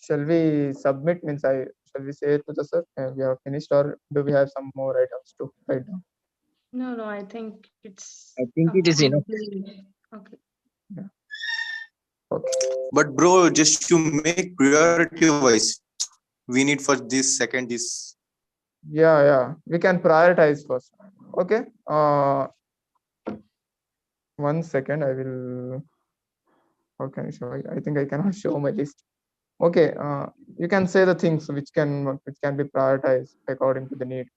Shall we submit? Shall we say to the sir we have finished, or do we have some more items to write down? No, I think it's. I think it is enough. Okay. Yeah. But bro, just to make priority wise, we need for this second this. Yeah. We can prioritize first. Okay. 1 second. I will. How can I show? I think I cannot show my list. Okay. You can say the things which can be prioritized according to the need.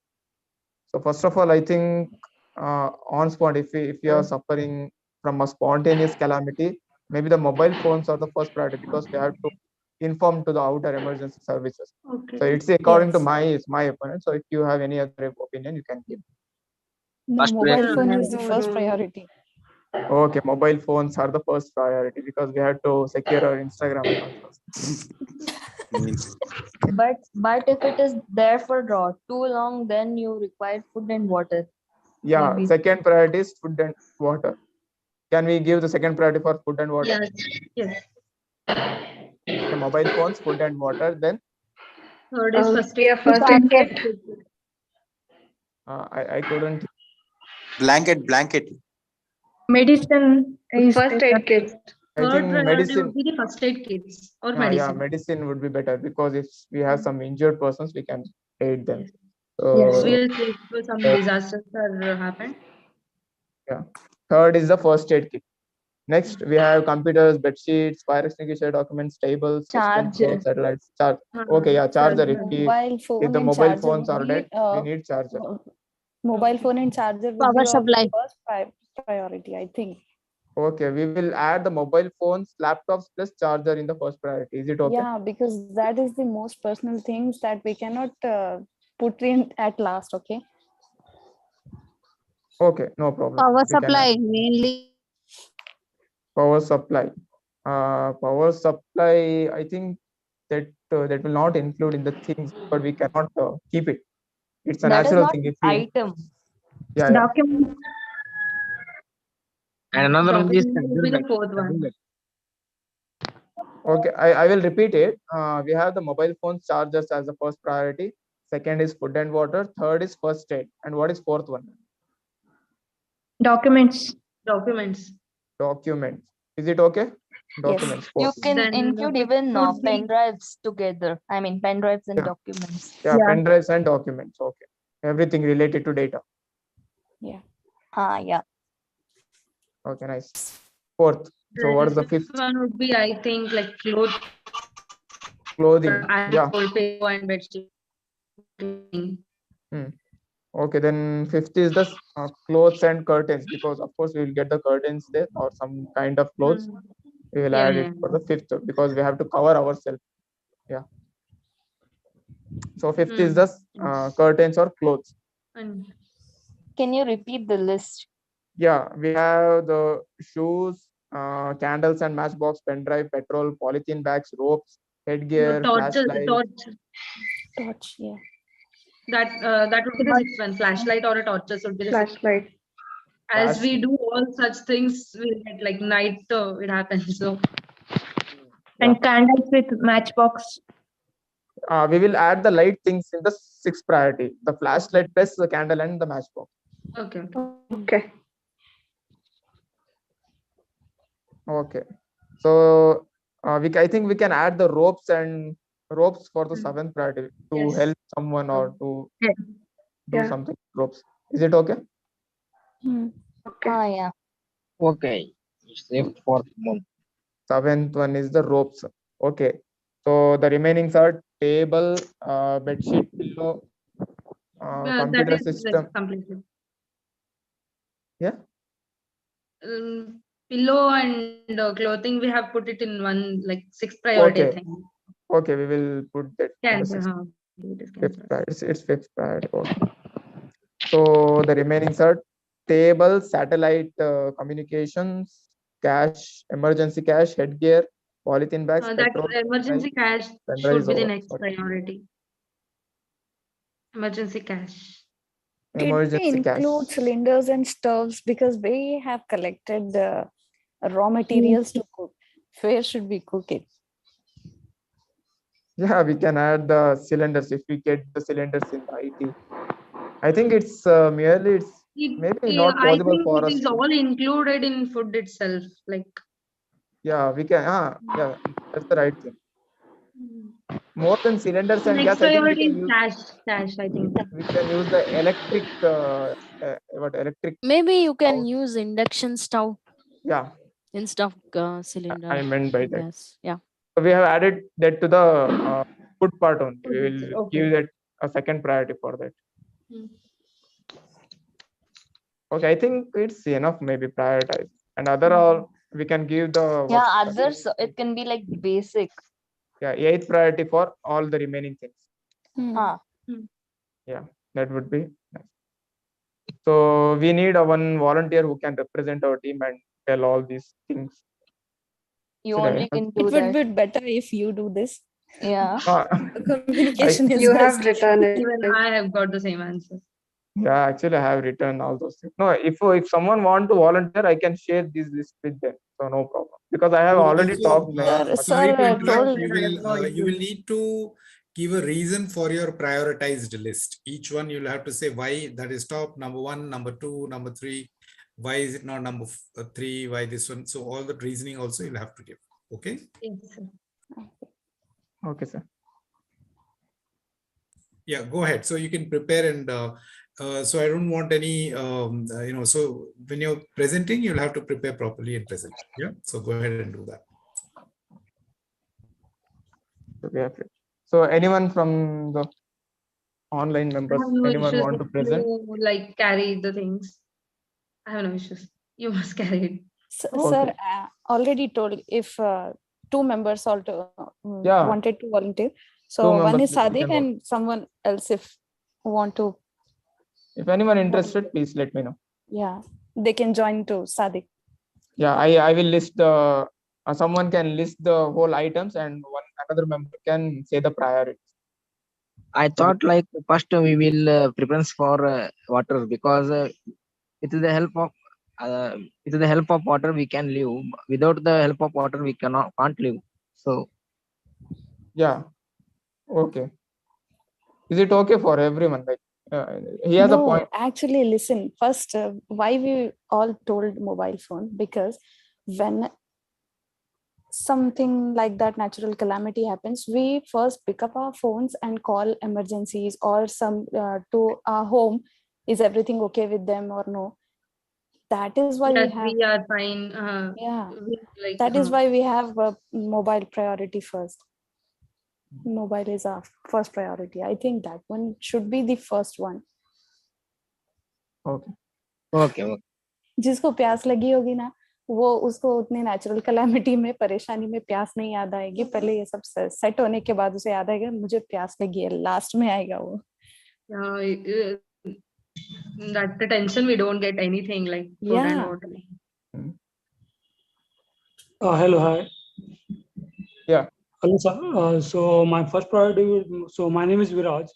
So first of all, I think on spot, if you are suffering from a spontaneous calamity, maybe the mobile phones are the first priority because we have to inform to the outer emergency services. Okay. So it's according to my opinion. So if you have any other opinion, you can give. No, mobile phone is the first priority. Okay, mobile phones are the first priority because we have to secure our Instagram account first. But if it is there for too long, then you require food and water. Yeah, Maybe. second priority is food and water. Can we give the second priority for food and water? Yes. Okay, mobile phones, food and water. Then Third is first aid kit. I couldn't. Blanket. Medicine is First aid kit. I Third think priority medicine. would be the first aid kits or Yeah, medicine. medicine would be better because if we have some injured persons, we can aid them. Yes, So, we will say if some disasters are happened. yeah. Third is the first aid kit. Next, we have computers, bed sheets, fire extinguisher documents, tables, system, Charger. satellites. Okay, yeah, charger. Mobile If phone the and mobile charger phones would are be dead, we need charger. mobile phone and charger would Power be our supply. first priority, I think. Okay, we will add the mobile phones, laptops plus charger in the first priority. Is it okay? Yeah, because that is the most personal things that we cannot put in at last. Okay. Okay, no problem. Power We can supply add mainly. power supply. Power supply. I think that that will not include in the things, but we cannot keep it. It's a That is natural not thing. If we, item. yeah. Document. And another one is Document will be the fourth one. Okay, I will repeat it. We have the mobile phone chargers as the first priority. Second is food and water. Third is first aid. And what is fourth one? Documents. Documents. Documents. Is it okay? Documents. You Fourth. can Then include fifth even would be pen drives together. I mean, pen drives and Yeah. documents. Yeah, pen drives and documents. Okay. Everything related to data. Yeah. Yeah. Okay, nice. Fourth. So what is the fifth? one would be, I think, like clothing. Yeah. Pillow and bedsheet. Okay, then fifth is the clothes and curtains, because of course we will get the curtains there or some kind of clothes. We will add it for the fifth because we have to cover ourselves. Yeah. So fifth is the curtains or clothes. Can you repeat the list? Yeah, we have the shoes, candles and matchbox, pen drive, petrol, polythene bags, ropes, headgear, flashlight. Torch, yeah. That would be the sixth one. Flashlight or a torches would be the flashlight. As we do all such things, we get like night it happens. So And candles with matchbox. We will add the light things in the sixth priority. The flashlight plus the candle and the matchbox. Okay. Okay. Okay. So I think we can add the ropes for the seventh priority to help someone or to do something. Ropes. Is it okay? Okay. Yeah. Okay. Fourth one. Seventh one is the ropes. Okay. So the remaining are table, bedsheet, pillow, computer that is system. completed. Yeah. Pillow and clothing, we have put it in one like sixth priority thing. Okay, we will put that. Fifth priority. It's fifth priority. Okay. So the remaining are table, satellite communications, cash, emergency cash, headgear, polythene bags, That petrol. emergency cash should be the next priority. Emergency cash. Did we include cylinders and stoves because we have collected the raw materials to cook? Where should we cook it? Yeah, we can add the cylinders if we get the cylinders in the IT. I think it's maybe not possible for us. It is all included in food itself. Like. Yeah, we can. Yeah, that's the right thing. More than cylinders and gas, I think we can use cash. I think we can use the electric. Electric? Maybe you can use induction stove. Yeah. Instead of cylinder. I meant by that. Yes. Yeah. So we have added that to the food part only. We will give that a second priority for that. Okay, I think it's enough. Maybe prioritize and other all we can give the. Yeah, others it can be like basic. Yeah, eighth priority for all the remaining things. Yeah, that would be nice. So we need one volunteer who can represent our team and tell all these things. You only can do it would be better if you do this. Yeah. Communication is you best. have written it. Even I have got the same answer. Yeah, actually I have written all those things. No, if someone want to volunteer, I can share this list with them. So no problem. Because I have already talked. Sorry to interrupt. You will need to give a reason for your prioritized list. Each one you'll have to say why that is top, number 1, number 2, number 3. Why is it not number 3? Why this one? So all that reasoning also you'll have to give. Okay. Yes, sir. Okay, sir. Yeah, go ahead. So you can prepare and so I don't want any, so when you're presenting, you'll have to prepare properly and present. Yeah. So go ahead and do that. Okay. So anyone from the online members, anyone want to present? Like carry the things. I have no issues. You must carry it. Sir, already told if 2 members also wanted to volunteer. So one is Sadiq and someone else if want to. If anyone interested, please let me know. Yeah, they can join to Sadiq. Yeah, I will list the. Someone can list the whole items, and another member can say the priorities. I thought like first we will prepare for water because with the help of water we can live. Without the help of water we can't live. So yeah, okay. Is it okay for everyone? Like he has a point. Actually, listen. First, why we all told mobile phone? Because when something like that natural calamity happens, we first pick up our phones and call emergencies or some to our home. Is everything okay with them or no? That is why we are fine. That is why we have a mobile priority first. Mobile is our first priority. I think that one should be the first one. Okay. जिसको प्यास लगी होगी ना, वो उसको उतने natural calamity में परेशानी में प्यास नहीं याद आएगी. पहले ये सब सेट होने के बाद उसे याद आएगा मुझे प्यास लगी है. लास्ट में आएगा वो. That the tension we don't get anything like food and water. Hello, hi. Yeah. Hello, sir. So my first priority. So my name is Viraj.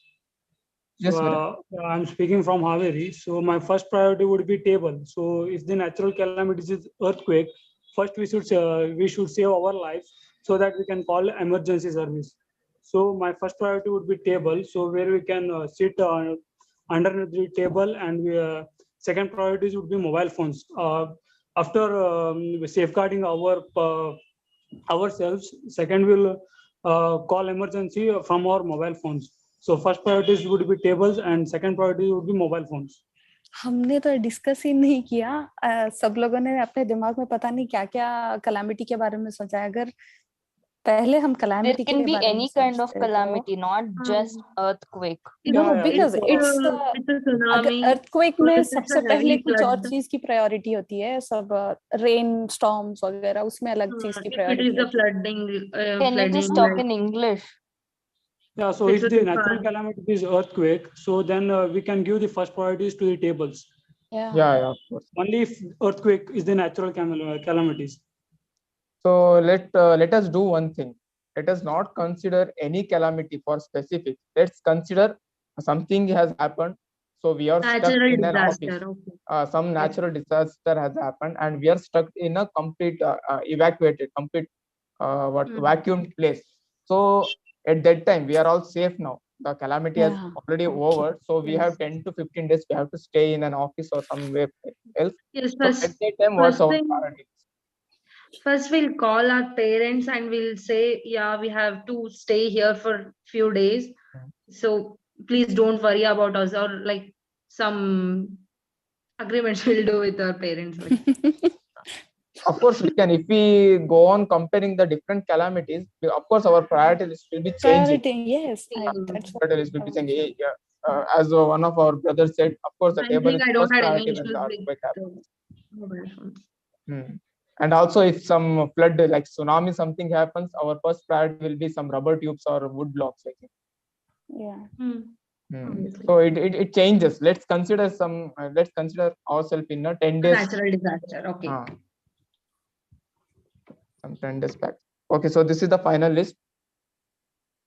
Yes, I'm speaking from Haveri. So my first priority would be table. So if the natural calamity is earthquake, first we should save our lives so that we can call emergency service. So my first priority would be table. So where we can sit under the table, and second priorities would be mobile phones. After safeguarding ourselves, second we'll call emergency from our mobile phones. So first priorities would be tables and second priority would be mobile phones. हमने तो discuss ही नहीं किया. सब लोगों ने अपने दिमाग में पता नहीं क्या क्या कैलामिटी के बारे में सोचा है. अगर पहले हम कैलामिटी के बारे में सोचते, there can be any kind of calamity, not just earthquake. No, because it's tsunami. earthquake में सबसे पहले कुछ और चीज की प्रायोरिटी होती है. सब रेन स्टॉर्म्स वगैरह उसमें अलग चीज की priority. It is the flooding. Can you just talk in English? Yeah, so if the natural calamity is earthquake, so then we can give the first priorities to the tables. Yeah, of course. Only if earthquake is the natural calamities. So let us do one thing. Let us not consider any calamity for specific. Let's consider something has happened. So we are stuck in an office. Some natural disaster has happened, and we are stuck in a complete vacuumed place. So at that time, we are all safe now. The calamity has already over. So we have 10 to 15 days. We have to stay in an office or somewhere else. Yes, so at that time, what's our priority? First, we'll call our parents and we'll say, yeah, we have to stay here for few days. So please don't worry about us, or like some agreements we'll do with our parents. Of course, we can. If we go on comparing the different calamities, of course, our priority list will be changing. Yes, priority list will be changing. As one of our brothers said, of course, the table is first priority when the earthquake happens. And also, if some flood like tsunami, something happens, our first priority will be some rubber tubes or wood blocks. I think. So it changes. Let's consider ourselves in a 10 days. Natural disaster. Okay. Some 10 days back. Okay, so this is the final list.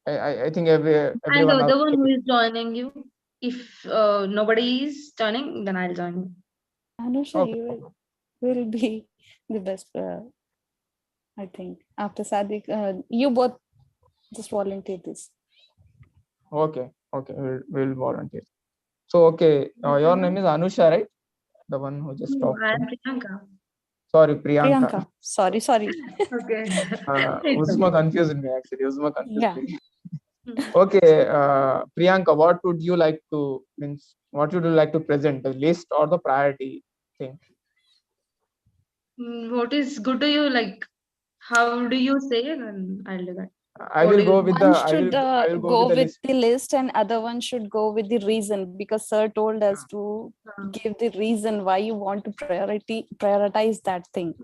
I think everyone. And the other one who is joining you, if nobody is joining, then I'll join you. Anusha, you will be the best. I think after Sadiq, you both just volunteer this. Okay, okay, we'll volunteer. So, okay, your name is Anusha, right? The one who just No, talked. I am Priyanka. Sorry, Priyanka. Priyanka. Sorry. Okay. Uzma confused me actually. Uzma confused Yeah. me. Okay, Priyanka, what would you like to what would you like to present, the list or the priority thing? What is good to you? Like, how do you say it? And I'll do that. I will go with the One I should will go go with the with list. the list and other one should go with the reason, because sir told us to give the reason why you want to prioritize that thing.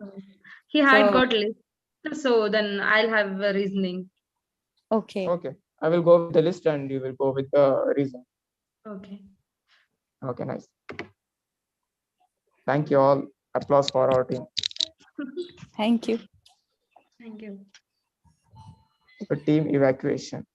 He had So- got list, so then I'll have a reasoning. Okay. Okay, I will go with the list and you will go with the reason. Okay. Okay, nice. Thank you all. Applause for our team. Thank you. Thank you. The team evacuation.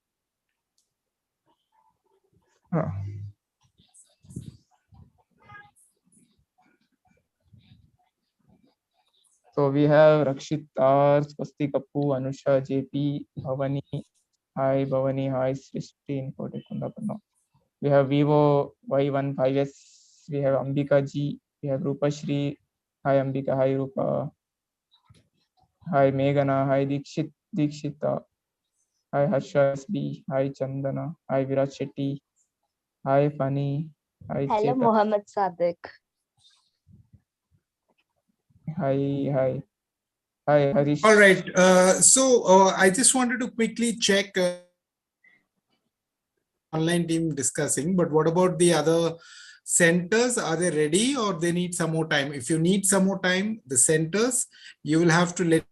So we have Rakshita, Swasti Kapu, Anusha, JP, Bhavani. Hi Bhavani, hi Srishti, we have Vivo Y15S, we have Ambika Ji, we have Rupa Shri. Hi Ambika, hi Rupa. Hi Meghana, hi Dikshita. Hi Harsha SB, hi Chandana, hi Virat Shetty, hi Fani, hi Hello, Chetan. Mohammed Sadiq. Hi Harish. All right. So I just wanted to quickly check online team discussing, but what about the other centers? Are they ready or they need some more time? If you need some more time, the centers, you will have to let.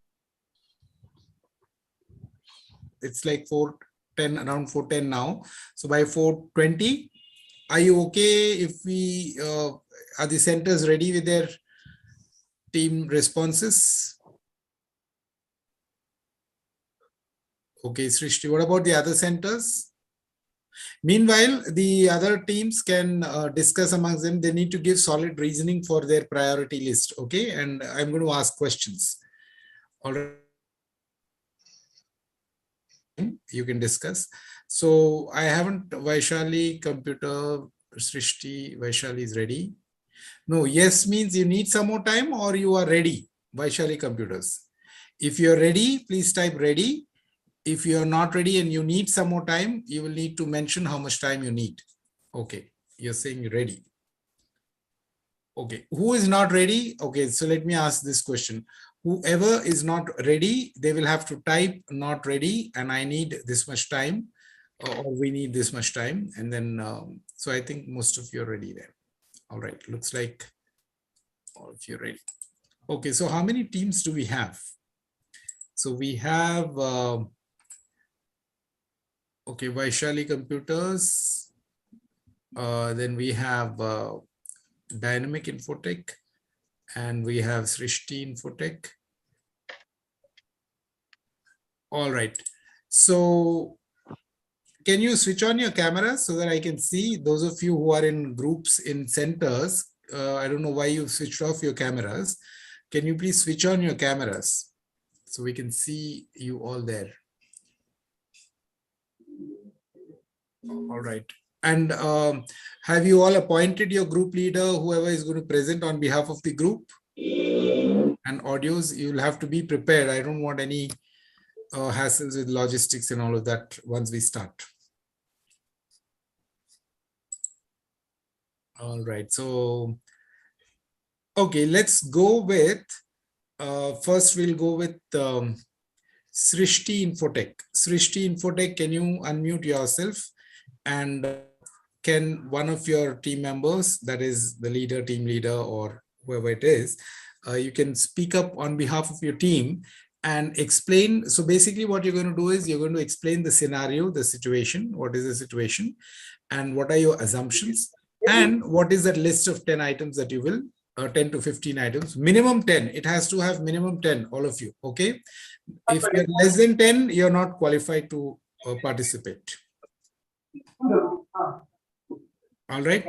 It's like 4:10, around 4:10 now. So by 4:20, are you okay if we are the centers ready with their team responses? Okay, Srishti, what about the other centers? Meanwhile, the other teams can discuss amongst them. They need to give solid reasoning for their priority list. Okay, and I'm going to ask questions. All right. You can discuss. So I haven't Vaishali computer. Srishti, Vaishali is ready. No, yes means you need some more time or you are ready. Vaishali computers. If you're ready, please type ready. If you're not ready and you need some more time, you will need to mention how much time you need. Okay, you're saying you're ready. Okay, who is not ready? Okay, so let me ask this question. Whoever is not ready, they will have to type not ready and I need this much time or we need this much time. And then, so I think most of you are ready there. All right, looks like all of you are ready. Okay, so how many teams do we have? So we have, okay, Vaishali computers. Then we have Dynamic Infotech and we have Srishti Infotech. All right. So can you switch on your camera so that I can see those of you who are in groups in centers? I don't know why you switched off your cameras. Can you please switch on your cameras so we can see you all there? All right. And have you all appointed your group leader, whoever is going to present on behalf of the group? And audios, you'll have to be prepared. I don't want any hassles with logistics and all of that once we start. All right. So, okay, let's go with, first we'll go with Srishti Infotech. Srishti Infotech, can you unmute yourself? And can one of your team members, that is the leader, team leader, or whoever it is, you can speak up on behalf of your team and explain. So basically what you're going to do is you're going to explain the scenario, the situation, what is the situation, and what are your assumptions, and what is that list of 10 items that you will, 10 to 15 items, minimum 10. It has to have minimum 10, all of you, okay? If you're less than 10, you're not qualified to participate. All right.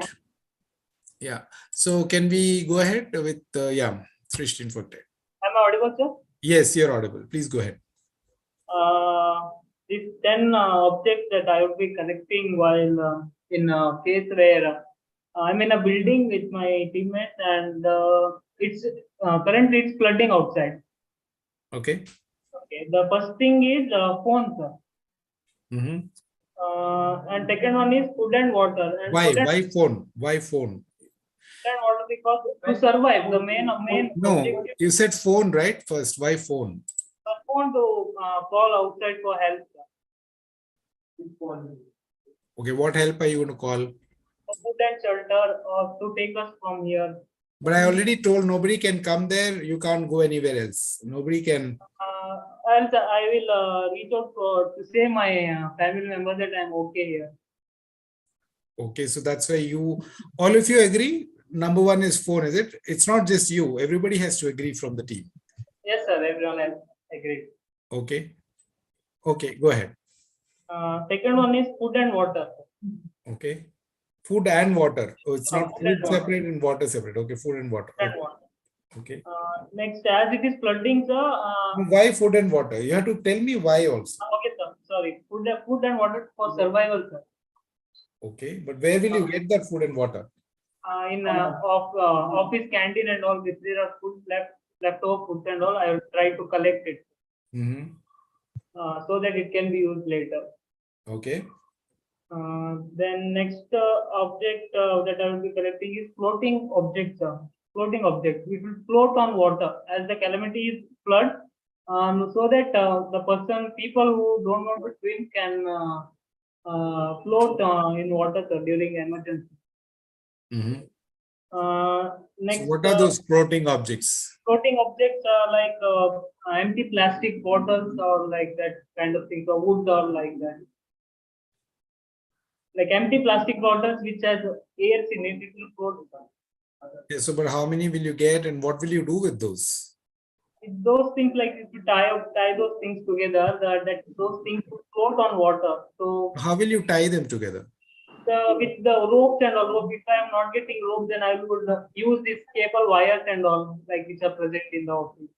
Yeah. So can we go ahead with, yeah, Srishti Infotech. Am I audible, sir? Yes, you're audible. Please go ahead. these 10 objects that I would be collecting while in a case where I'm in a building with my teammates and it's currently it's flooding outside. Okay. Okay. The first thing is phone, sir. And second one is food and water. And Why? Why phone? Why phone? And water because to survive the main No, objective you said phone, right? First, why phone? is phone to call outside for help. Okay, what help are you going to call? For food and shelter or to take us from here. But I already told nobody can come there. You can't go anywhere else. Nobody can. And I will reach out to say my family member that I'm okay here. Okay, so that's why all of you agree. Number one is phone, is it? It's not just you. Everybody has to agree from the team. Yes, sir. Everyone has agreed. Okay. Okay, go ahead. Second one is food and water. Okay. Food and water. Oh, it's not food and food separate and water separate. Okay, food and water. And Okay. water. Okay. Next, as it is flooding, sir. Why food and water? You have to tell me why also. Okay, sir. Sorry. Food and water for survival, sir. Okay, but where will you get that food and water? In office canteen and all, if there are food leftover food and all, I will try to collect it. So that it can be used later. Okay. Then next object that I will be collecting is floating objects. Floating objects. We will float on water as the calamity is flood, so that the people who don't want to swim can float in water during emergency. Next, So what are those floating objects? Floating objects are like empty plastic bottles or like that kind of thing, or wood or like that. Like empty plastic bottles which has air in it, it will float. Yeah, so but how many will you get and what will you do with those? Those things, like if you tie those things together, those things will float on water. So how will you tie them together? With the ropes and all. If I am not getting ropes, then I would use these cable wires and all, like which are present in the office.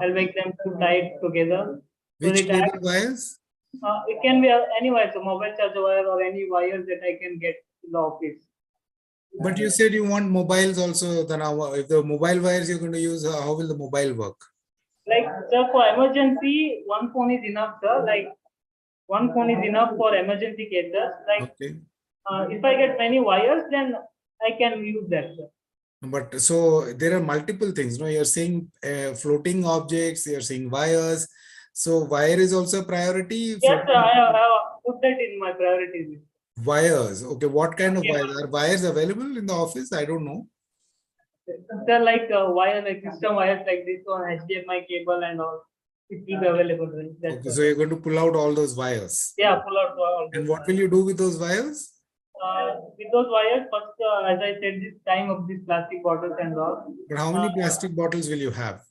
I'll make them to tie it together. Which so cable wires? It can be any wire, so mobile charger wire or any wires that I can get in the office. But you said you want mobiles also. Then if the mobile wires you're going to use, how will the mobile work? Like, sir, for emergency, one phone is enough, sir. Like, one phone is enough for emergency cases. Like, okay. If I get many wires, then I can use that, sir. But so there are multiple things. No, you're saying floating objects. You're saying wires. So wire is also a priority. Yes, sir, I have put that in my priorities list. Wires. Okay, what kind of wires? Are wires available in the office? I don't know. They're like wire, like system wires like this one, HDMI cable and all. It will be available. Right? Okay, so you're going to pull out all those wires. Yeah, pull out all. And what will you do with those wires? With those wires, first, as I said, this time of these plastic bottles and all. But how many plastic bottles will you have?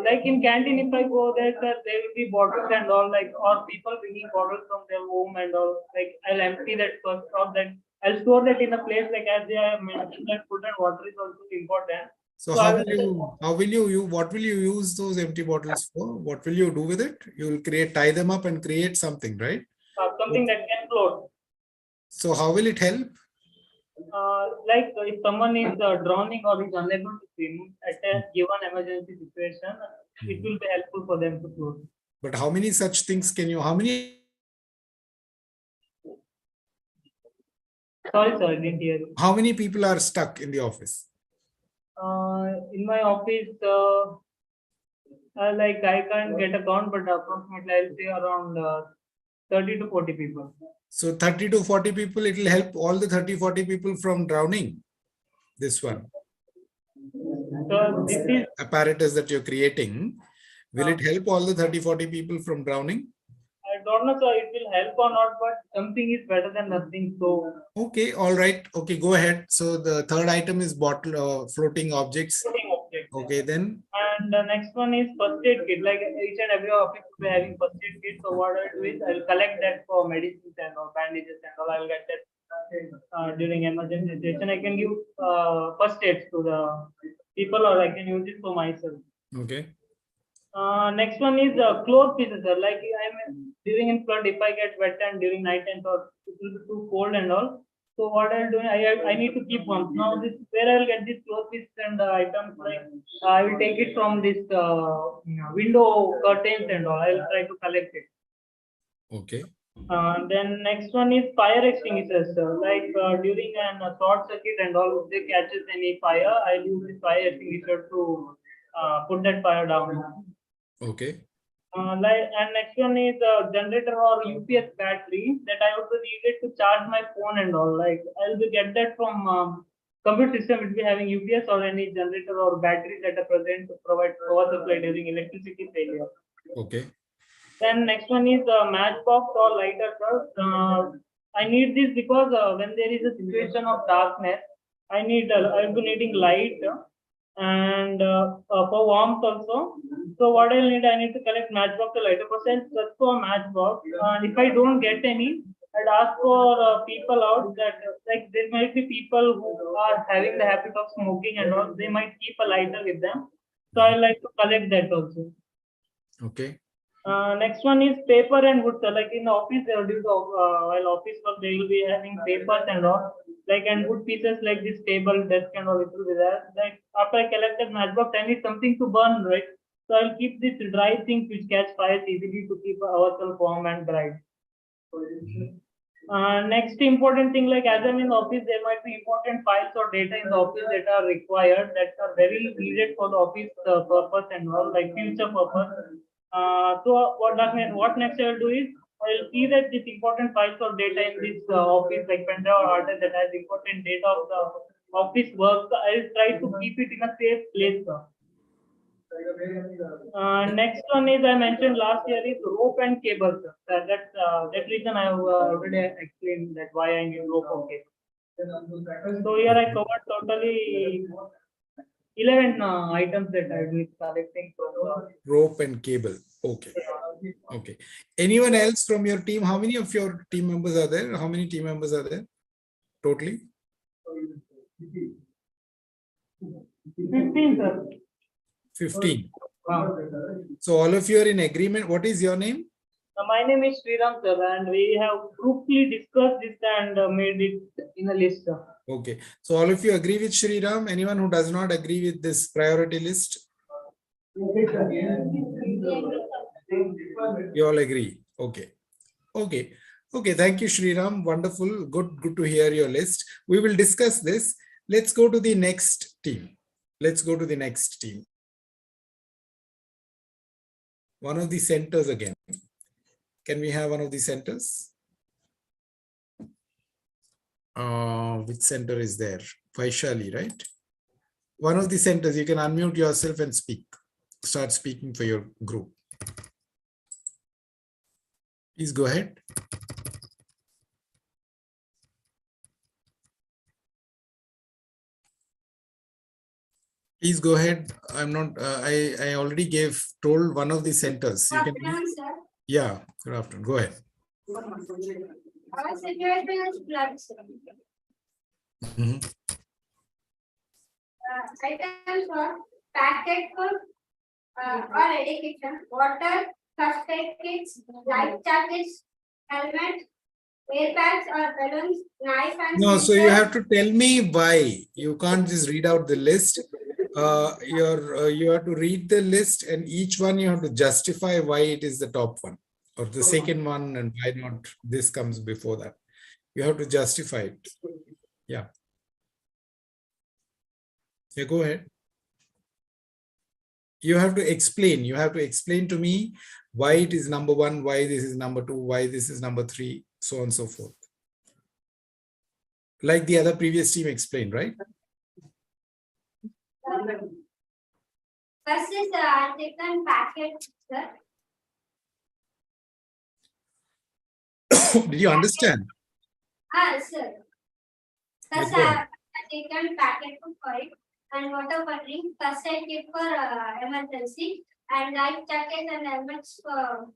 Like in canteen, if I go there, sir, there will be bottles and all, like, or people bringing bottles from their home and all. Like, I'll empty that first, or that I'll store that in a place, like as they have mentioned that food and water is also important. So what will you use those empty bottles for? What will you do with it? You will tie them up and create something, right? Something that can float. So how will it help? Like if someone is drowning or is unable to swim at a given emergency situation, it will be helpful for them to float. But how many such things can you, Sorry, sir, I didn't hear you. How many people are stuck in the office? In my office, like I can't get a count, but approximately I'll say around 30 to 40 people. So 30 to 40 people, it will help all the 30-40 people from drowning. This one. So this is apparatus that you're creating. Will it help all the 30-40 people from drowning? I don't know, sir, it will help or not, but something is better than nothing. So okay, all right. Okay, go ahead. So the third item is floating objects. Floating objects. Okay, then. And the next one is first aid kit. Like each and every office will be having first aid kit. So what I'll do is I'll collect that for medicines and all, bandages and all. I will get that during emergency situation. I can give first aids to the people, or I can use it for myself. Okay. Next one is cloth pieces. Like during in flood, if I get wet and during night and or it will be too cold and all. So what I'll do, I need to keep warm. Now this where I'll get these clothes and items like I will take it from this window curtains and all. I'll try to collect it. Okay. Then next one is fire extinguishers. Like during an short circuit and all, if they catches any fire, I'll use this fire extinguisher to put that fire down. Okay. And next one is generator or UPS battery that I also needed to charge my phone and all. Like I'll be get that from computer system. It will be having UPS or any generator or batteries that are present to provide power supply during electricity failure. Okay. Then next one is matchbox or lighter. I need this because when there is a situation of darkness, I'll be needing light and for warmth also. So what I need to collect matchbox or lighter percent just for matchbox. If I don't get any, I'd ask for people out that like there might be people who are having the habit of smoking and all. They might keep a lighter with them. So I like to collect that also. Okay. Next one is paper and wood. So like in the office, they will do while office work, they will be having papers and all. Like and wood pieces like this table, desk and all, it will be there. Like after I collected matchbox, I need something to burn, right? So I'll keep these dry things which catch fire easily to keep ourselves warm and dry. Next important thing, like as I'm in the office, there might be important files or data in the office that are required, that are very needed for the office purpose and all, like future purpose. So what next I will do is I'll see that this important files or data in this office, like pen drive or hard drive that has important data of the office work. I'll try to keep it in a safe place. Next one is I mentioned last year is rope and cables. That reason I have already explained that why I need rope or cable. So here I covered totally 11 items that I will be collecting from rope and cable. Okay. Okay. Anyone else from your team? How many of your team members are there? How many team members are there totally? 15, sir. 15. So all of you are in agreement. What is your name? My name is Sriram, sir, and we have grouply discussed this and made it in a list, sir. Okay. So all of you agree with Sriram? Anyone who does not agree with this priority list? You all agree. Okay. Okay. Okay. Thank you, Sriram. Wonderful. Good to hear your list. We will discuss this. Let's go to the next team. Let's go to the next team. One of the centers again. Can we have one of the centers? Which center is there? Vaishali, right? One of the centers, you can unmute yourself and speak. Start speaking for your group. Please go ahead. Please go ahead. I'm not, I already told one of the centers. You can, yeah, good afternoon. Go ahead. Our situation is floods. Items for packet food or education, water, first aid kits, life jackets, helmet, airbags or balloons, knife and No, so you scissors. have to tell me why. You can't just read out the list. You have to read the list, and each one you have to justify why it is the top one or the second one and why not this comes before that. You have to justify it. Yeah. Yeah, go ahead. You have to explain. You have to explain to me why it is number one, why this is number two, why this is number three, so on and so forth. Like the other previous team explained, right? First is chicken packet, sir. Did you understand? Sir. Yeah, First, go ahead. chicken packet for it and water for drink. First aid kit for emergency and life jacket and helmets for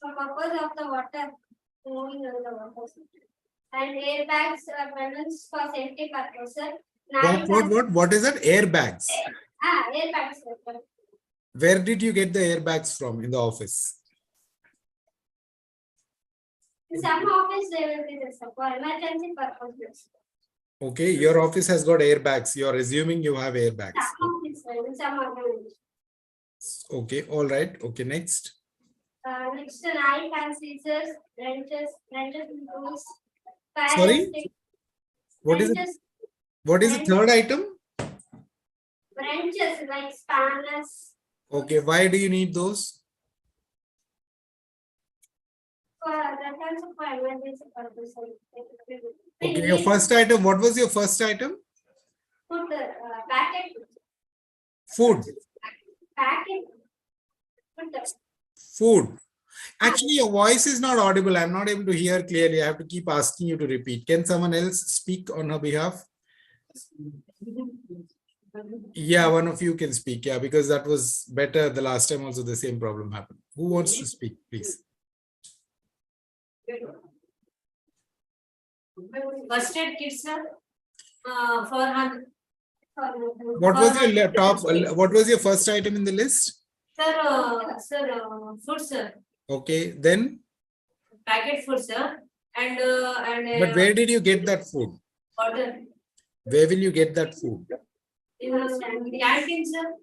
purpose of the water moving on the water. And airbags or balloons for safety purpose, sir. What is that? Airbags. Airbags, sir. Where did you get the airbags from in the office? In some office, they will be this for emergency purposes. Okay, your office has got airbags. You're assuming you have airbags. Some office, in some organization. Okay, all right. Okay, next. Next, knife and scissors, wrenches, and tools. Fire Sorry? extinguisher, What is it? wrenches, What is the third item? wrenches like spanners. Okay, why do you need those? For reference for emergency purposes. Okay, your first item. What was your first item? Put the packet. Food. Packet. Put the Food. Actually, your voice is not audible. I'm not able to hear clearly. I have to keep asking you to repeat. Can someone else speak on her behalf? Yeah, one of you can speak. Yeah, because that was better the last time also the same problem happened. Who wants to speak, please? First aid kit, sir. 400. What was your top? What was your first item in the list? Sir, food, sir. Okay, then. Packet food, sir. And But where did you get that food? water. Where will you get that food? In the canteen, sir.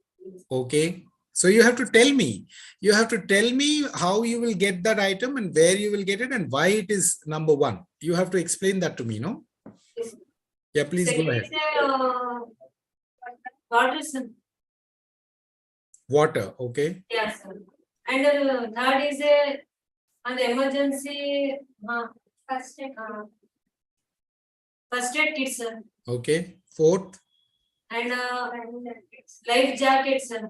Okay. So you have to tell me. You have to tell me how you will get that item and where you will get it and why it is number one. You have to explain that to me, no? Yes. Yeah, please go ahead. Water, sir. Water, okay. Yes, sir. And third is on the emergency first aid kit, sir. Okay. Fourth, And life jacket, sir.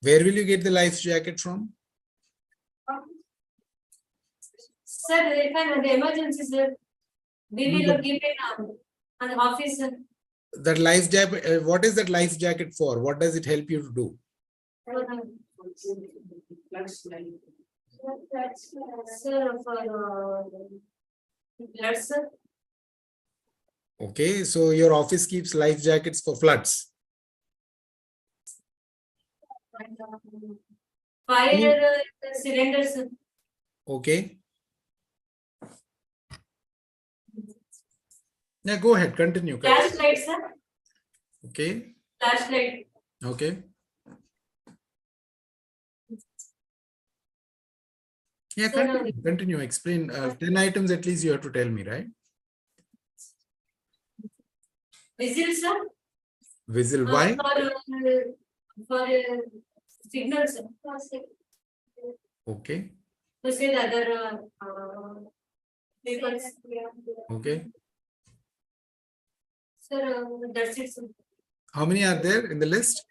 where will you get the life jacket from? Sir, if I'm the emergency, sir, we will give it on the office, sir. That life jacket, what is that life jacket for? What does it help you to do? Sir, for blood, sir. Okay, so your office keeps life jackets for floods. Fire cylinders, sir. Okay. Yeah, go ahead, continue. Flashlight, sir. Okay. Flashlight. Okay. Yeah, Sir, continue. Explain. 10 items at least you have to tell me, right? whistle, sir. Whistle, why? For signal, sir. Okay. To say the other people's. Okay. Sir, that's it, sir. How many are there in the list?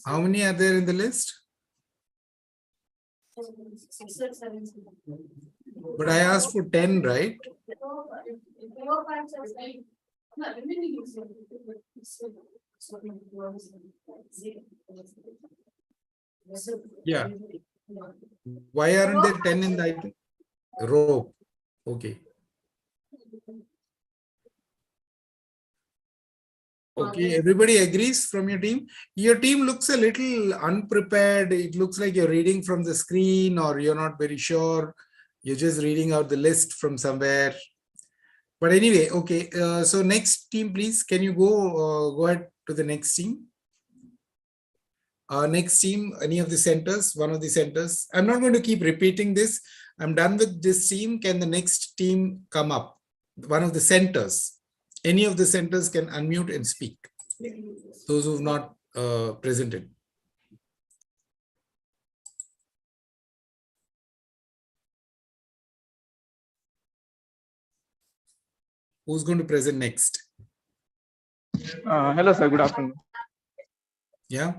How many are there in the list? 6 or 7. But I asked for 10, right? Yeah. Why aren't there 10 in the item? Rope. Okay. Okay, everybody agrees from your team. Your team looks a little unprepared. It looks like you're reading from the screen or you're not very sure. You're just reading out the list from somewhere. But anyway, okay. So next team, please. Can you go ahead to the next team? Next team, any of the centers, one of the centers. I'm not going to keep repeating this. I'm done with this team. Can the next team come up? One of the centers. Any of the centers can unmute and speak. Those who have not presented. Who's going to present next? Hello, sir. Good afternoon. Yeah.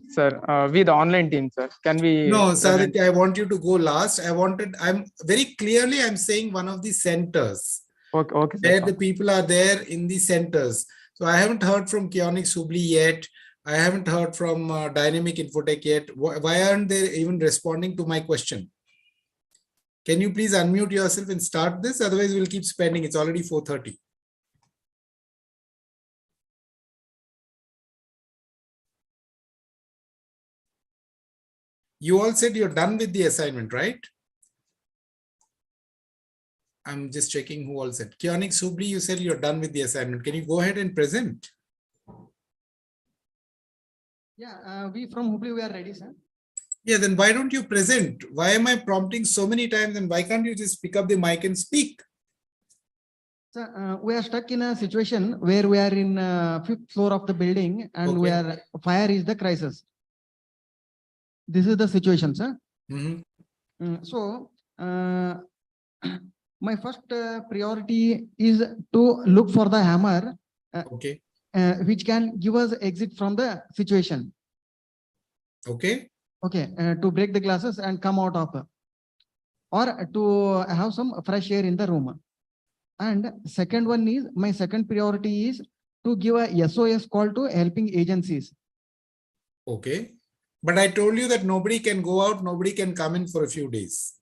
Sir, we the online team, sir. Can we? No, Sadik, I want you to go last. I'm very clearly, I'm saying one of the centers. Okay, okay, sir. Where the people are there in the centers. So I haven't heard from Kionics Hubli yet. I haven't heard from Dynamic Infotech yet. Why aren't they even responding to my question? Can you please unmute yourself and start this? Otherwise, we'll keep spending. It's already 4:30. You all said you're done with the assignment, right? I'm just checking who all said. Kyonik Subri, you said you're done with the assignment. Can you go ahead and present? Yeah, we from Hubli, we are ready, sir. Yeah, then why don't you present? Why am I prompting so many times, and why can't you just pick up the mic and speak? Sir, we are stuck in a situation where we are in 5th floor of the building and where fire is the crisis. This is the situation, sir. So, my first priority is to look for the hammer, which can give us exit from the situation. Okay. Okay, to break the glasses and come out of, or to have some fresh air in the room. And second one is, my second priority is to give a SOS call to helping agencies. Okay. But I told you that nobody can go out, nobody can come in for a few days.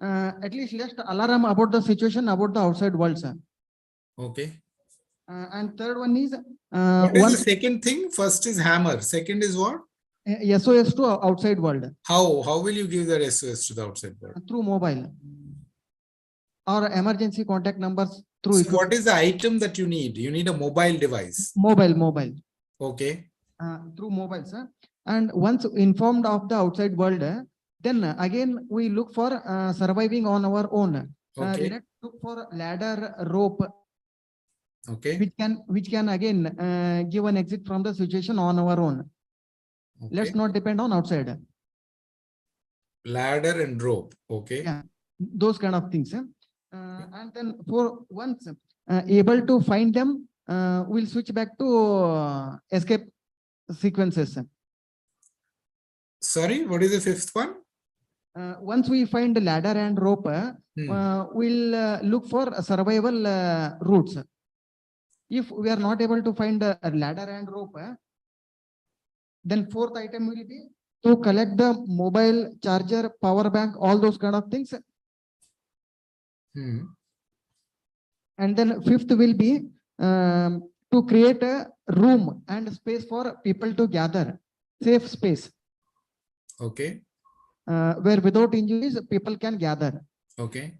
At least just alarm about the situation, about the outside world, sir. Okay. And third one is what is the second thing? First is hammer. Second is what? SOS to outside world. How will you give that SOS to the outside world? Through mobile or emergency contact numbers through. So what is the item that you need? You need a mobile device. Mobile. Okay. Through mobile, sir. And once informed of the outside world, then again we look for surviving on our own. Let's look for ladder, rope. Okay. Which can again give an exit from the situation on our own. Okay. Let's not depend on outside. Ladder and rope. Okay. Yeah, those kind of things. And then for once able to find them, we'll switch back to escape sequences. Sorry, what is the fifth one? Once we find the ladder and rope, we'll look for survival routes. If we are not able to find a ladder and rope, then fourth item will be to collect the mobile charger, power bank, all those kind of things. And then fifth will be to create a room and space for people to gather, safe space. Okay. Where without injuries, people can gather. Okay.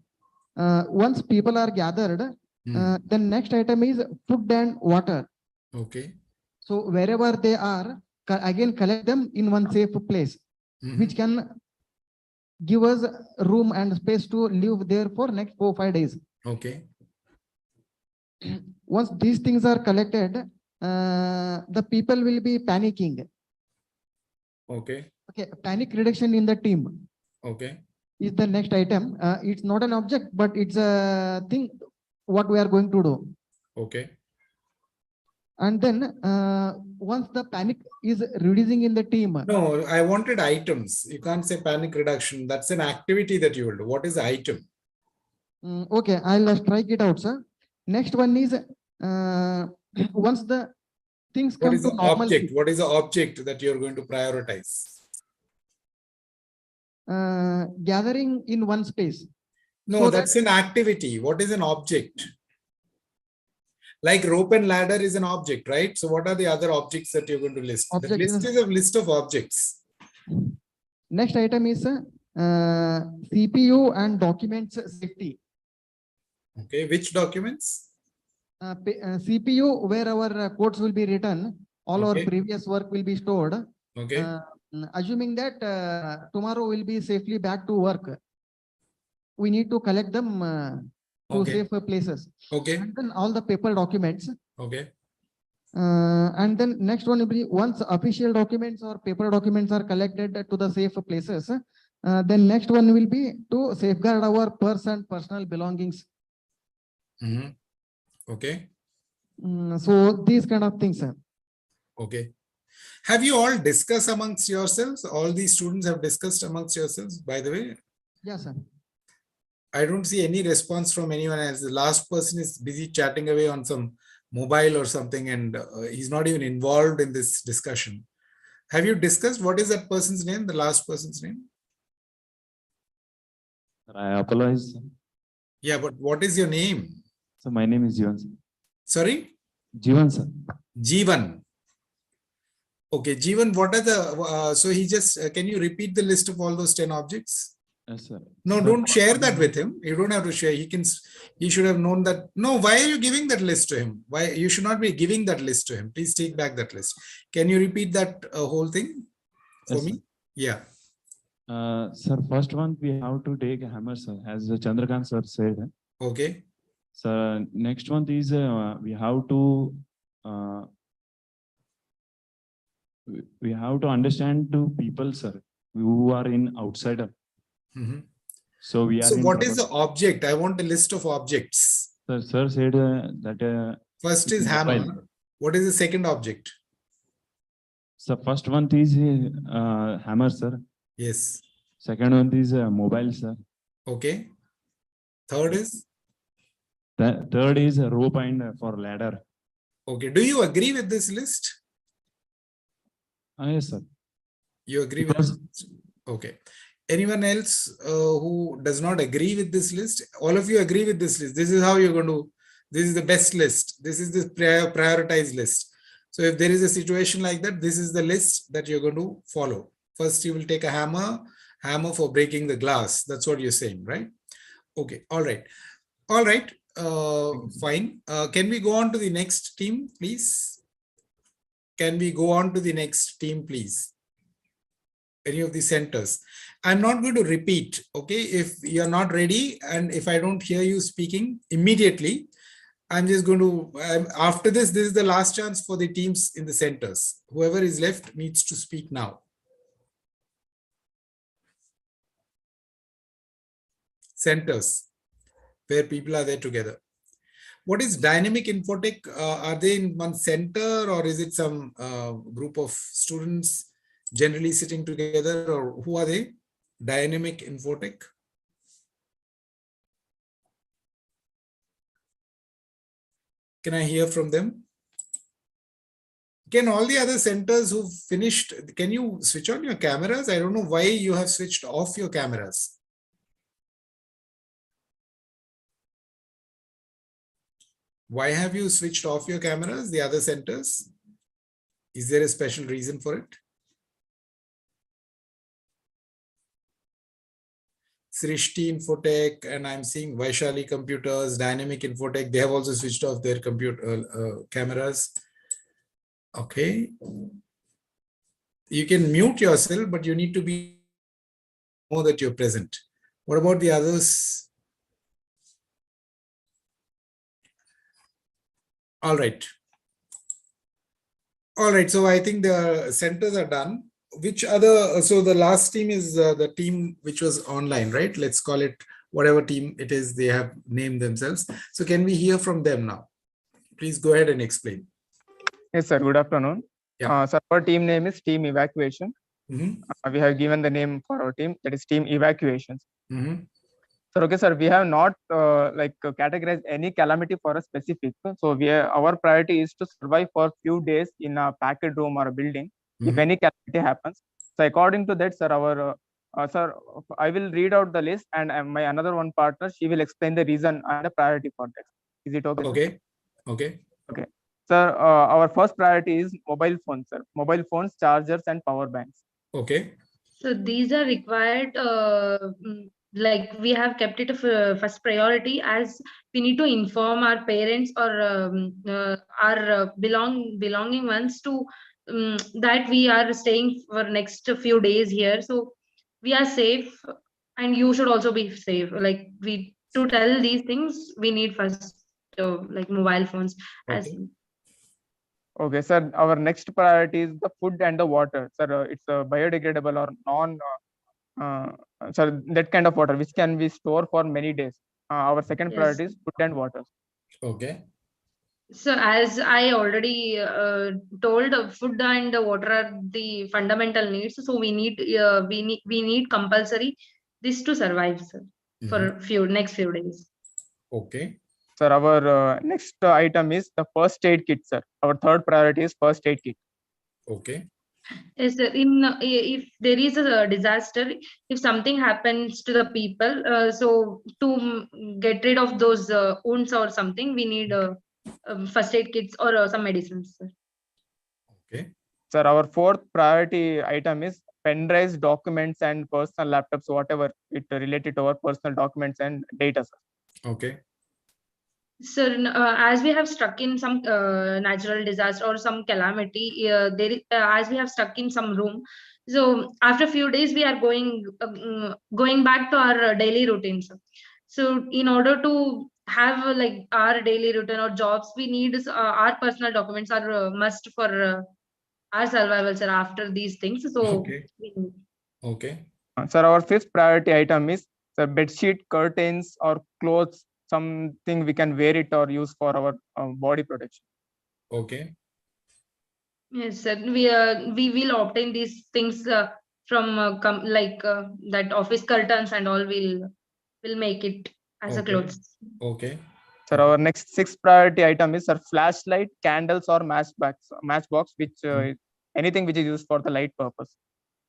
Once people are gathered, the next item is food and water. Okay. So wherever they are, again collect them in one safe place, which can give us room and space to live there for next 4 or 5 days. Okay. Once these things are collected, the people will be panicking. Okay. Okay, panic reduction in the team. Okay. Is the next item. It's not an object, but it's a thing what we are going to do. Okay. And then once the panic is reducing in the team. No, I wanted items. You can't say panic reduction. That's an activity that you will do. What is the item? Okay, I'll strike it out, sir. Next one is once the things come to normalcy. Object? What is the object that you're going to prioritize? Gathering in one space. No, so that's an activity. What is an object? Like rope and ladder is an object, right? So what are the other objects that you're going to list? The list is a list of objects. Next item is CPU and documents safety. Okay, which documents? CPU, where our codes will be written, all our previous work will be stored. Okay. Assuming that tomorrow will be safely back to work, we need to collect them to safe places. Okay. And then all the paper documents. Okay. And then next one will be once official documents or paper documents are collected to the safe places, then next one will be to safeguard our purse and personal belongings. Okay. So these kind of things. Okay. Have you all discussed amongst yourselves? All these students have discussed amongst yourselves, by the way? Yes, sir. I don't see any response from anyone else. The last person is busy chatting away on some mobile or something, and he's not even involved in this discussion. Have you discussed what is that person's name, the last person's name? I apologize. Yeah, but what is your name? So my name is Jivan. Sorry? Jivan, sir. Jivan. Okay, Jeevan, what are the, so he just, can you repeat the list of all those 10 objects? Yes, sir. No, Sir, don't share that with him. You don't have to share. He should have known that. No, why are you giving that list to him? Why you should not be giving that list to him? Please take back that list. Can you repeat that whole thing for Yes, me? sir. Yeah. Sir, first one we have to take a hammer, sir, as Chandrakant sir said. Okay. So next one is we have to understand to people, sir, who are in outsider. Mhm. So we are So in what is trouble. the object? I want a list of objects. Sir said that First is hammer. mobile. What is the second object? So first one is hammer, sir. Yes. Second one is mobile, sir. Okay. Third is? The third is a rope and for ladder. Okay. Do you agree with this list? Yes, sir. You agree with this list? Okay. Anyone else who does not agree with this list? All of you agree with this list. This is how you're going to, this is the best list. This is the prioritized list. So if there is a situation like that, this is the list that you're going to follow. First, you will take a hammer for breaking the glass. That's what you're saying, right? Okay. All right. All right. Fine. Can we go on to the next team, please? Can we go on to the next team, please? Any of the centers. I'm not going to repeat, okay? If you're not ready and if I don't hear you speaking immediately, I'm just going to, after this is the last chance for the teams in the centers. Whoever is left needs to speak now. Centers, where people are there together. What is dynamic infotech? Are they in one center or is it some group of students generally sitting together, or who are they? Dynamic infotech. Can I hear from them? Can all the other centers who finished, can you switch on your cameras? I don't know why you have switched off your cameras. Why have you switched off your cameras, the other centers? Is there a special reason for it? Srishti Infotech, and I'm seeing Vaishali Computers, Dynamic Infotech, they have also switched off their computer cameras. Okay. You can mute yourself, but you need to be know that you're present. What about the others? All right. All right. So I think the centers are done. Which other, so the last team is the team which was online, right? Let's call it whatever team it is they have named themselves. So can we hear from them now? Please go ahead and explain. Yes, sir. Good afternoon. Yeah. So our team name is Team Evacuation. We have given the name for our team, that is Team Evacuations. So okay, sir, we have not categorized any calamity for a specific. So our priority is to survive for few days in a packed room or a building if any calamity happens. So according to that, sir, sir, I will read out the list, and my another one partner, she will explain the reason and the priority for that. Is it okay? Okay. Sir? Okay. Okay. Sir, our first priority is mobile phones, sir. Mobile phones, chargers, and power banks. Okay. So these are required, like we have kept it a first priority, as we need to inform our parents or our belonging ones to that we are staying for next few days here. So we are safe, and you should also be safe. Like we to tell these things, we need first like mobile phones. As Okay, sir. Our next priority is the food and the water, sir. It's biodegradable or non, sir, that kind of water which can be stored for many days. Our second Yes. priority is food and water. Okay. So as I already told, food and water are the fundamental needs. So we need compulsory this to survive, sir, for next few days. Okay. Sir, our next item is the first aid kit, sir. Our third priority is first aid kit. Okay. Yes, sir. If there is a disaster, if something happens to the people, so to get rid of those wounds or something, we need first aid kits or some medicines, sir. Okay. Sir, our fourth priority item is pen drives, documents, and personal laptops, whatever it related to our personal documents and data, sir. Okay. So, as we have stuck in some natural disaster or some calamity, as we have stuck in some room. So after a few days, we are going back to our daily routines. So in order to have like our daily routine or jobs, we need our personal documents are must for our survival, sir. After these things, so Okay. Okay. Sir, our fifth priority item is the bed sheet, curtains, or clothes, something we can wear it or use for our body protection. Okay. Yes, sir. We will obtain these things from that office curtains and all. Will make it as a Okay. clothes. Okay. Sir, our next sixth priority item is our flashlight, candles, or matchbox, which anything which is used for the light purpose.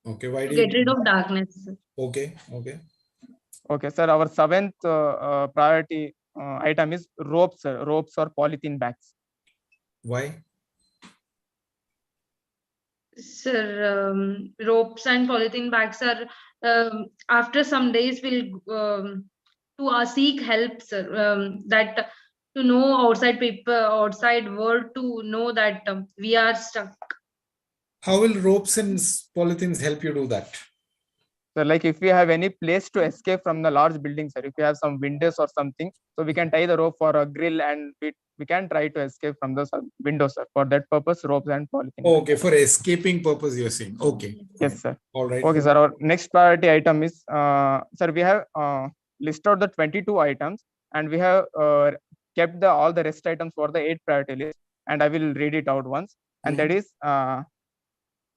Okay. Why do Get you rid of darkness, sir. Okay. Okay. Okay, sir. Our seventh priority item is ropes, sir. Ropes or polythene bags. Why? Sir, ropes and polythene bags are after some days will to seek help, sir. That to know outside people, outside world to know that we are stuck. How will ropes and polythenes help you do that? So like if we have any place to escape from the large building, sir, if we have some windows or something, so we can tie the rope for a grill and we can try to escape from the windows, sir. For that purpose, ropes and polythene. Okay, for escaping purpose, you're saying. Okay. Yes, sir. All right. Okay, sir. Our next priority item is, sir, we have listed out the 22 items and we have kept all the rest items for the 8 priority list, and I will read it out once. And that is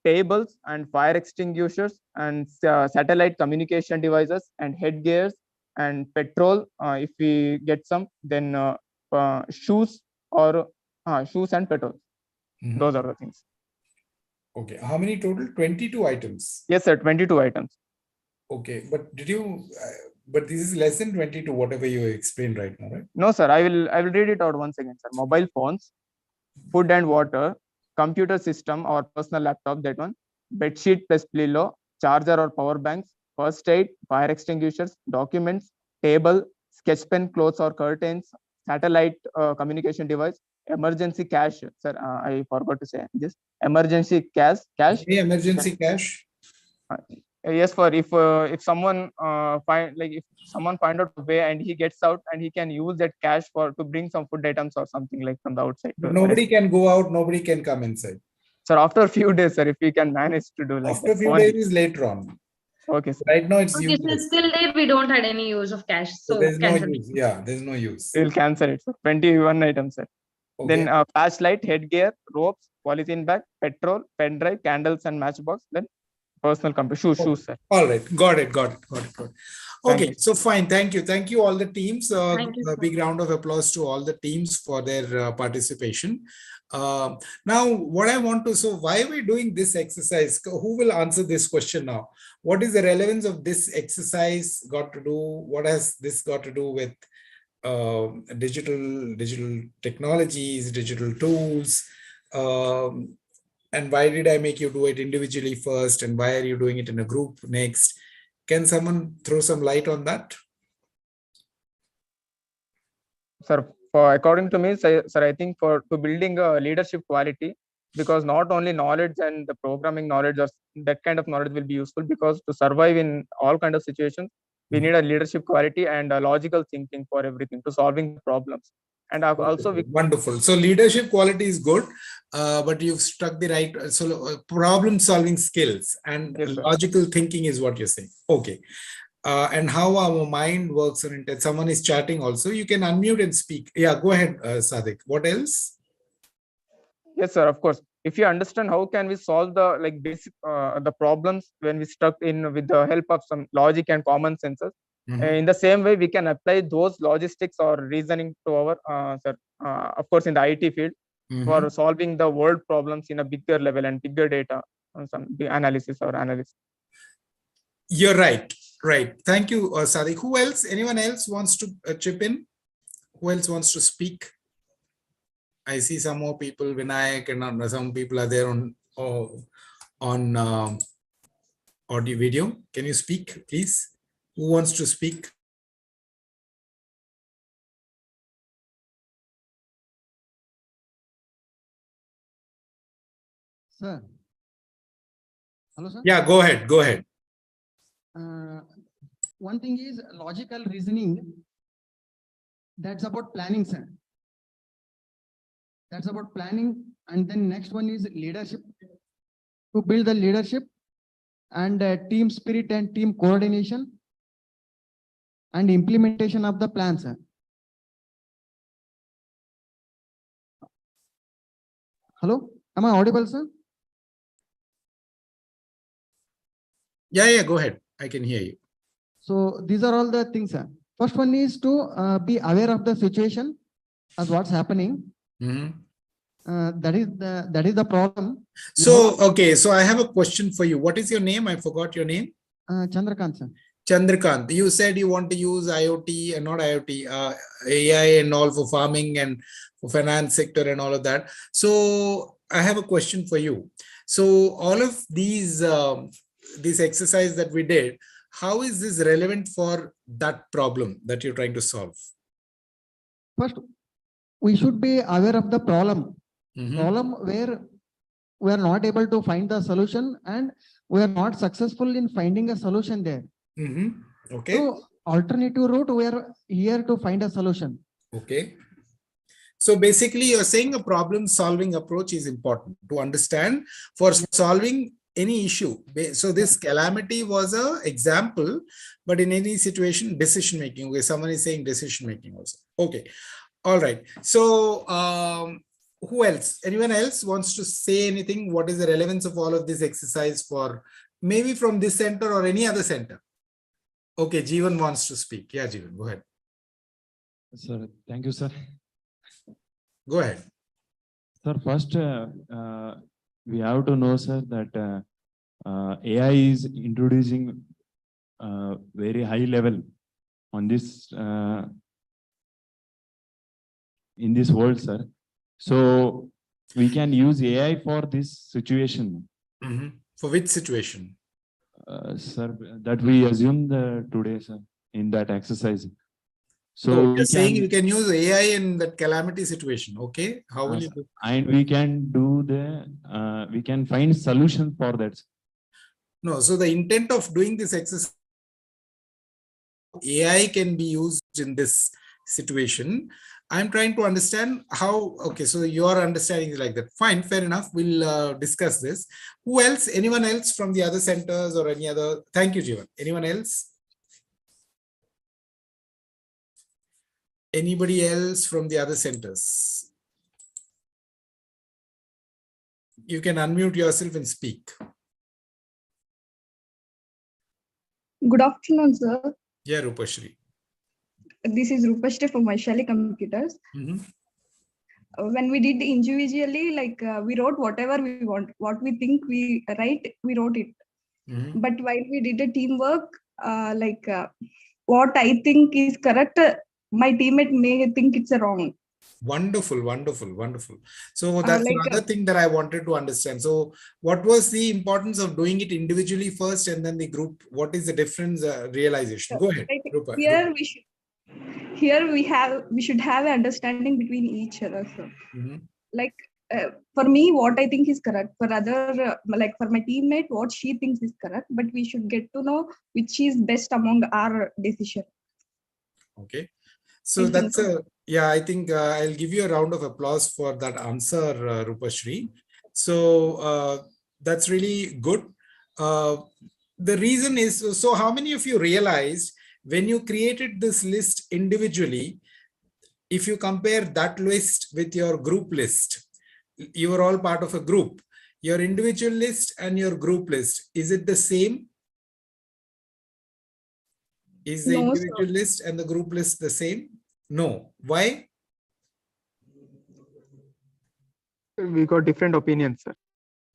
tables and fire extinguishers and satellite communication devices and headgears and petrol if we get some, then shoes or shoes and petrol. Those are the things. Okay. How many total? 22 items. Yes, sir. 22 items. Okay. But did you, but this is less than 22, whatever you explained right now, right? No, sir. I will read it out once again, sir. Mobile phones, food and water, computer system or personal laptop, that one, bed sheet plus pillow, charger or power banks, first aid, fire extinguishers, documents, table, sketch pen, clothes or curtains, satellite communication device, emergency cash. Sir, I forgot to say this. Emergency cash. Emergency cash. Yes, for if someone if someone find out a way and he gets out and he can use that cash to bring some food items or something like from the outside. But nobody can go out, nobody can come inside. Sir, after a few days, sir, if we can manage to do like after a few days is later on. Okay, sir. Right now it's Okay, useless. so still there we don't had any use of cash, so there's no cancel. use. Yeah, there's no use. We'll cancel it, sir. 21 items, sir. Okay. Then flashlight, headgear, ropes, polythene bag, petrol, pen drive, candles and matchbox. Then personal computer, shoes, sir. All right, got it. Okay, you. so fine. Thank you all the teams. Thank you, a big round of applause to all the teams for their participation. Now, what I want to, so why are we doing this exercise? Who will answer this question now? What is the relevance of this exercise got to do? What has this got to do with digital technologies, digital tools? And why did I make you do it individually first? And why are you doing it in a group next? Can someone throw some light on that? Sir, according to me, sir, I think to building a leadership quality, because not only knowledge and the programming knowledge or that kind of knowledge will be useful, because to survive in all kind of situations, we need a leadership quality and a logical thinking for everything, to solving problems. And also wonderful. So leadership quality is good, but you've struck the right. So problem solving skills and logical thinking is what you're saying. Okay. And how our mind works on it. Someone is chatting also. You can unmute and speak. Yeah, go ahead, Sadik. What else? Yes, sir. Of course. If you understand how can we solve the basic the problems when we stuck in with the help of some logic and common senses. In the same way, we can apply those logistics or reasoning to our, of course, in the IT field for solving the world problems in a bigger level and bigger data, some analysis or analysis. You're right. Right. Thank you, Sadiq. Who else? Anyone else wants to chip in? Who else wants to speak? I see some more people, Vinayak, and some people are there on on audio video. Can you speak, please? Who wants to speak? Sir. Hello, sir. Yeah, go ahead. Go ahead. One thing is logical reasoning. That's about planning, sir. That's about planning. And then next one is leadership. To build the leadership and team spirit and team coordination and implementation of the plan, sir. Hello, am I audible, sir? Yeah, go ahead. I can hear you. So these are all the things, sir. First one is to be aware of the situation as what's happening. That is the problem. So, okay. So I have a question for you. What is your name? I forgot your name. Chandrakant, sir. Chandrakant, you said you want to use IoT and not IoT, AI and all for farming and for finance sector and all of that. So I have a question for you. So all of these, this exercise that we did, how is this relevant for that problem that you're trying to solve? First, we should be aware of the problem. Problem where we are not able to find the solution and we are not successful in finding a solution there. Okay. So alternative route, we are here to find a solution. Okay. So basically you're saying a problem solving approach is important to understand for solving any issue. So this calamity was an example, but in any situation, decision making. Okay, someone is saying decision making also. Okay. All right. So who else? Anyone else wants to say anything? What is the relevance of all of this exercise for maybe from this center or any other center? Okay, Jeevan wants to speak. Yeah, Jeevan, go ahead. Sir, thank you, sir. Go ahead. Sir, first, we have to know, sir, that AI is introducing very high level on this in this world, sir. So we can use AI for this situation. For which situation? Sir, that we assume today, sir, in that exercise. So you're we saying can, you can use AI in that calamity situation. Okay. How will you do? and we can do the, we can find solution for that. No, so the intent of doing this exercise, AI can be used in this situation. I'm trying to understand how, okay, so your understanding is like that. Fine, fair enough. We'll discuss this. Who else? Anyone else from the other centers or any other? Thank you, Jeevan. Anyone else? Anybody else from the other centers? You can unmute yourself and speak. Good afternoon, sir. Yeah, Rupashri. This is Rupashri from Vaishali Computers. When we did individually, like we wrote whatever we want, what we think we write, we wrote it. But while we did a teamwork, what I think is correct, my teammate may think it's wrong. Wonderful, wonderful, wonderful. So that's another thing that I wanted to understand. So what was the importance of doing it individually first and then the group? What is the difference realization? Go ahead. Rupa. Here we should have an understanding between each other. So. Like for me, what I think is correct. For other, like for my teammate, what she thinks is correct. But we should get to know which is best among our decision. Okay. So that's a, yeah, I think I'll give you a round of applause for that answer, Rupashri. So that's really good. The reason is, so how many of you realized when you created this list individually, if you compare that list with your group list, you are all part of a group, your individual list and your group list, is it the same? Is the individual list and the group list the same? No. Why? We got different opinions, sir.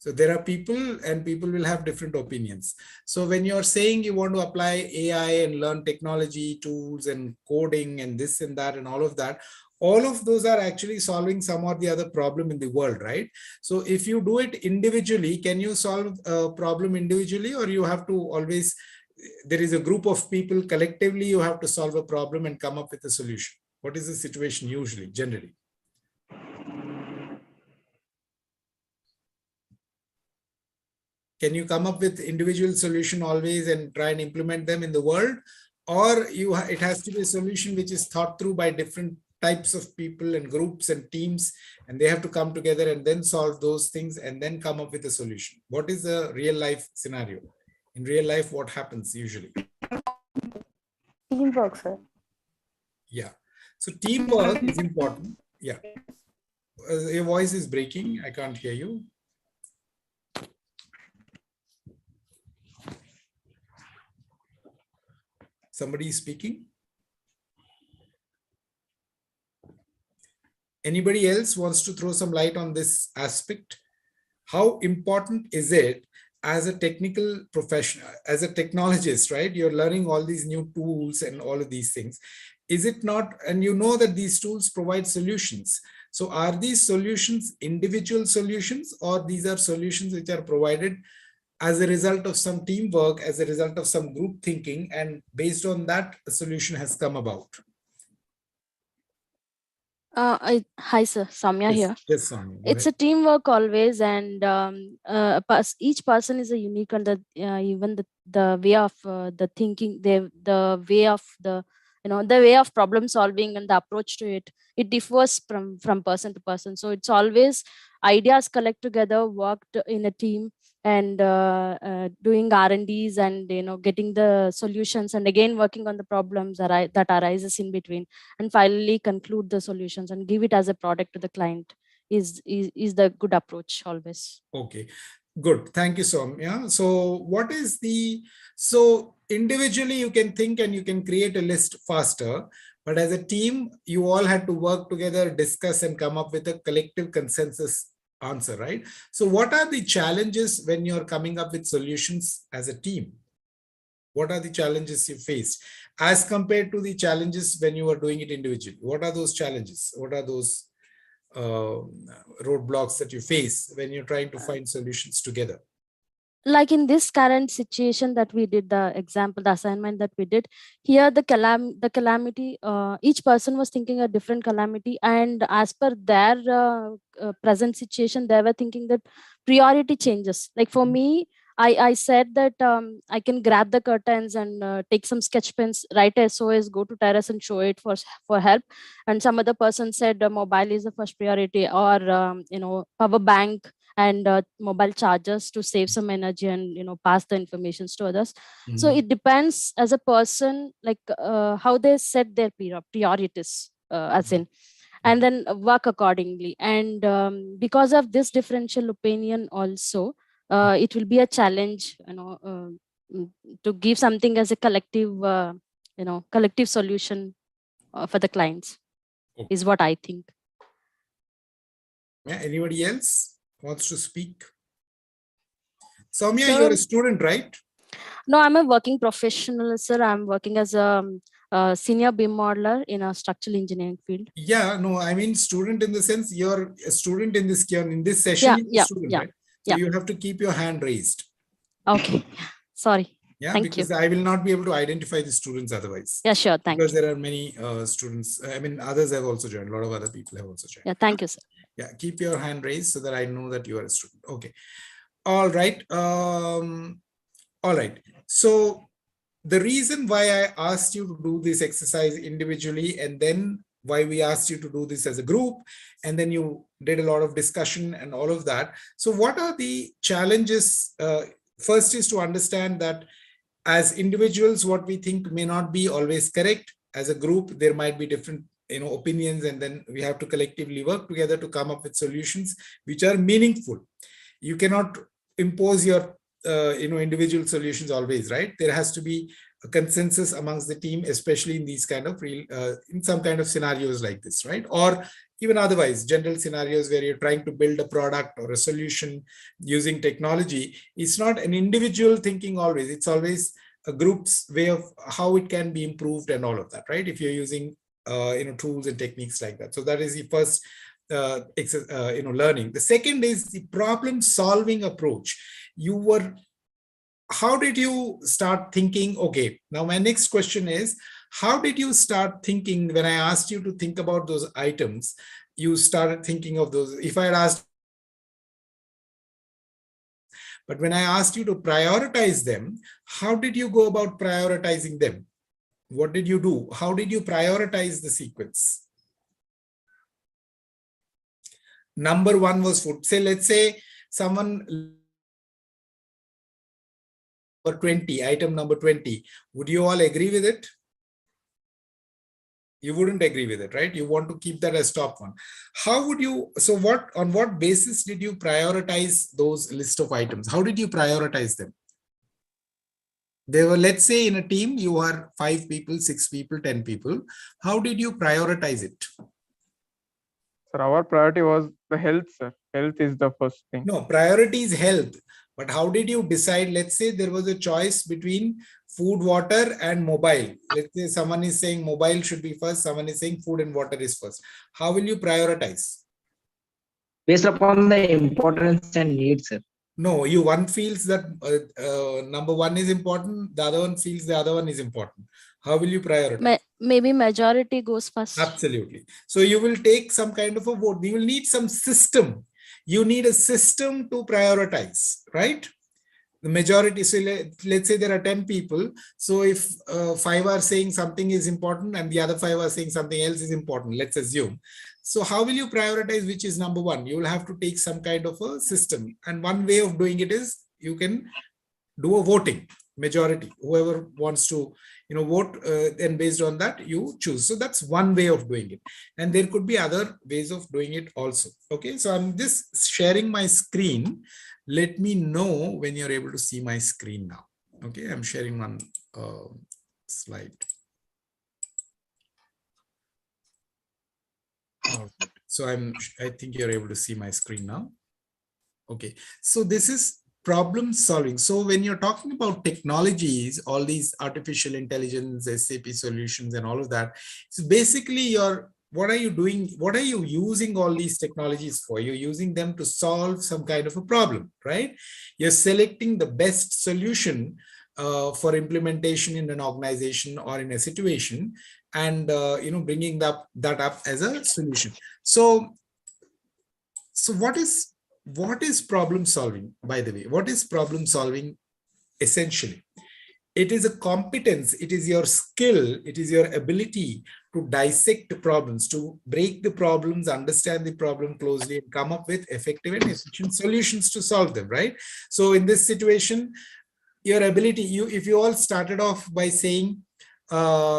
So there are people and people will have different opinions. So when you're saying you want to apply AI and learn technology tools and coding and this and that and all of those are actually solving some or the other problem in the world, right? So if you do it individually, can you solve a problem individually, or you have to always, there is a group of people collectively, you have to solve a problem and come up with a solution? What is the situation usually, generally? Can you come up with individual solution always and try and implement them in the world? Or it has to be a solution which is thought through by different types of people and groups and teams, and they have to come together and then solve those things and then come up with a solution. What is the real life scenario? In real life, what happens usually? Teamwork, sir. Yeah. So teamwork is important. Yeah. Your voice is breaking. I can't hear you. Somebody is speaking? Anybody else wants to throw some light on this aspect? How important is it as a technical professional, as a technologist, right? You're learning all these new tools and all of these things. Is it not, and you know that these tools provide solutions. So are these solutions individual solutions, or these are solutions which are provided as a result of some teamwork, as a result of some group thinking, and based on that, a solution has come about? Hi, sir. Samya Yes, here. yes, Sonia, go It's ahead. a teamwork always, and each person is a unique, and even the way of the thinking, the way of the the way of problem solving and the approach to it differs from person to person. So it's always ideas collect together, worked in a team, and doing R&Ds, and getting the solutions, and again working on the problems that arises in between, and finally conclude the solutions and give it as a product to the client is the good approach always. Okay, good. Thank you, Soumya. So what is so individually you can think and you can create a list faster, but as a team, you all had to work together, discuss and come up with a collective consensus answer, right? So what are the challenges when you're coming up with solutions as a team? What are the challenges you faced as compared to the challenges when you were doing it individually? What are those challenges? What are those roadblocks that you face when you're trying to find solutions together? Like in this current situation that we did, the example, the assignment that we did here, the calamity, each person was thinking a different calamity, and as per their present situation, they were thinking that priority changes. Like for me, I said that I can grab the curtains and take some sketch pens, write a SOS, go to terrace and show it for help. And some other person said mobile is the first priority, or power bank and mobile chargers to save some energy and pass the informations to others. So it depends as a person, like how they set their priorities, as in, and then work accordingly. And because of this differential opinion also, it will be a challenge to give something as a collective collective solution for the clients, is what I think. Yeah, anybody else wants to speak? Soumya, Sir, you're a student, right? No, I'm a working professional, sir. I'm working as a senior BIM modeler in a structural engineering field. Yeah, no, I mean student in the sense you're a student in this session, you're a student, right? So you have to keep your hand raised. Okay, sorry. Yeah, Thank because you. I will not be able to identify the students otherwise. Yeah, sure. Thank because you. there are many students. I mean, others have also joined. A lot of other people have also joined. Yeah, thank you, sir. Yeah, keep your hand raised so that I know that you are a student. Okay. All right. All right. So the reason why I asked you to do this exercise individually, and then why we asked you to do this as a group, and then you did a lot of discussion and all of that. So what are the challenges? First is to understand that as individuals, what we think may not be always correct. As a group, there might be different opinions, and then we have to collectively work together to come up with solutions which are meaningful. You cannot impose your individual solutions always, right? There has to be a consensus amongst the team, especially in these kind of real, in some kind of scenarios like this, right? Or even otherwise, general scenarios where you're trying to build a product or a solution using technology. It's not an individual thinking always. It's always a group's way of how it can be improved and all of that, right? If you're using tools and techniques like that. So that is the first learning. The second is the problem solving approach. How did you start thinking? Okay, now my next question is, how did you start thinking when I asked you to think about those items? You started thinking of those. If I had asked, but when I asked you to prioritize them, how did you go about prioritizing them? What did you do? How did you prioritize the sequence? Number one was food. Say, let's say someone number 20, item number 20. Would you all agree with it? You wouldn't agree with it, right? You want to keep that as top one. How would you, so on what basis did you prioritize those list of items? How did you prioritize them? They were, let's say in a team, you are 5 people, 6 people, 10 people. How did you prioritize it? Sir, our priority was the health, sir. Health is the first thing. No, priority is health. But how did you decide? Let's say there was a choice between food, water, and mobile. Let's say someone is saying mobile should be first, someone is saying food and water is first. How will you prioritize? Based upon the importance and needs, sir. No, one feels that number one is important, the other one feels the other one is important. How will you prioritize? Maybe majority goes first. Absolutely. So you will take some kind of a vote. You will need some system. You need a system to prioritize, right? The majority, so let's say there are 10 people. So if 5 are saying something is important and the other 5 are saying something else is important, let's assume. So how will you prioritize which is number one? You will have to take some kind of a system. And one way of doing it is you can do a voting majority. Whoever wants to vote, and based on that you choose. So that's one way of doing it. And there could be other ways of doing it also. Okay, so I'm just sharing my screen. Let me know when you're able to see my screen now. Okay, I'm sharing one slide. All right. So I think you're able to see my screen now. Okay, so this is problem solving. So when you're talking about technologies, all these artificial intelligence, SAP solutions and all of that, so basically what are you doing? What are you using all these technologies for? You're using them to solve some kind of a problem, right? You're selecting the best solution for implementation in an organization or in a situation, and bringing that up as a solution. So what is problem solving, by the way? What is problem solving essentially? It is a competence, it is your skill, it is your ability to dissect problems, to break the problems, understand the problem closely, and come up with effective and efficient solutions to solve them, right? So in this situation, your ability, if you all started off by saying,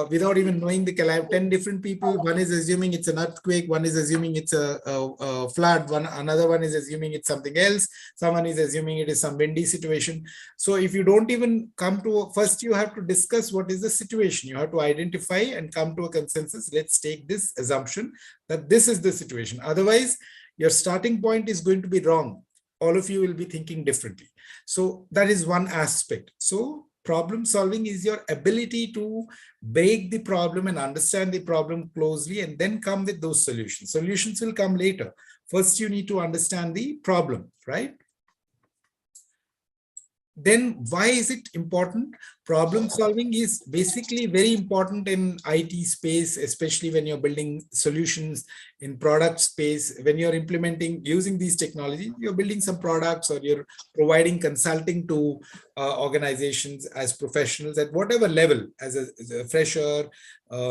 without even knowing the calamity, 10 different people, one is assuming it's an earthquake, one is assuming it's a flood, another one is assuming it's something else, someone is assuming it is some windy situation. So if you don't even come to, first you have to discuss what is the situation. You have to identify and come to a consensus. Let's take this assumption that this is the situation. Otherwise, your starting point is going to be wrong. All of you will be thinking differently. So that is one aspect. So problem solving is your ability to break the problem and understand the problem closely and then come with those solutions. Solutions will come later. First, you need to understand the problem, right? Then why is it important? Problem solving is basically very important in IT space, especially when you're building solutions in product space. When you're implementing, using these technologies, you're building some products or you're providing consulting to organizations as professionals at whatever level, as a fresher,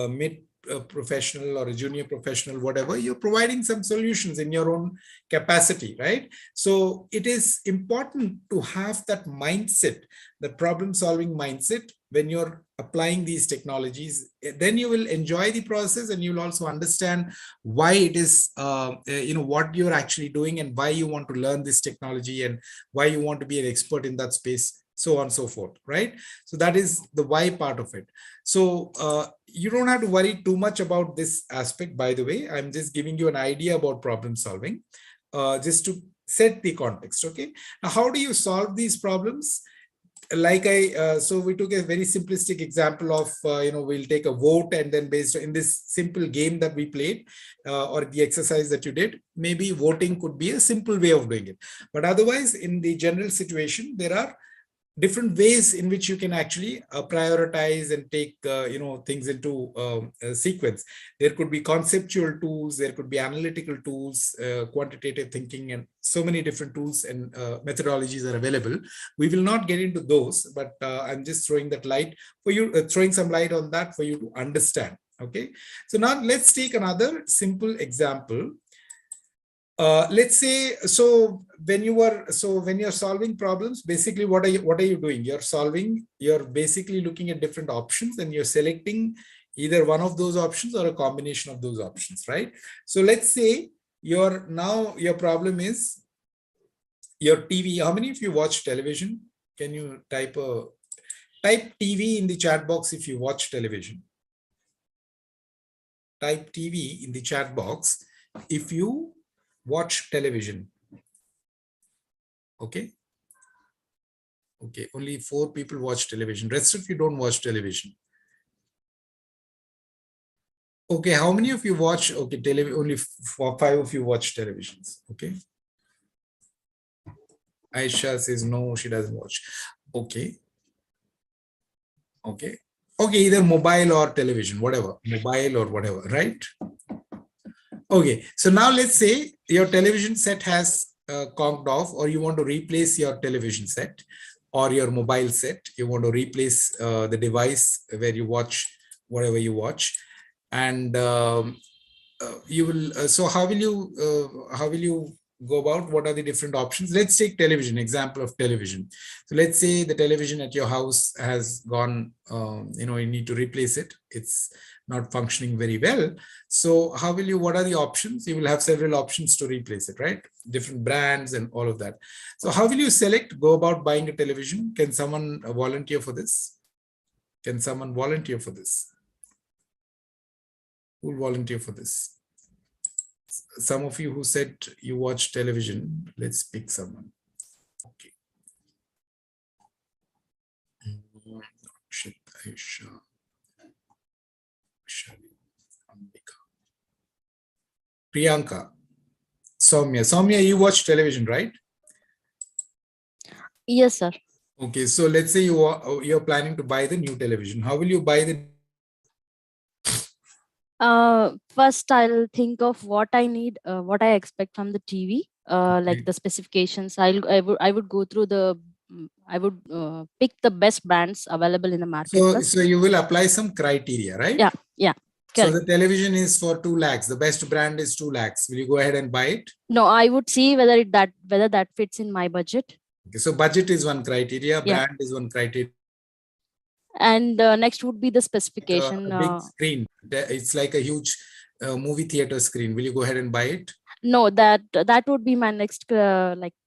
mid professional or a junior professional, whatever, you're providing some solutions in your own capacity, right? So it is important to have that mindset, the problem solving mindset, when you're applying these technologies. Then you will enjoy the process and you'll also understand why it is, what you're actually doing and why you want to learn this technology and why you want to be an expert in that space so on and so forth, right? So that is the why part of it. So you don't have to worry too much about this aspect, by the way. I'm just giving you an idea about problem solving, just to set the context. Okay, now how do you solve these problems? Like so we took a very simplistic example of, we'll take a vote, and then based in this simple game that we played, or the exercise that you did, maybe voting could be a simple way of doing it. But otherwise, in the general situation, there are different ways in which you can actually prioritize and take things into a sequence. There could be conceptual tools, there could be analytical tools, quantitative thinking, and so many different tools and methodologies are available. We will not get into those, but I'm just throwing that light for you, throwing some light on that for you to understand. Okay, so now let's take another simple example. Let's say, so when you're solving problems, basically what are you doing? You're basically looking at different options, and you're selecting either one of those options or a combination of those options, right? So let's say your problem is your TV. How many of you watch television? Can you type TV in the chat box if you watch television? Type TV in the chat box if you watch television. Okay, only 4 people watch television, rest of you don't watch television. Okay, how many of you watch? Okay, only 5 of you watch televisions. Okay, Aisha says no, she doesn't watch. Okay, either mobile or television, whatever, mobile or whatever, right? Okay, so now let's say your television set has conked off, or you want to replace your television set or your mobile set. You want to replace the device where you watch whatever you watch, and you will. So how will you go about? What are the different options? Let's take television, example of television. So let's say the television at your house has gone. You need to replace it. It's not functioning very well. So what are the options? You will have several options to replace it, right? Different brands and all of that. So how will you go about buying a television? Can someone volunteer for this? Can someone volunteer for this? Who will volunteer for this? Some of you who said you watch television, let's pick someone. Okay. Priyanka, Soumya, you watch television, right? Yes, sir. Okay, so let's say you're planning to buy the new television. How will you buy the? First, I'll think of what I need, what I expect from the TV, like the specifications. I would go through I would pick the best brands available in the market. So you will apply some criteria, right? Yeah. So Correct. the television is for 2 lakhs. The best brand is 2 lakhs. Will you go ahead and buy it? No, I would see whether that fits in my budget. Okay, so budget is one criteria, brand is one criteria. And next would be the specification. A big screen. It's like a huge movie theater screen. Will you go ahead and buy it? No, that would be my next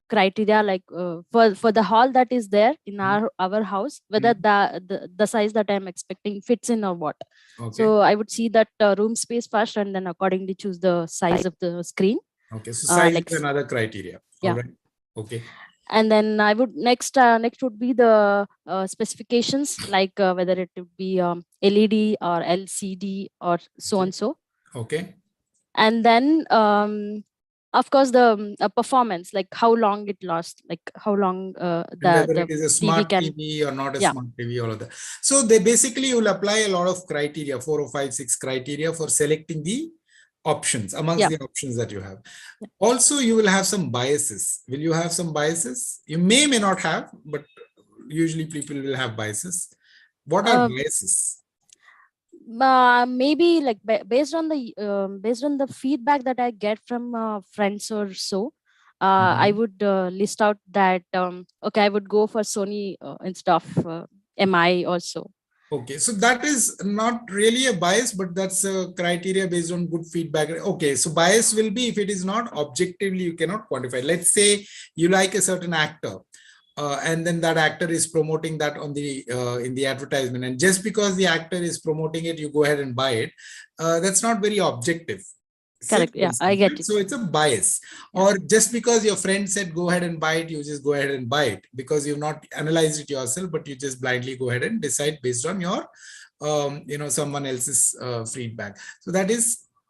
criteria, like for the hall that is there in our house, whether the size that I'm expecting fits in or what. Okay. So I would see that room space first, and then accordingly choose the size of the screen. Okay, so size is another criteria. Yeah. All right. Okay. And then I would next would be the specifications, like whether it would be LED or LCD or so and so. Okay. And then of course the performance, like how long it lasts, like how long whether it is a smart can, TV or not a smart TV, all of that. So they basically will apply a lot of criteria, 4 or 5, 6 criteria for selecting the options amongst the options that you have. Also, you will have some biases. Will you have some biases? You may not have, but usually people will have biases. What are biases? Maybe like based on the feedback that I get from friends or so, I would list out that okay, I would go for Sony instead of MI also. Okay, so that is not really a bias, but that's a criteria based on good feedback. Okay, so bias will be if it is not objectively, you cannot quantify. Let's say you like a certain actor, and then that actor is promoting that on the in the advertisement, and just because the actor is promoting it, you go ahead and buy it. That's not very objective. Correct. Yeah, I get it. So it's a bias. Or just because your friend said go ahead and buy it, you just go ahead and buy it because you've not analyzed it yourself, but you just blindly go ahead and decide based on your someone else's feedback. So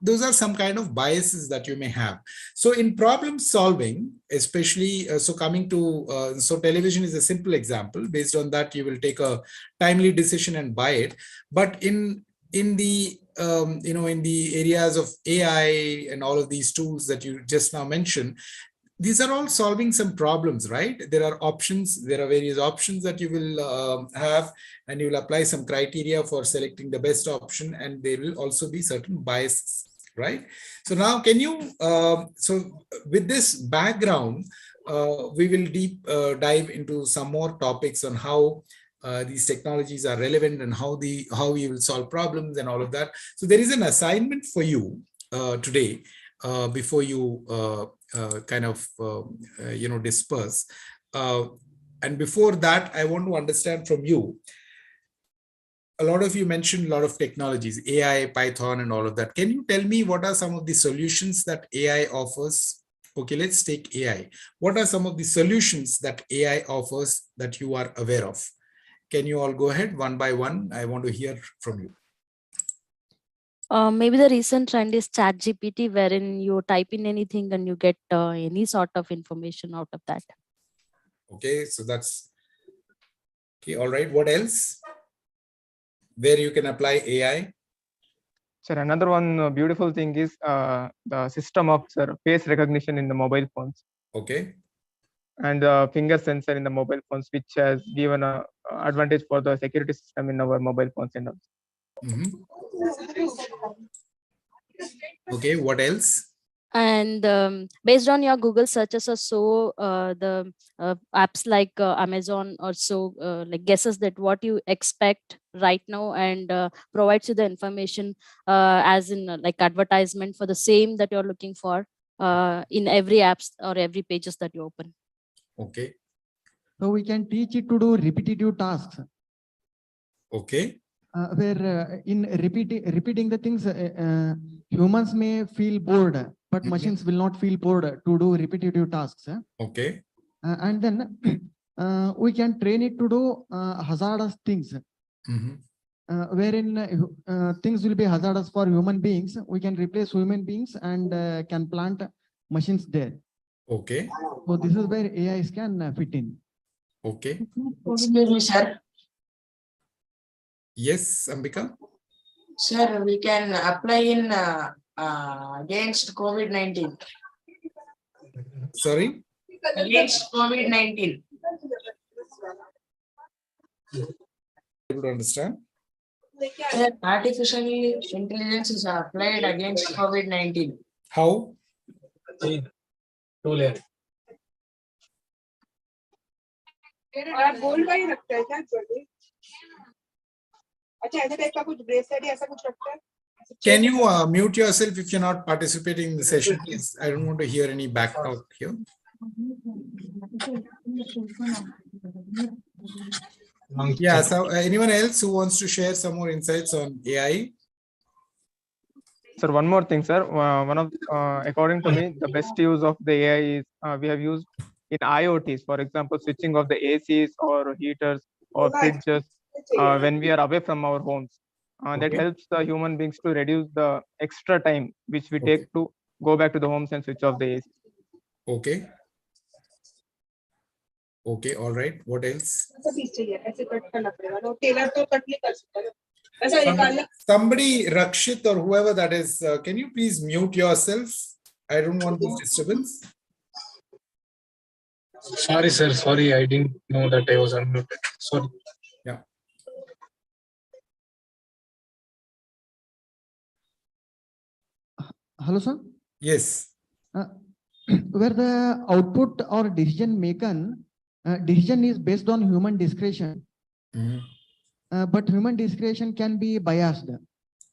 those are some kind of biases that you may have. So in problem solving, especially coming to so television is a simple example. Based on that, you will take a timely decision and buy it. But in the in the areas of AI and all of these tools that you just now mentioned, these are all solving some problems, right? There are options, there are various options that you will have, and you will apply some criteria for selecting the best option, and there will also be certain biases, right? So now can you, so with this background, we will deep dive into some more topics on how these technologies are relevant and how you will solve problems and all of that. So there is an assignment for you today before you disperse. And before that, I want to understand from you. A lot of you mentioned a lot of technologies, AI, Python, and all of that. Can you tell me what are some of the solutions that AI offers? Okay, let's take AI. What are some of the solutions that AI offers that you are aware of? Can you all go ahead one by one? I want to hear from you. Maybe the recent trend is ChatGPT, wherein you type in anything and you get any sort of information out of that. Okay, so that's okay. All right. What else? Where you can apply AI? Sir, another one beautiful thing is the system of face recognition in the mobile phones. Okay. And the finger sensor in the mobile phones, which has given a advantage for the security system in our mobile phones and all. Okay, what else? And based on your Google searches or so, the apps like Amazon also like guesses that what you expect right now and provides you the information as in like advertisement for the same that you're looking for in every apps or every pages that you open. Okay. So we can teach it to do repetitive tasks. Okay. Where in repeating the things, humans may feel bored, but machines will not feel bored to do repetitive tasks. Okay. And then we can train it to do hazardous things. Wherein things will be hazardous for human beings, we can replace human beings and can plant machines there. Okay. So this is where AI can fit in. Okay. Excuse me, sir. Yes, Ambika. Sir, we can apply in against COVID-19. Sorry? Against COVID-19. Able to understand? Sir, artificial intelligence is applied against COVID-19. How? Gold का ही रखता है क्या jewellery? अच्छा ऐसे type का कुछ bracelet या ऐसा कुछ रखता है? Can you mute yourself if you're not participating in the session, please? I don't want to hear any back talk here. Yeah, so anyone else who wants to share some more insights on AI? Sir, one more thing, sir. According to me, the best use of the AI is we have used in IoTs, for example, switching of the ACs or heaters or fridges when we are away from our homes. That helps the human beings to reduce the extra time which we take to go back to the homes and switch off the AC. Okay. Okay, all right. What else? Somebody, Rakshit or whoever that is, can you please mute yourself? I don't want this disturbance. Sorry, sir. Sorry, I didn't know that I was unmuted. Sorry. Yeah. Hello, sir. Yes. Where the output or decision decision is based on human discretion. But human discretion can be biased.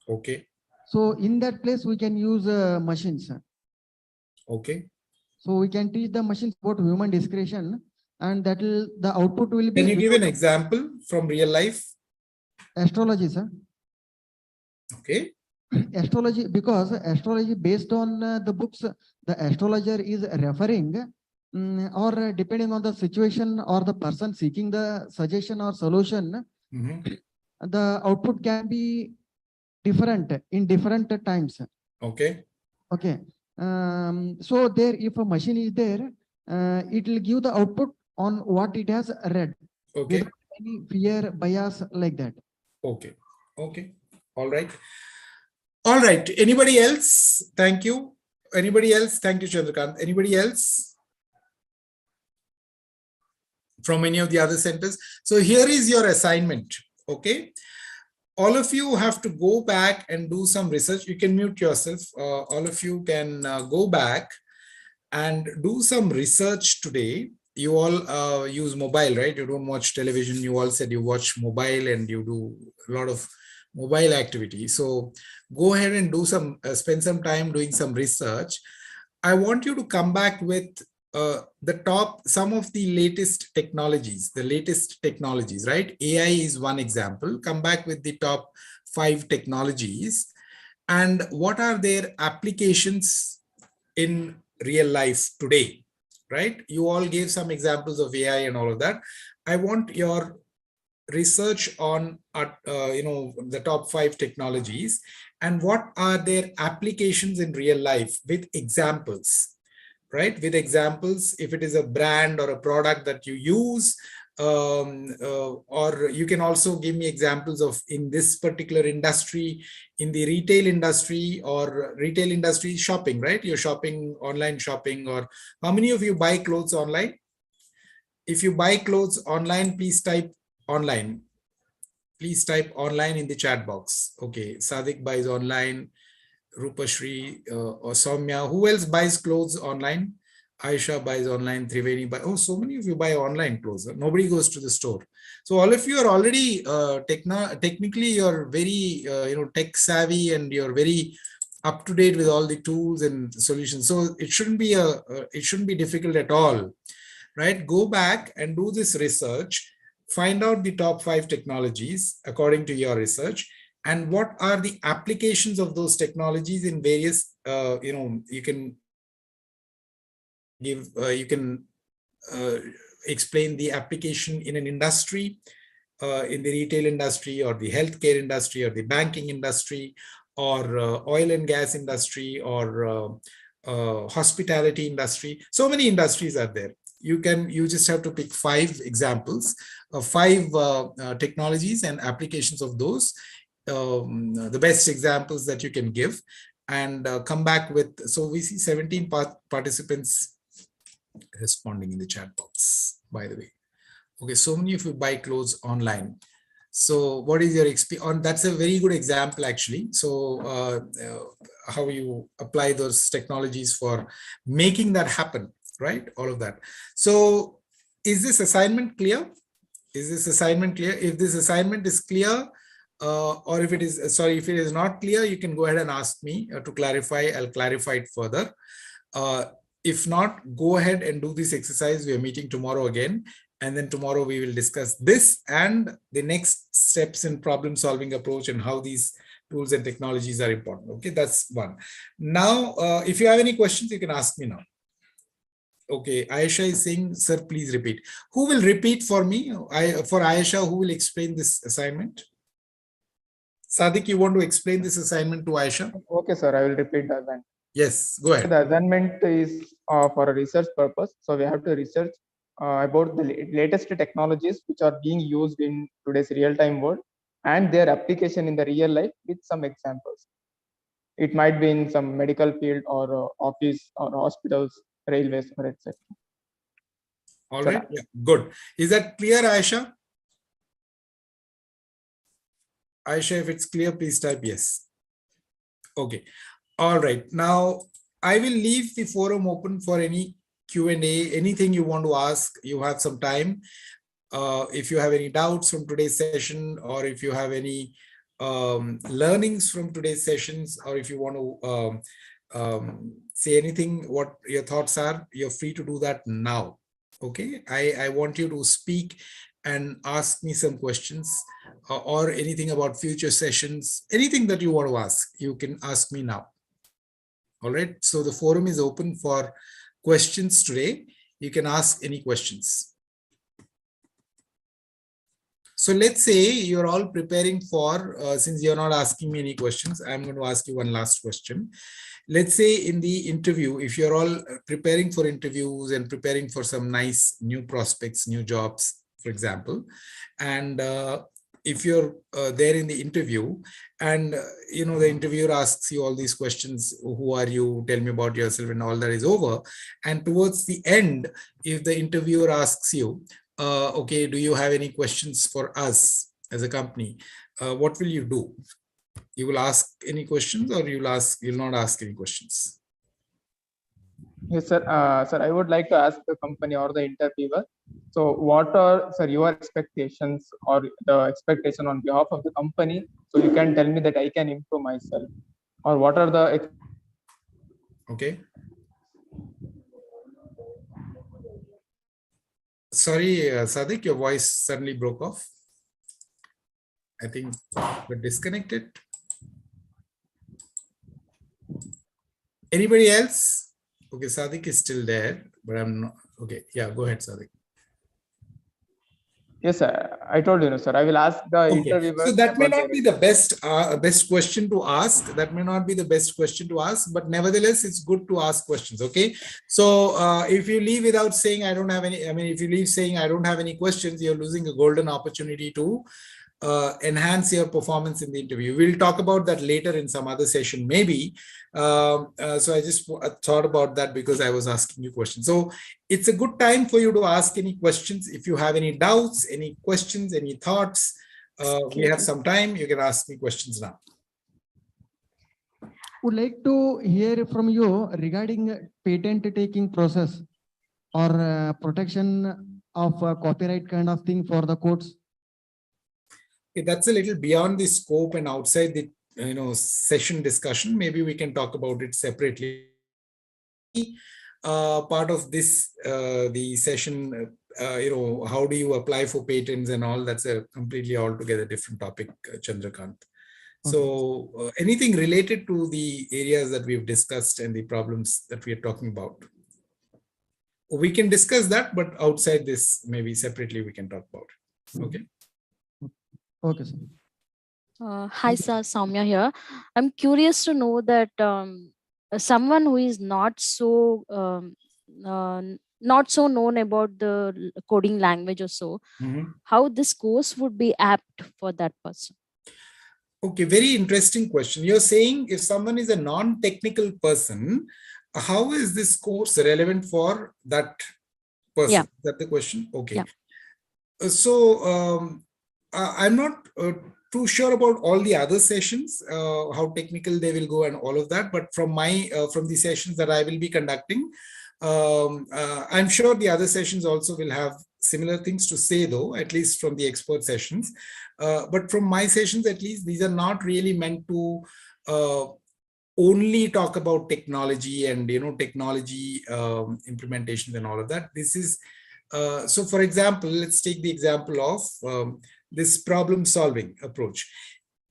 Okay. So in that place, we can use machines. Okay. So we can teach the machines about human discretion and that will the output will be. Can you give an example from real life? Astrology, sir. Okay. Astrology, because astrology based on the books, the astrologer is referring or depending on the situation or the person seeking the suggestion or solution, the output can be different in different times. Okay. Okay. So there, if a machine is there, it will give the output on what it has read. Okay. Without any fear, bias like that. Okay. Okay. All right. All right. Anybody else? Thank you. Anybody else? Thank you, Chandrakant. Anybody else from any of the other centers? So here is your assignment. Okay. All of you have to go back and do some research. You can mute yourself. All of you can go back and do some research today. You all use mobile, right? You don't watch television. You all said you watch mobile and you do a lot of mobile activity. So go ahead and do some, spend some time doing some research. I want you to come back with some of the latest technologies, right? AI is one example. Come back with the top 5 technologies and what are their applications in real life today, right? You all gave some examples of AI and all of that. I want your research on the top 5 technologies and what are their applications in real life with examples, right? With examples, if it is a brand or a product that you use, or you can also give me examples of in this particular industry, in the retail industry or retail industry shopping, right? You're shopping, online shopping, or how many of you buy clothes online? If you buy clothes online, please type online. Please type online in the chat box. Okay, Sadik buys online, Rupashri or Soumya. Who else buys clothes online? Aisha buys online, Triveni buys. Oh, so many of you buy online clothes. Nobody goes to the store. So all of you are already technically you're very tech savvy and you're very up to date with all the tools and solutions. So it shouldn't be difficult at all, right? Go back and do this research. Find out the top 5 technologies according to your research and what are the applications of those technologies in various, you can give, you can explain the application in an industry, in the retail industry or the healthcare industry or the banking industry or oil and gas industry or hospitality industry. So many industries are there. You just have to pick 5 examples of 5 technologies and applications of those, the best examples that you can give and come back with. So we see 17 participants responding in the chat box, by the way. Okay, so many of you buy clothes online. So what is your experience? That's a very good example actually. So how you apply those technologies for making that happen, right? All of that. So is this assignment clear? Is this assignment clear? If this assignment is clear, or if it is, sorry, if it is not clear, you can go ahead and ask me to clarify. I'll clarify it further. If not, go ahead and do this exercise. We are meeting tomorrow again. And then tomorrow we will discuss this and the next steps in problem solving approach and how these tools and technologies are important. Okay, that's one. Now, if you have any questions, you can ask me now. Okay, Aisha is saying, sir, please repeat. Who will repeat for me? For Aisha, who will explain this assignment? Sadik, you want to explain this assignment to Aisha? Okay, sir, I will repeat the assignment. Yes, go ahead. The assignment is for a research purpose. So we have to research about the latest technologies which are being used in today's real-time world and their application in the real life with some examples. It might be in some medical field or office or hospitals, railways, or etc. All right, yeah, good. Is that clear, Aisha? Aisha, if it's clear, please type yes. Okay. All right. Now, I will leave the forum open for any Q&A, anything you want to ask. You have some time. If you have any doubts from today's session, or if you have any learnings from today's sessions, or if you want to say anything, what your thoughts are, you're free to do that now. Okay, I want you to speak and ask me some questions or anything about future sessions, anything that you want to ask, you can ask me now. All right, so the forum is open for questions today. You can ask any questions. So let's say you're all preparing for, since you're not asking me any questions, I'm going to ask you one last question. Let's say in the interview, if you're all preparing for interviews and preparing for some nice new prospects, new jobs, for example, and if you're there in the interview and the interviewer asks you all these questions, who are you, tell me about yourself, and all that is over, and towards the end, if the interviewer asks you, okay, do you have any questions for us as a company, what will you do? You will ask any questions, or you'll not ask any questions? Yes, sir. Sir, I would like to ask the company or the interviewer. So, what are, sir, your expectations or the expectation on behalf of the company? So, you can tell me that I can improve myself, or what are the. Okay. Sorry, Sadiq, your voice suddenly broke off. I think we're disconnected. Anybody else? Okay, Sadiq is still there, but I'm not. Okay, yeah, go ahead, Sadiq. Yes, sir. I told you, sir. I will ask the interviewer. So that may not be the best question to ask. That may not be the best question to ask, but nevertheless, it's good to ask questions. Okay. So if you leave without saying I don't have any, if you leave saying I don't have any questions, you're losing a golden opportunity to enhance your performance in the interview. We'll talk about that later in some other session, maybe. So I just thought about that because I was asking you questions. So it's a good time for you to ask any questions. If you have any doubts, any questions, any thoughts, we have some time. You can ask me questions now. Would like to hear from you regarding patent taking process or protection of copyright kind of thing for the courts. Okay, that's a little beyond the scope and outside the session discussion. Maybe we can talk about it separately. Part of this the session, how do you apply for patents and all, that's a completely altogether different topic, Chandrakant. So anything related to the areas that we've discussed and the problems that we are talking about, we can discuss that, but outside this, maybe separately we can talk about it. Okay. Okay, sir. Hi, sir. Soumya here. I'm curious to know that someone who is not so known about the coding language or so, how this course would be apt for that person? Okay, very interesting question. You're saying if someone is a non-technical person, how is this course relevant for that person? Yeah. Is that the question? Okay. Yeah. So I'm not too sure about all the other sessions, how technical they will go and all of that. But from from the sessions that I will be conducting, I'm sure the other sessions also will have similar things to say, though, at least from the expert sessions. But from my sessions, at least, these are not really meant to only talk about technology and technology implementations and all of that. This is so, for example, let's take the example of this problem-solving approach.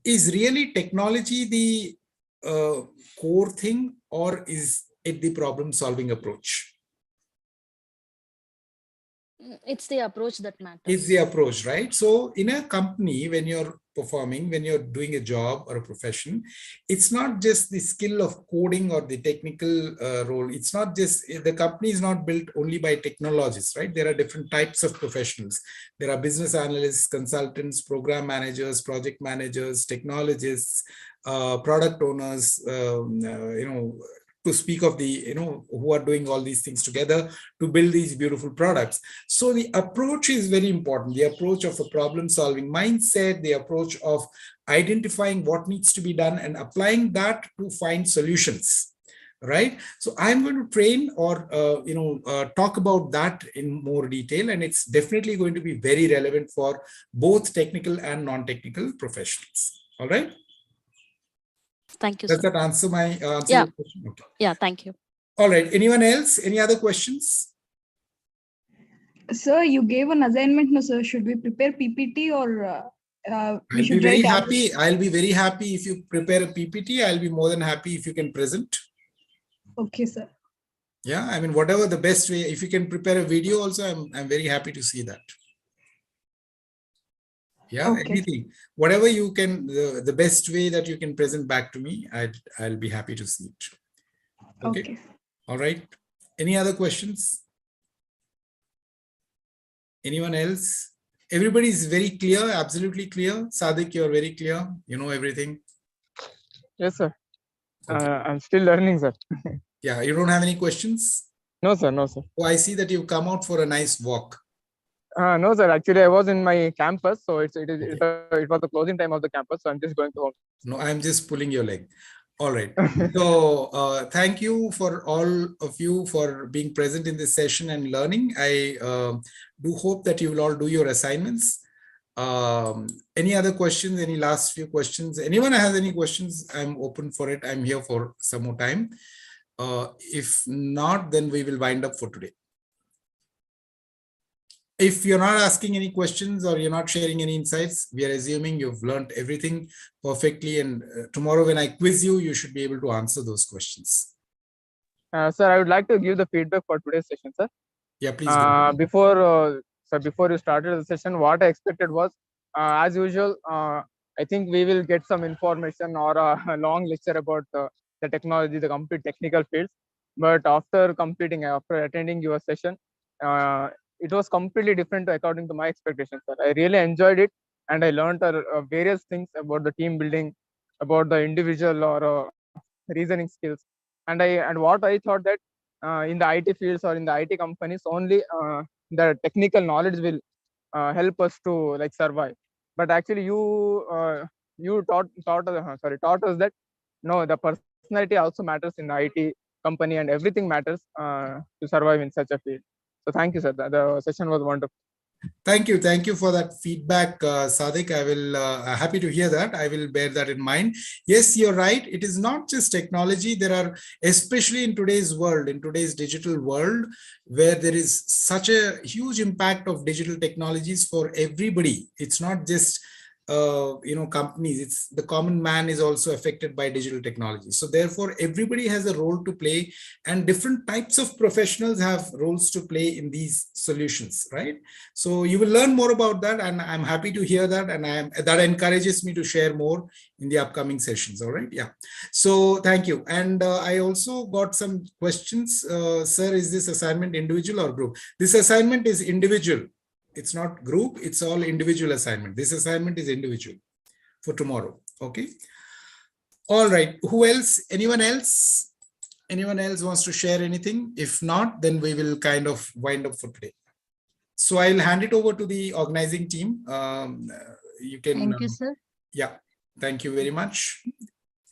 Is really technology the core thing, or is it the problem-solving approach? It's the approach that matters. It's the approach, right? So in a company, when you're performing, when you're doing a job or a profession, it's not just the skill of coding or the technical role. It's not just, the company is not built only by technologists, right? There are different types of professionals. There are business analysts, consultants, program managers, project managers, technologists, product owners, to speak of the, who are doing all these things together to build these beautiful products. So the approach is very important. The approach of a problem-solving mindset, the approach of identifying what needs to be done and applying that to find solutions, right? So I'm going to train or, talk about that in more detail, and it's definitely going to be very relevant for both technical and non-technical professionals. All right? Thank you, Does sir. that answer my your question? Okay. Yeah, thank you. All right. Anyone else? Any other questions? Sir, you gave an assignment, no, sir. Should we prepare PPT or we I'll be should very write happy. I'll be very happy if you prepare a PPT. I'll be more than happy if you can present. Okay, sir. Yeah, I mean, whatever the best way, if you can prepare a video also, I'm very happy to see that. Yeah, Okay. anything, whatever you can, the best way that you can present back to me, I'll be happy to see it. Okay. All right. Any other questions? Anyone else? Everybody is very clear, absolutely clear. Sadik, you're very clear. You know everything. Yes, sir. Okay. I'm still learning, sir. Yeah, you don't have any questions? No, sir. No, sir. Oh, I see that you've come out for a nice walk. No, sir. Actually, I was in my campus, so it was the closing time of the campus, so I'm just going to home. No, I'm just pulling your leg. All right. So thank you for all of you for being present in this session and learning. I do hope that you will all do your assignments. Any other questions? Any last few questions? Anyone has any questions? I'm open for it. I'm here for some more time. If not, then we will wind up for today. If you're not asking any questions or you're not sharing any insights, we are assuming you've learned everything perfectly. And tomorrow when I quiz you, you should be able to answer those questions. Sir, I would like to give the feedback for today's session, sir. Yeah, please go ahead. Before you started the session, what I expected was, as usual, I think we will get some information or a long lecture about the technology, the complete technical fields. But after attending your session, it was completely different according to my expectations, sir. I really enjoyed it, and I learned various things about the team building, about the individual or reasoning skills. And what I thought that in the IT fields or in the IT companies, only the technical knowledge will help us to like survive. But actually, you taught us that no, the personality also matters in the IT company, and everything matters to survive in such a field. So thank you, sir. The session was wonderful. Thank you. Thank you for that feedback, Sadik. I will happy to hear that. I will bear that in mind. Yes, you're right. It is not just technology. There are, especially in today's world, in today's digital world, where there is such a huge impact of digital technologies for everybody. It's not just companies. It's the common man is also affected by digital technology. So therefore, everybody has a role to play, and different types of professionals have roles to play in these solutions, right? So you will learn more about that, and I'm happy to hear that, and that encourages me to share more in the upcoming sessions. All right, yeah. So thank you. And I also got some questions. Sir, is this assignment individual or group? This assignment is individual. It's not group, it's all individual assignment. This assignment is individual for tomorrow. Okay. All right. Who else? Anyone else? Anyone else wants to share anything? If not, then we will kind of wind up for today. So I'll hand it over to the organizing team. You can. Thank you, sir. Yeah. Thank you very much.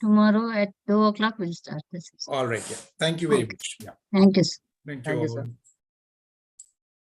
Tomorrow at 2 o'clock we'll start this. All right. Yeah. Thank you very much. Yeah. Thank you, sir. Thank you. Thank you, all. sir.